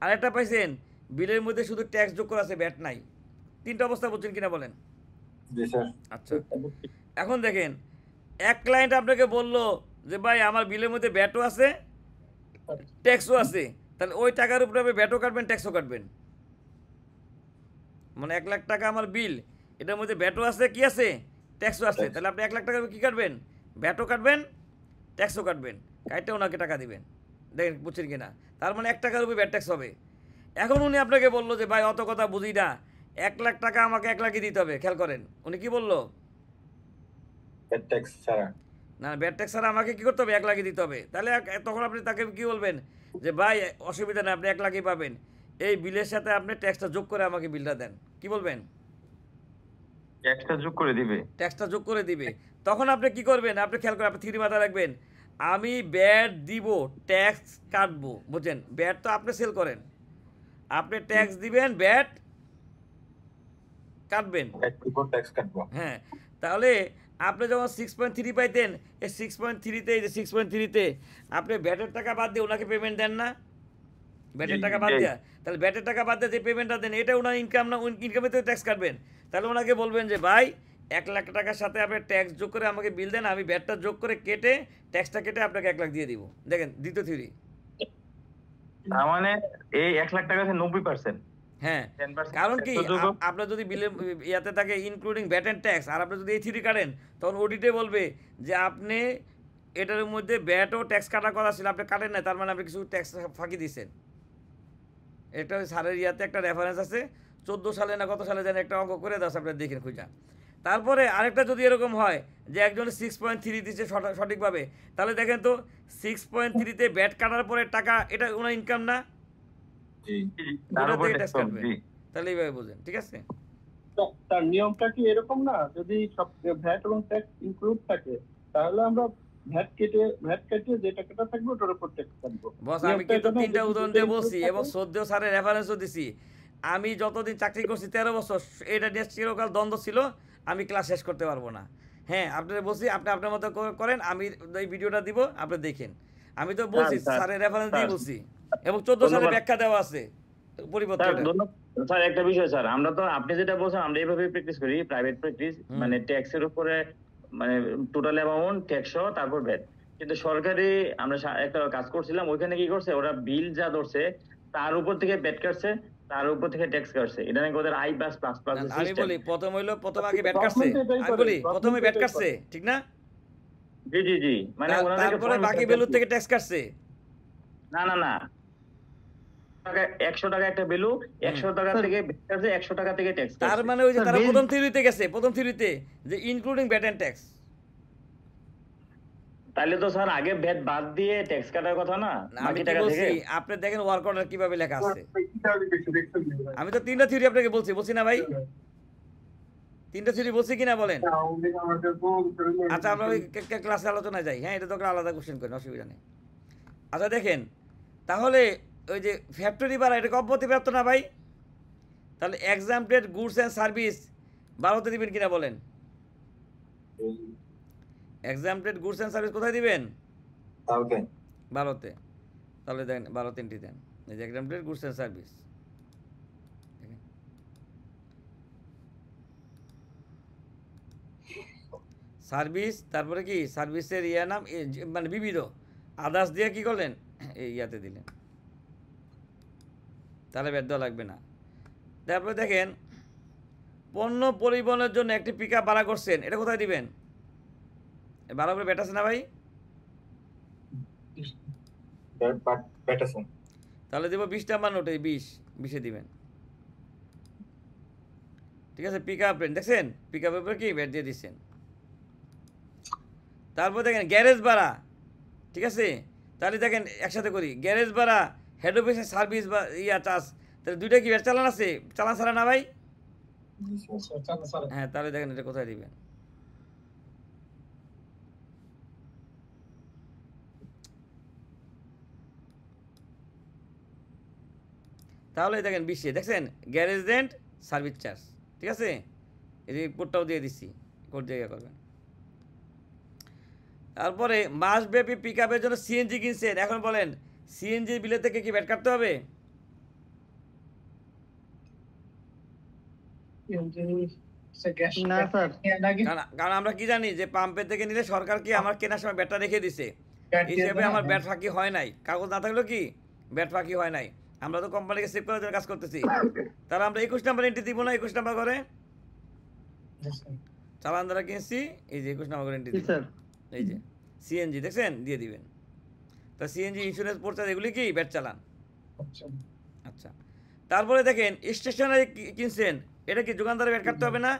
আর একটা পাইছেন বিলের মধ্যে শুধু ট্যাক্স যোগ করা আছে, ব্যাট নাই। 3টা অবস্থা বুঝছেন কিনা বলেন? আচ্ছা এখন দেখেন, এক ক্লায়েন্ট আপনাকে বললো যে ভাই আমার বিলের মধ্যে ব্যাটও আছে ট্যাক্সও আছে, তাহলে ওই টাকার উপরে আপনি ব্যাটও কাটবেন ট্যাক্সও কাটবেন। মানে 1 লাখ টাকা আমার বিল, এটার মধ্যে ব্যাটও আছে কি আছে ট্যাক্সও আছে, তাহলে আপনি 1 লাখ টাকা কী কাটবেন? ব্যাটও কাটবেন ট্যাক্সও কাটবেন, কাটতে ওনাকে টাকা দিবেন। দেখেন বুঝছেন কিনা? তার মানে 1 টাকার উপরে ব্যাট ট্যাক্স হবে। এখন উনি আপনাকে বললো যে ভাই অত কথা বুঝি না, 1 লাখ টাকা আমাকে 1 লাখই দিতে হবে। খেয়াল করেন উনি কি বললো? না ব্যাট ট্যাক্স ছাড়া আমাকে কী করতে হবে? 1 লাখই দিতে হবে। তাহলে তখন আপনি তাকে কি বলবেন যে ভাই অসুবিধা নেই, আপনি 1 লাখই পাবেন, এই বিলের সাথে আপনি ট্যাক্সটা যোগ করে আমাকে বিলটা দেন। কি বলবেন? ট্যাক্সটা যোগ করে দিবে। ট্যাক্সটা যোগ করে দিবে। তখন আপনি কি করবেন? আপনি খেয়াল করে, আপনি থিওরি মাথায় রাখবেন, আমি ব্যাট দিব ট্যাক্স কাটবো। বুঝছেন? ব্যাট তো আপনি সেল করেন, আপনি ট্যাক্স দিবেন ব্যাট কাটবেন। হ্যাঁ তাহলে আপনি যখন 6.3 পাইতেন, এই 6.3-তে এই যে 6.3-তে আপনি ব্যাটের টাকা বাদ দিয়ে ওনাকে পেমেন্ট দেন না? ব্যাটের টাকা বাদ দেওয়া, তাহলে ব্যাটের টাকা বাদ দিয়ে যে পেমেন্টটা দেন এটা ওনার ইনকাম না, ইনকামে তো ট্যাক্স কাটবেন। তাহলে ওনাকে বলবেন যে ভাই 1 লাখ টাকার সাথে আপনি ট্যাক্স যোগ করে আমাকে বিল দেন, আমি ব্যাটটা যোগ করে কেটে ট্যাক্সটা কেটে আপনাকে 1 লাখ দিয়ে দিব। দেখেন দ্বিতীয় থিওরি। তার মানে এই 1 লাখ টাকা আছে 90%। হ্যাঁ কারণ কি, আপনার যদি বিলে ইয়াতে থাকে ইনক্লুডিং ব্যাট অ্যান্ড ট্যাক্স, আর আপনি যদি এই থিওরি কাটেন তখন অডিটে বলবে যে আপনি এটার মধ্যে ব্যাট ও ট্যাক্স কাটার কথা ছিল, আপনি কাটেন না, তার মানে আপনি কিছু ট্যাক্স ফাঁকি দিচ্ছেন। এটা স্যারের ইয়াতে একটা রেফারেন্স আছে, 14 সালে না কত সালে যেন একটা অঙ্ক করে দাও, আপনার দেখেন খুঁজা। তারপরে আরেকটা যদি এরকম হয় যে একজন 6.3 দিচ্ছে সঠিকভাবে, তাহলে দেখেন তো 6.3-তে ব্যাট কাটার পরে টাকা, এটা ওনার ইনকাম না, তাহলে এইভাবে বুঝেন। ঠিক আছে? তার নিয়মটা কি এরকম না? যদি সব ভ্যাট এবং ট্যাক্স ইনক্লুড থাকে তাহলে আমরা ভ্যাট কেটে যে টাকাটা থাকবে ওটার উপর ট্যাক্স কাটবো। বস আমি কিন্তু 3টা উদাহরণ দিয়ে বলছি এবং সদ্য স্যারের রেফারেন্সও দিছি। আমি যতদিন চাকরি করছি 13 বছর, এটা নিয়ে চিরকাল দ্বন্দ্ব ছিল, আমি ক্লাস শেষ করতে পারবো না। হ্যাঁ আপনারা বলছি আপনি আপনার মতো করেন, আমি এই ভিডিওটা দিব আপনি দেখেন। আমি তো বলছি স্যারের রেফারেন্স দিয়ে বলছি এবং 14 সালে ব্যাখ্যা দেওয়া আছে পরিবর্তনটা। স্যার একটা বিষয় স্যার, আমরা তো আপনি যেটা বলছেন আমরা এইভাবে প্র্যাকটিস করি, প্রাইভেট প্র্যাকটিস, মানে ট্যাক্সের উপরে মানে টোটাল অ্যামাউন্ট ট্যাক্স তারপর ভ্যাট। কিন্তু সরকারি আমরা একটা কাজ করছিলাম, ওইখানে কি করছে ওরা বিল যা ধরছে তার উপর থেকে ভ্যাট কাটছে, তার উপর থেকে ট্যাক্স কাটছে। এটা নাকি ওদের আই প্লাস প্লাস প্লাস আমি সিস্টেম। বলি প্রথম আগে ভ্যাট কাটছে, আমি বলি প্রথমে ভ্যাট কাটছে ঠিক না? জি জি জি, মানে তারপরে বাকি ভ্যালু থেকে ট্যাক্স কাটছে। না না না, 100 টাকা একটা ভ্যালু, 100 টাকা থেকে ভ্যাট কাটছে, 100 টাকা থেকে ট্যাক্স কাটছে। তার মানে ওই যে তারা প্রথম থিওরিতে গেছে, প্রথম থিওরিতে যে ইনক্লুডিং ভ্যাট এন্ড ট্যাক্স। তাহলে তো স্যার আগে ভ্যাট বাদ দিয়ে ট্যাক্স কাটার কথা না, আমি বাকি কি টাকা বলছি থেকে। আপনি দেখেন ওয়ার্ক অর্ডার কিভাবে লেখা আছে। আমি তো 3টা থিওরি আপনাকে বলছি না ভাই? 3টা থিওরি বলছি কিনা বলেন? আচ্ছা আমরা ওই ক্লাসে আলোচনায় যাই। হ্যাঁ এটা তো আলাদা কোশ্চেন করেন, অসুবিধা নেই। আচ্ছা দেখেন তাহলে ওই যে ফ্যাক্টরি ভাড়া এটা অব্যাহতি প্রাপ্ত না ভাই? তাহলে এক্সাম্পটেড গুডস অ্যান্ড সার্ভিস 12তে দিবেন কিনা বলেন? এক্সাম্পটেড গুডস অ্যান্ড সার্ভিস কোথায় দিবেন? 12তে। তাহলে দেখেন 12 3টি দেন, এই যে এক্সাম্পটেড গুডস অ্যান্ড সার্ভিস। সার্ভিস তারপরে কি সার্ভিসের নাম মানে বিবিধ আদার্স দিয়ে কি করলেন এই ইয়াতে দিলেন, তাহলে ব্যাট দেওয়া লাগবে না। তারপরে দেখেন পণ্য পরিবহনের জন্য একটি পিক আপ ভাড়া করছেন, এটা কোথায় দিবেন? ভাড়া করে ব্যাট আছে না ভাই? তাহলে দেবো 20 নাম্বার নোটে, 20-20-এ দিবেন। ঠিক আছে, পিক আপ দেখছেন, পিক আপের উপরে কি ব্যাট দিয়ে দিচ্ছেন। তারপর দেখেন গ্যারেজ ভাড়া, ঠিক আছে, তাহলে দেখেন একসাথে করি গ্যারেজ ভাড়া, হেড অফিসের সার্ভিস বা চার্জ, তাহলে দুইটা কি ব্যাট চালান আছে, চালান ছাড়া না ভাই? হ্যাঁ তাহলে দেখেন এটা কোথায় দিবেন। তাহলে দেখেন 20-এ দেখছেন গ্যারেজ রেন্ট সার্ভিস চার্জ, ঠিক আছে, এই যে কোডটাও দিয়ে দিচ্ছি, কোড জায়গা করবেন। তারপরে মাসব্যাপী পিক আপের জন্য সিএনজি কিনছেন, এখন বলেন সিএনজি বিলে থেকে কি ব্যাট কাটতে হবে? কারণ আমরা কি জানি যে পাম্পের থেকে নিলে সরকার কি আমার কেনার সময় ব্যাটটা রেখে দিছে, হিসেবে আমার ব্যাট ফাঁকি হয় নাই, কাগজ না থাকলেও কি ব্যাট ফাঁকি হয় নাই। আমরা তো কোম্পানিকে সেভ করার জন্য কাজ করতেছি, তাহলে আমরা 21 নাম্বার এন্ট্রি দিব না? 21 নাম্বার করে চালান দ্বারা কিনছি, এই যে 21 নাম্বার করে এন্ট্রি দিব, এই যে সিএনজি দেখছেন দিয়ে দিবেন। তা সিএনজি ইন্স্যুরেন্স পড়ছে, এগুলি কি ব্যাট চালান। আচ্ছা তারপরে দেখেন স্টেশনারি কিনছেন, এটা কি দোকানদারে ব্যাট কাটতে হবে না?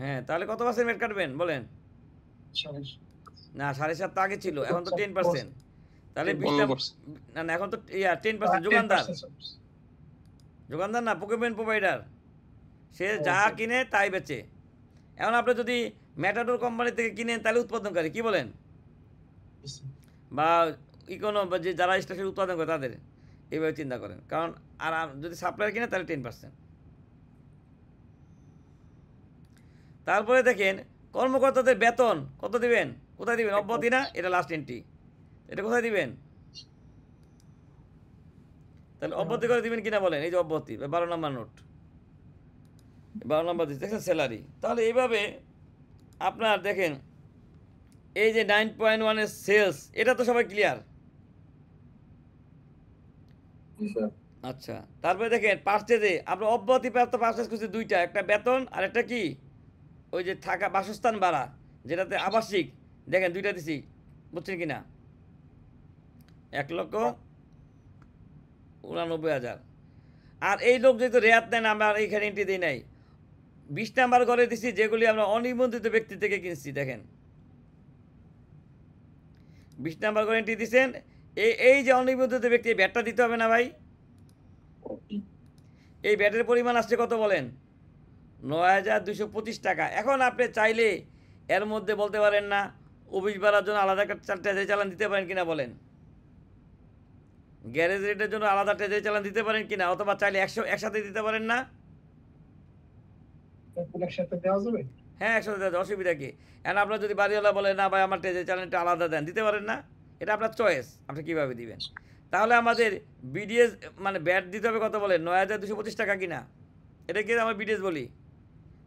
হ্যাঁ তাহলে কত পার্সেন্ট ব্যাট কাটবেন বলেন? না 7.5 তো আগে ছিল, এখন তো 10%, তাহলে 20টা না এখন তো 10% দোকানদার না, প্রকিউরমেন্ট প্রোভাইডার, সে যা কিনে তাই বেচে। এখন আপনি যদি ম্যাটাডোর কোম্পানি থেকে কিনেন তাহলে উৎপাদনকারী কি বলেন, বা ইকোনো যে যারা স্টেশন উৎপাদন করে তাদের, এইভাবে চিন্তা করেন। কারণ আর যদি সাপ্লায়ার কিনে তাহলে 10%। তারপরে দেখেন কর্মকর্তাদের বেতন কত দিবেন, কোথায় দিবেন? অব্যাহতি না, এটা লাস্ট এন্ট্রি, এটা কোথায় দিবেন? তাহলে অব্যাহতি করে দিবেন কিনা বলেন? এই যে অব্যাহতি 12 নম্বর নোট, 12 নম্বর দিচ্ছে দেখছেন স্যালারি। তাহলে এইভাবে আপনার দেখেন এই যে 9.1 এর সেলস, এটা তো সবাই ক্লিয়ার। আচ্ছা তারপরে দেখেন পার্চেজে আমরা অব্যাহতি প্রাপ্ত পার্চেজ করছি দুইটা, একটা বেতন আর একটা কি ওই যে থাকা বাসস্থান ভাড়া, যেটাতে আবাসিক, দেখেন দুইটা দিছি, বুঝছেন কিনা? 1,89,000। আর এই লোক যেহেতু রেয়াত নেন, আমরা এইখানে এন্ট্রি দিই নাই। 20 নাম্বার করে দিছি যেগুলি আমরা অনিবন্ধিত ব্যক্তি থেকে কিনছি, দেখেন 20 নাম্বার করে এন্ট্রি দিচ্ছেন। এই যে অনিবন্ধিত ব্যক্তি, এই ব্যাটটা দিতে হবে না ভাই? এই ব্যাটের পরিমাণ আসছে কত বলেন? 9,225 টাকা। এখন আপনি চাইলে এর মধ্যে বলতে পারেন না অফিস ভাড়ার জন্য আলাদা একটা ট্রেজারি চালান দিতে পারেন কিনা বলেন, গ্যারেজ রেটের জন্য আলাদা ট্রেজারি চালান দিতে পারেন কিনা, অথবা চাইলে একসাথে দিতে পারেন না? হ্যাঁ একসাথে দেওয়া যায়, অসুবিধা কি? এখন আপনার যদি বাড়িওয়ালা বলে না ভাই আমার ট্রেজারি চ্যানেলটা আলাদা দেন, দিতে পারেন না, এটা আপনার চয়েস, আপনি কীভাবে দিবেন। তাহলে আমাদের বিডিএস মানে ব্যাট দিতে হবে কত বলেন, 9,225 টাকা কিনা, এটা কি আমার বিডিএস বলি,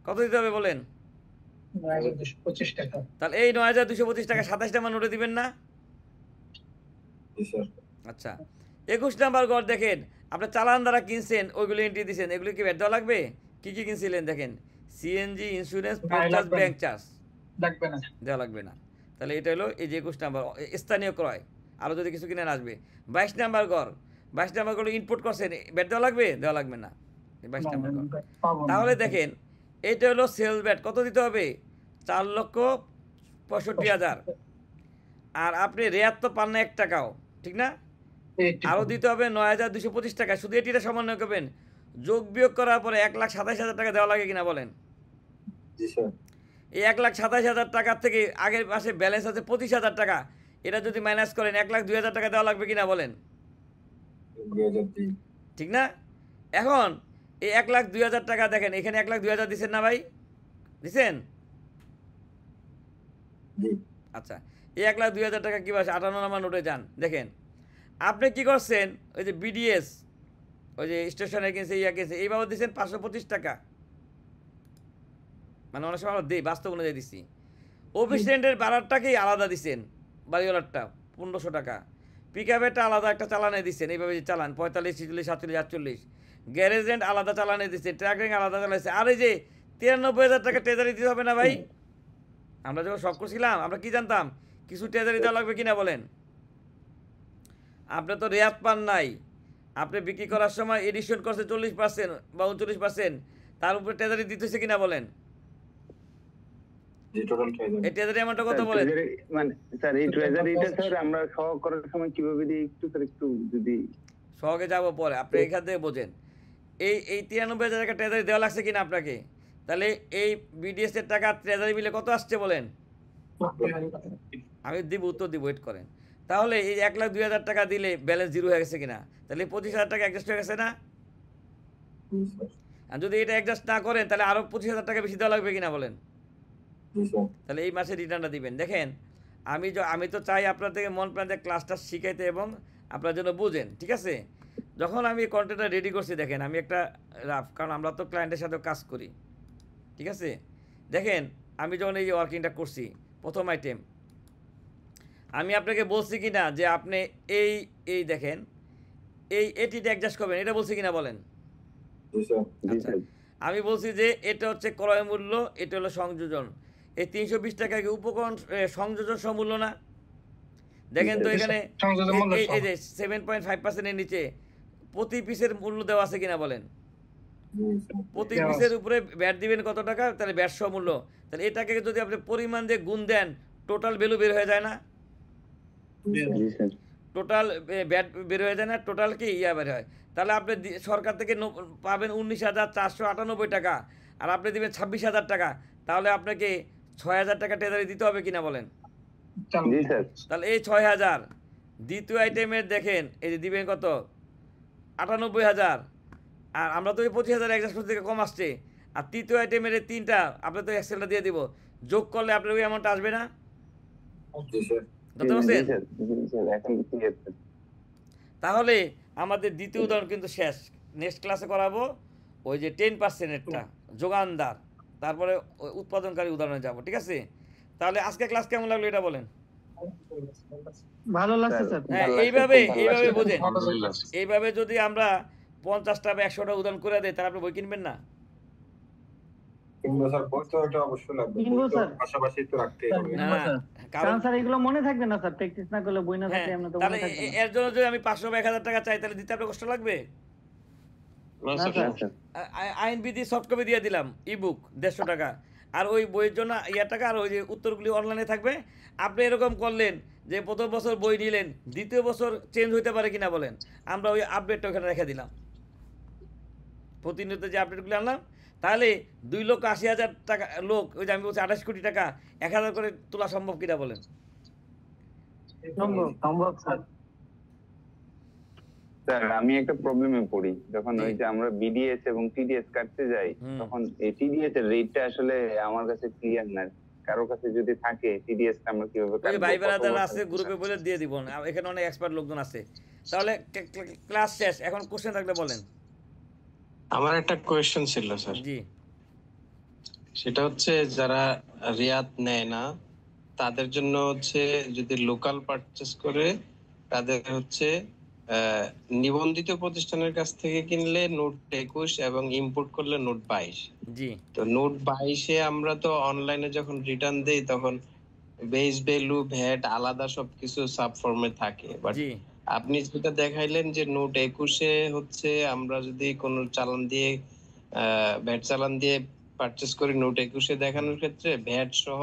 কত দিতে হবে বলেন? 9,225 টাকা। তাহলে এই 9,225 টাকা 27 নাম্বার নোটে দিবেন না? আচ্ছা 21 নাম্বার ঘর দেখেন, আপনার চালান দ্বারা কিনছেন, ওইগুলো এন্ট্রি দিয়েছেন, এগুলো কি ব্যাট দেওয়া লাগবে? কি কি কিনছিলেন দেখেন, CNG, insurance, charge, bank charge, লাগবে না, দেওয়া লাগবে না। তাহলে এটা হলো এই যে 21 নাম্বার স্থানীয় ক্রয়, আরও যদি কিছু কিনেন আসবে। 22 নাম্বার ঘর, 22 নাম্বার ঘর ইনপুট করছেন, ব্যাট দেওয়া লাগবে? দেওয়া লাগবে না, 22 নাম্বার ঘর। তাহলে দেখেন এইটা হলো সেলস ব্যাট, কত দিতে হবে? 4,65,000। আর আপনি রেয়াত তো পান না 1 টাকাও, ঠিক না? আরও দিতে হবে 9,225 টাকা। শুধু এটিটা সমন্বয় করবেন, যোগ বিয়োগ করার পরে 1,27,000 টাকা দেওয়া লাগে কিনা বলেন? এই 1,27,000 টাকার থেকে আগের মাসে ব্যালেন্স আছে 25,000 টাকা, এটা যদি মাইনাস করেন 1,02,000 টাকা দেওয়া লাগবে কিনা বলেন? ঠিক না? এখন এই 1,02,000 টাকা দেখেন, এখানে 1,02,000 দিচ্ছেন না ভাই, দিচ্ছেন? আচ্ছা এই 1,02,000 টাকা কী বলছে, 58 নাম্বার নোটে যান, দেখেন আপনি কি করছেন, ওই যে বিডিএস, ওই যে স্টেশনে কিনছে, ইয়া কিনছে, এই বাবদ দিচ্ছেন 525 টাকা, মানে অনেক সময় আমরা দিই, বাস্তব অনুযায়ী দিচ্ছি। অফিস রেন্টের ভাড়াটাকেই আলাদা দিচ্ছেন, বাড়িওয়ালারটা 1,500 টাকা, পিক আপেরটা আলাদা একটা চালানে দিচ্ছেন, এইভাবে যে চালান 45, 46, 47, 48, গ্যারেজ রেন্ট আলাদা চালানে দিচ্ছেন, ট্রাক রেন্ট আলাদা চালাইছে। আর এই যে 93,000 টাকা ট্রেজারি দিতে হবে না ভাই? আমরা যখন সব করছিলাম আমরা কি জানতাম, কিছু ট্রেজারি দেওয়া লাগবে কিনা বলেন? আপনি তো রেয়াত পান নাই, আপনি বিক্রি করার সময় এডিশন করছে 40% বা 39%, তার উপরে ট্রেজারি দিতেছে কিনা বলেন? এই ট্রেজারি অ্যামাউন্টটা কত বলেন? মানে স্যার এই ট্রেজারিটা স্যার আমরা সহ করার সময় কিভাবে দিই একটু স্যার, একটু যদি সহগে যাবো পরে, আপনি এখান থেকে বোঝেন। এই 93,000 টাকা ট্রেজারি দেওয়া লাগছে কিনা আপনাকে? তাহলে এই বিডিএস এর টাকা ট্রেজারি মিলে কত আসছে বলেন? আমি দিব, উত্তর দিব, ওয়েট করেন। তাহলে এই 1,02,000 টাকা দিলে ব্যালেন্স জিরো হয়ে গেছে কিনা? তাহলে 25,000 টাকা অ্যাডজাস্ট হয়ে গেছে না? আর যদি এটা অ্যাডজাস্ট না করেন তাহলে আরও 25,000 টাকা বেশি দেওয়া লাগবে কিনা বলেন? তাহলে এই মাসে রিটার্নটা দিবেন। দেখেন আমি তো চাই আপনার থেকে মন প্রাণ ক্লাসটা শিখাইতে এবং আপনার জন্য বুঝেন, ঠিক আছে? যখন আমি কন্টেন্টটা রেডি করছি দেখেন, আমি একটা রাফ, কারণ আমরা তো ক্লায়েন্টের সাথেও কাজ করি, ঠিক আছে? দেখেন আমি যখন এই ওয়ার্কিংটা করছি, প্রথম আইটেম আমি আপনাকে বলছি কি না যে আপনি এই দেখেন এটিটা অ্যাডজাস্ট করবেন, এটা বলছি কিনা বলেন? আচ্ছা আমি বলছি যে এটা হচ্ছে ক্রয় মূল্য, এটা হলো সংযোজন, এই 320 টাকা কি উপকরণ সংযোজন সমূল্য না? দেখেন তো এখানে এই যে 7.5% এর নিচে প্রতি পিসের মূল্য দেওয়া আছে কিনা বলেন? প্রতি পিসের উপরে ব্যাট দিবেন কত টাকা, তাহলে ব্যাট সহ মূল্য, তাহলে এটাকে যদি আপনি পরিমাণ দিয়ে গুণ দেন টোটাল ভ্যালু বের হয়ে যায় না? টোটাল ব্যাট বের হয়ে যায় না, টোটাল কি ইয়া বের হয়। তাহলে আপনি সরকার থেকে পাবেন 19,498 টাকা, আর আপনি দিবেন 26,000 টাকা, তাহলে আপনাকে 6,000 টাকা ট্রেজারি দিতে হবে কিনা বলেন? তাহলে এই 6,000 দ্বিতীয় আইটেমের দেখেন এই যে দিবেন কত, 98,000, আর আমরা তো এই 25,000 অ্যাডজাস্ট করতে থেকে কম আসছে, আর তৃতীয় আইটেমের এই 3টা আপনি তো এক্সেলটা দিয়ে দিব, যোগ করলে আপনার ওই অ্যামাউন্টটা আসবে না? তাহলে আমাদের দ্বিতীয় উদাহরণ কিন্তু শেষ, নেক্সট ক্লাসে করাবো ওই যে 10%-এরটা যোগানদার, তারপরে উৎপাদনকারী উদাহরণে যাব, ঠিক আছে? তাহলে আজকে ক্লাস কেমন লাগলো এটা বলেন? ভালো লাগছে স্যার। হ্যাঁ এইভাবে বোঝেন, এইভাবে যদি আমরা 50টা বা 100টা উদাহরণ করে দেয় তাহলে আপনি বই কিনবেন না? স্যার বই তো এটা অবশ্যই লাগবে, পাশাপাশি তো রাখতেই হবে। কারণ স্যার এগুলো মনে থাকবে না স্যার, প্র্যাকটিস না করলে বই না থাকলে আমরা তো মনে থাকবে না। এর জন্য যদি আমি 500 বা 1,000 টাকা চাই তাহলে দিতে আপনার কষ্ট লাগবে? আইন বিধি সফট কপি দিয়ে দিলাম, ইবুক 150 টাকা, আর ওই বইয়ের জন্য টাকা, আর ওই যে উত্তরগুলি অনলাইনে থাকবে। আপনি এরকম করলেন যে প্রথম বছর বই নিলেন, দ্বিতীয় বছর চেঞ্জ হইতে পারে কিনা বলেন? আমরা ওই আপডেটটা ওখানে রেখে দিলাম, প্রতিনিয়ত যে আপডেটগুলি আনলাম, তাহলে 2,80,000 টাকা লোক, ওই যে আমি বলছি 28 কোটি টাকা 1,000 করে তোলা সম্ভব কিনা বলেন? সম্ভব স্যার। স্যার আমি একটা প্রবলেমে পড়ি যখন ওই যে আমরা বিডিএস এবং টিডিএস কাটতে যাই, তখন এই টিডিএস এর রেটটা আসলে আমার কাছে ক্লিয়ার না। কারো কাছে যদি থাকে টিডিএস টা আমরা কিভাবে কাটবো? ভাই ব্রাদার আছে গ্রুপে বলে দিয়ে দিব না, এখানে অনেক এক্সপার্ট লোকজন আছে। তাহলে ক্লাস শেষ, এখন কোশ্চেন থাকলে বলেন। আমার একটা কোয়েশ্চেন ছিল স্যার। জি, সেটা হচ্ছে যারা রিয়াদ নেয় না তাদের জন্য হচ্ছে যদি লোকাল পারচেজ করে তাদের হচ্ছে নিবন্ধিত প্রতিষ্ঠানের কাছ থেকে কিনলে নোট 21 এবং ইম্পোর্ট করলে নোট 22। জি, তো নোট 22-এ আমরা তো অনলাইনে যখন রিটার্ন দেই তখন বেস ভ্যালু ভ্যাট আলাদা সবকিছু সাব ফর্মে থাকে। বাট আপনি যেটা দেখাইলেন যে নোট 21-এ হচ্ছে আমরা যদি কোনো চালান দিয়ে ভ্যাট চালান দিয়ে পারচেজ করি, নোট 21-এ দেখানোর ক্ষেত্রে ভ্যাট সহ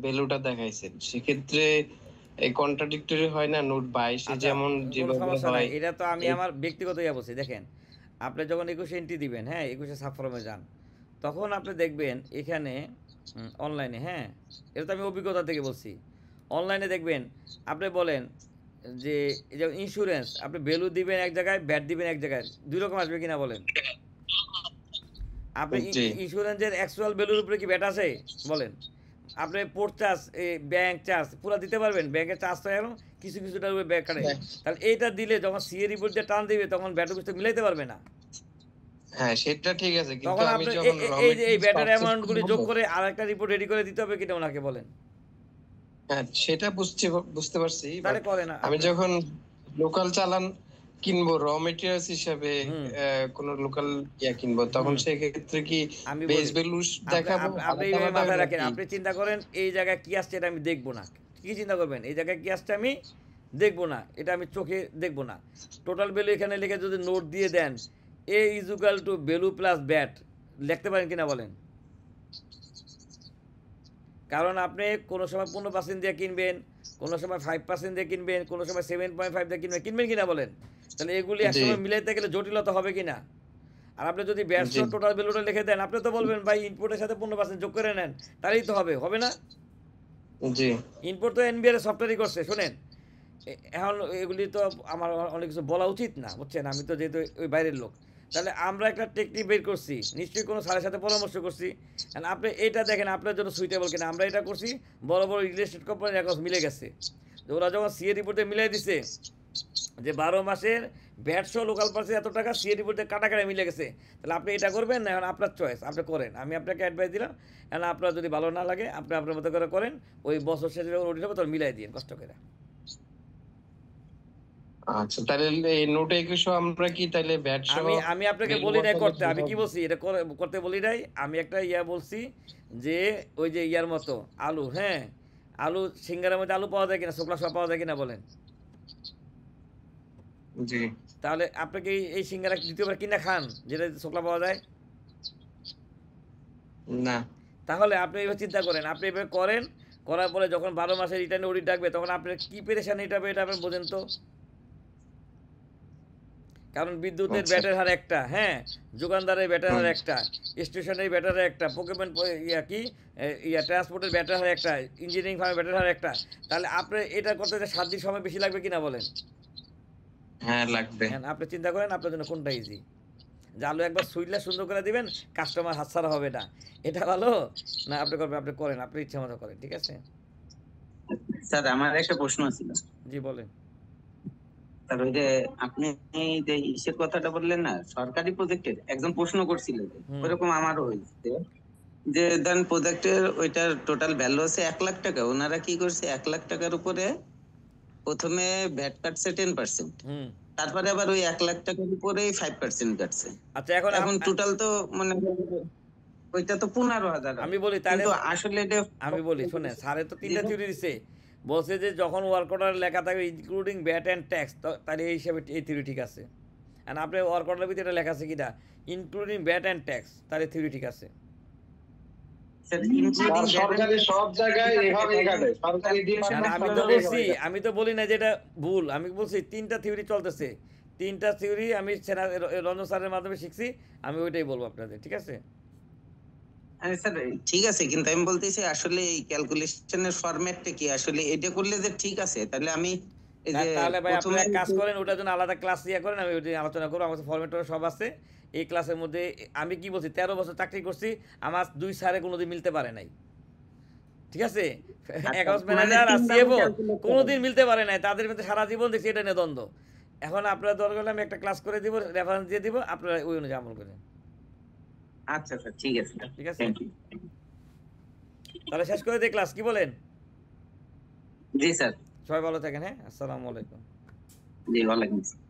ভ্যালুটা দেখাইছেন, সেক্ষেত্রে এই কন্ট্রাডিক্টরি হয় না? নোট 22-এ যেমন যেভাবে হয়। এটা তো আমি আমার ব্যক্তিগত ইয়া বলছি। দেখেন, আপনি যখন 21 এন্ট্রি দিবেন, হ্যাঁ 21-এ সাবফর্মে যান, তখন আপনি দেখবেন এখানে অনলাইনে, হ্যাঁ এটা তো আমি অভিজ্ঞতা থেকে বলছি, অনলাইনে দেখবেন আপনি বলেন যে যেমন ইন্স্যুরেন্স, আপনি ভ্যালু দিবেন এক জায়গায়, ব্যাট দিবেন এক জায়গায়, দুই রকম আসবে কিনা বলেন? আপনি ইন্স্যুরেন্সের অ্যাকচুয়াল ভ্যালুর উপরে কি ব্যাট আছে বলেন? আপনি পোর্ট চার্জ, ব্যাংক চার্জ পুরো দিতে পারবেন? ব্যাংকের চার্জ তো এখন কিছু কিছুটার উপরে ব্যাংক কাটে, তাহলে এইটা দিলে যখন সিএ রিপোর্ট দিয়ে টান দিবে তখন ব্যাট কিছু মিলাইতে পারবে না। হ্যাঁ সেটা ঠিক আছে, কিন্তু তখন আমি আপনি যখন এই ব্যাটার অ্যামাউন্টগুলি যোগ করে আরেকটা রিপোর্ট রেডি করে দিতে হবে কিনা ওনাকে বলেন? হ্যাঁ সেটা বুঝতে পারছি। তাহলে করে না। আমি যখন লোকাল চালান কিনবো র মেটেরিয়ালস হিসেবে কোন লোকাল ইয়া কিনবো, তখন সেই ক্ষেত্রে কি বেস ভ্যালু দেখাবো? আপনি মাথায় রাখেন, আপনি চিন্তা করেন এই জায়গায় কি আসছে এটা আমি দেখবো না। কি চিন্তা করবেন? এই জায়গায় কি আসছে আমি দেখবো না, এটা আমি চোখে দেখবো না। টোটাল ভ্যালু এখানে লিখে যদি নোট দিয়ে দেন A is equal to value plus VAT, লিখতে পারেন কিনা বলেন? কারণ আপনি কোনো সময় 15% দিয়ে কিনবেন, কোনো সময় 5% দিয়ে কিনবেন, কোনো সময় 7.5 দিয়ে কিনবেন কিনা বলেন? তাহলে এগুলি একসময় মিলাইতে গেলে জটিলতা হবে কিনা? আর আপনি যদি ব্যাটস টোটাল ভ্যালুটা লিখে দেন, আপনি তো বলবেন ভাই ইনপুটের সাথে 15% যোগ করে নেন, তাহলেই তো হবে না? জি, ইনপুট তো এনবিআর সফটওয়্যারই করছে। শোনেন, এখন এগুলি তো আমার অনেক কিছু বলা উচিত না, বুঝছেন? আমি তো যেহেতু ওই বাইরের লোক, তাহলে আমরা একটা টেকনিক বের করছি, নিশ্চয়ই কোনো স্যারের সাথে পরামর্শ করছি। আপনি এটা দেখেন আপনার জন্য সুইটেবল কিনা। আমরা এটা করছি, বড় বড় রিয়েল এস্টেট কোম্পানির রেকর্ড মিলে গেছে। ওরা যখন সিএ রিপোর্টে মিলাই দিছে যে 12 মাসের ব্যাটসহ লোকাল পার্সে এত টাকা, সিএ রিপোর্টে কাটাকাটা মিলে গেছে, তাহলে আপনি এটা করবেন না? এখন আপনার চয়েস, আপনি করেন। আমি আপনাকে অ্যাডভাইস দিলাম, এখন আপনার যদি ভালো না লাগে আপনি আপনার মতো করে করেন। ওই বছর শেষে যখন অডিট হবে তখন মিলাই দিন কষ্ট করে। আচ্ছা, তাহলে এই নোট 21 আমরা কি তাহলে ব্যাট সহ? আমি আপনাকে বলি নাই করতে, আমি কি বলছি এটা করতে বলি নাই। আমি একটা ইয়া বলছি যে ওই যে ইয়ার মতো আলু, হ্যাঁ আলু সিঙ্গারের মধ্যে আলু পাওয়া যায় কিনা, শুকনা সব পাওয়া যায় কিনা বলেন? জি। তাহলে আপনাকে এই সিঙ্গারা দ্বিতীয়বার কিনা খান যেটা শুকনা পাওয়া যায় না? তাহলে আপনি এইভাবে চিন্তা করেন, আপনি এভাবে করেন, করার পরে যখন 12 মাসে রিটার্ন অডিট ডাকবে তখন আপনার কি পেরেশানি এটা হবে, এটা আপনি বোঝেন তো। কারণ বিদ্যুতের ব্যাটার হার একটা, হ্যাঁ যোগানদারের ব্যাটার হার একটা, স্টেশনের ব্যাটার হার একটা, প্রকিউরমেন্ট ট্রান্সপোর্টের ব্যাটার হার একটা, ইঞ্জিনিয়ারিং ফার্মের ব্যাটার হার একটা। তাহলে আপনি এটা করতে 7 দিন সময় বেশি লাগবে কিনা বলেন? হ্যাঁ লাগবে। আপনি চিন্তা করেন আপনার জন্য কোনটা ইজি। যে আলু একবার সুইটলে সুন্দর করে দিবেন, কাস্টমার হাতছাড়া হবে না, এটা ভালো না? আপনি করবেন, আপনি করেন, আপনি ইচ্ছা মতো করেন, ঠিক আছে? স্যার আমার একটা প্রশ্ন ছিল। জি বলেন। স্যার ওই যে আপনি যে ইসের কথাটা বললেন না, সরকারি প্রজেক্টের একজন প্রশ্ন করছিল, ওরকম আমারও হয়েছে যে দেন প্রজেক্টের ওইটার টোটাল ভ্যালু আছে 1 লাখ টাকা, ওনারা কি করছে 1 লাখ টাকার উপরে প্রথমে ভ্যাট কাটছে 10%, তারপরে আবার ওই 1 লাখ টাকার উপরে 5% কাটছে। আচ্ছা, এখন টোটাল তো মানে ওইটা তো 15,000। আমি বলি তাহলে আসলে এটা আমি বলি শুনেন, স্যারে তো 3টা থিওরি দিছে। বলছে যে যখন ওয়ার্ক অর্ডার লেখা থাকবে ইনক্লুডিং ভ্যাট অ্যান্ড ট্যাক্স, তাহলে এই হিসাবে এই থিওরি ঠিক আছে। আর আপনি ওয়ার্ক অর্ডারের ভিতরে এটা লেখা আছে কিনা ইনক্লুডিং ভ্যাট অ্যান্ড ট্যাক্স, তাহলে থিওরি ঠিক আছে। সরকারি সব জায়গায় এভাবে কাটে, সরকারি আমি তো বলি না যে এটা ভুল, আমি বলছি 3টা থিওরি চলতেছে, 3টা থিওরি আমি রঞ্জন স্যারের মাধ্যমে শিখছি, আমি ওইটাই বলবো আপনাদের, ঠিক আছে? স্যার ঠিক আছে, কিন্তু আমি বলতেছি আসলে এই ক্যালকুলেশনের ফরম্যাটটা কি, আসলে এটা করলে যে ঠিক আছে তাহলে আমি এই যে তাহলে ভাই প্রথমে আপনারা এক কাজ করেন, ওটার জন্য আলাদা ক্লাস করেন, আমি ওই দিন আলোচনা করবো। আমার ফরম্যাট সব আছে এই ক্লাসের মধ্যে। আমি কি বলছি, 13 বছর চাকরি করছি, আমার 2 স্যারে কোনোদিন মিলতে পারে নাই, ঠিক আছে? অ্যাকাউন্টস ম্যানেজার আর সিএফও কোনোদিন মিলতে পারে নাই, তাদের মধ্যে সারা জীবন দেখছি এটা নিয়ে দ্বন্দ্ব। এখন আপনারা দরকার হলে আমি একটা ক্লাস করে দিব, রেফারেন্স দিয়ে দিব, আপনারা ওই অনুযায়ী আমল করেন। আচ্ছা স্যার, ঠিক আছে, ঠিক আছে, তাহলে শেষ করে দিই ক্লাস, কি বলেন? জি স্যার, সবাই ভালো থাকেন। হ্যাঁ, আসসালামু আলাইকুম। জি ওয়ালাইকুম আসসালাম।